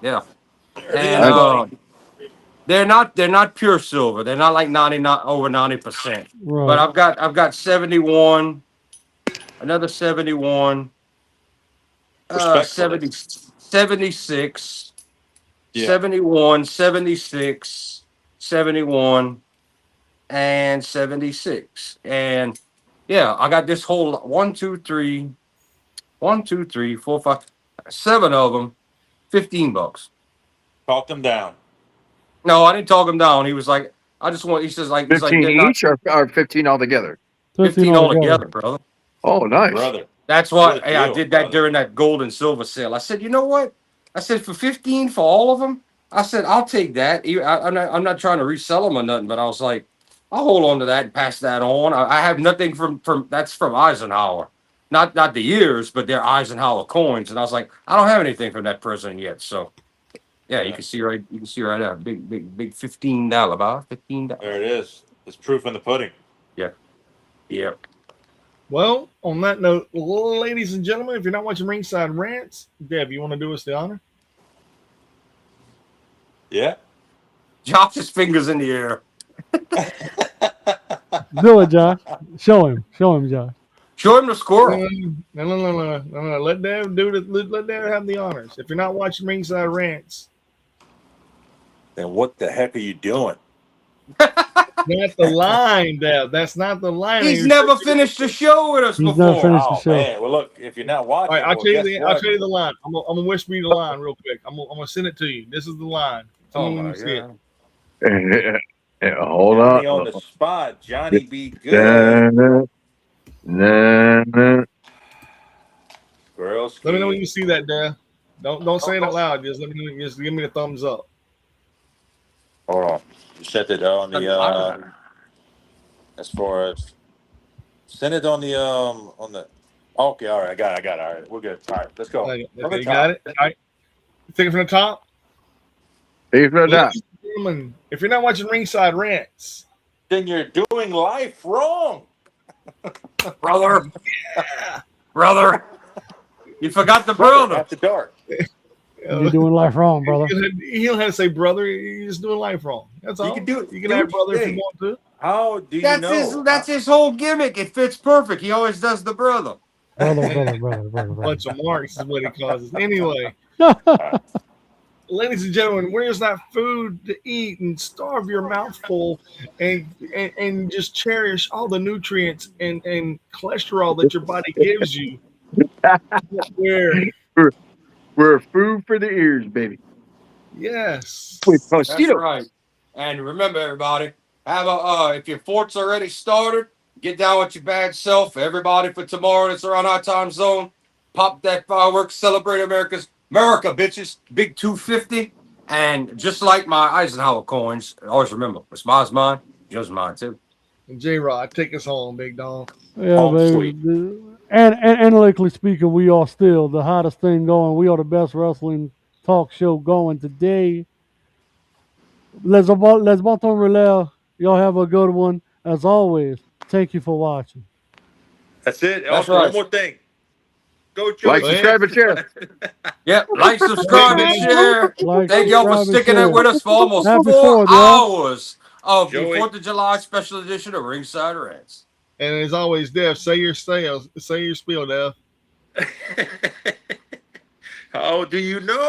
Yeah. And they're not pure silver. They're not like 99 over 90%. Right. But I've got 71, another 71. 70, 76, Yeah. 71, 76, 71, and 76. And yeah, I got this whole 1, 2, 3, 1, 2, 3, 4, 5, 7 of them, $15. Talk them down. No, I didn't talk him down. He was like, I just want, he says, like, he's like, 15 they're not each or 15 altogether? 15 altogether, brother. Oh, nice. Brother. That's why What a hey, I deal, did that brother. during that gold and silver sale. I said, you know what? I said, for 15 for all of them, I said, I'll take that. I'm not trying to resell them or nothing, but I was like, I'll hold on to that and pass that on. I have nothing from that's from Eisenhower. Not the years, but they're Eisenhower coins. And I was like, I don't have anything from that president yet. So yeah, you can see right there. Big $15, about $15. There it is. It's proof in the pudding. Yeah. Yeah. Well, on that note, ladies and gentlemen, if you're not watching Ringside Rants, Deb, you want to do us the honor? Yeah. Josh's fingers in the air. Do it, Josh. Show him, Josh. Show him the squirrel. No. Let Deb do it. Let Deb have the honors. If you're not watching Ringside Rants, Then what the heck are you doing? that's the line, Deb. That's not the line. He's never finished the show with us He's before. never finished the Oh show. man. Well, look. If you're not watching, All right, I'll well, tell you guess what? I'll tell you the line. I'm gonna whisper you the line real quick. I'm gonna send it to you. This is the line. Oh Someone my see it. God. Hold Johnny on. on the spot. Johnny be good. Girls. Let me know when you see that, Deb. Don't say it out loud. Just let me know. Just give me the thumbs up. Hold on. You set it on the as far as send it on the okay, all right, I got it. All right, we're good. All right, let's go. Okay, From the you top. got it. All right, take it from the top. He's no doubt. Ladies and gentlemen, if you're not watching Ringside Rants, Then you're doing life wrong. Brother. Brother. You forgot the brother. After dark. You're doing life wrong, brother. You don't have to say brother. You're just doing life wrong. That's all. You can do it. You can add brother if you want to. How do you know? That's his whole gimmick. It fits perfect. He always does the brother. Brother. Bunch of marks is what it causes. Anyway, ladies and gentlemen, where's that food to eat and starve your mouth full and just cherish all the nutrients and cholesterol that your body gives you? We're food for the ears, baby. Yes. That's right. And remember, everybody, have if your fort's already started, get down with your bad self. Everybody for tomorrow that's around our time zone, pop that fireworks, celebrate America, bitches, big 250. And just like my Eisenhower coins, always remember, what's mine's mine, yours is mine too. And J-Rod, take us home, big dog. Yeah, baby. And analytically speaking, we are still the hottest thing going. We are the best wrestling talk show going today. Les Bâtons Relais. Y'all have a good one. As always, thank you for watching. That's it. That's Also, right. one more thing. Go Joey. Like, subscribe, and share. Yep, like, subscribe, and share. Thank y'all for sticking it with us for almost Happy 4 4th, hours of Joey. the 4th of July special edition of Ringside Rants. And as always, Dev, say your spiel, Dev. How do you know?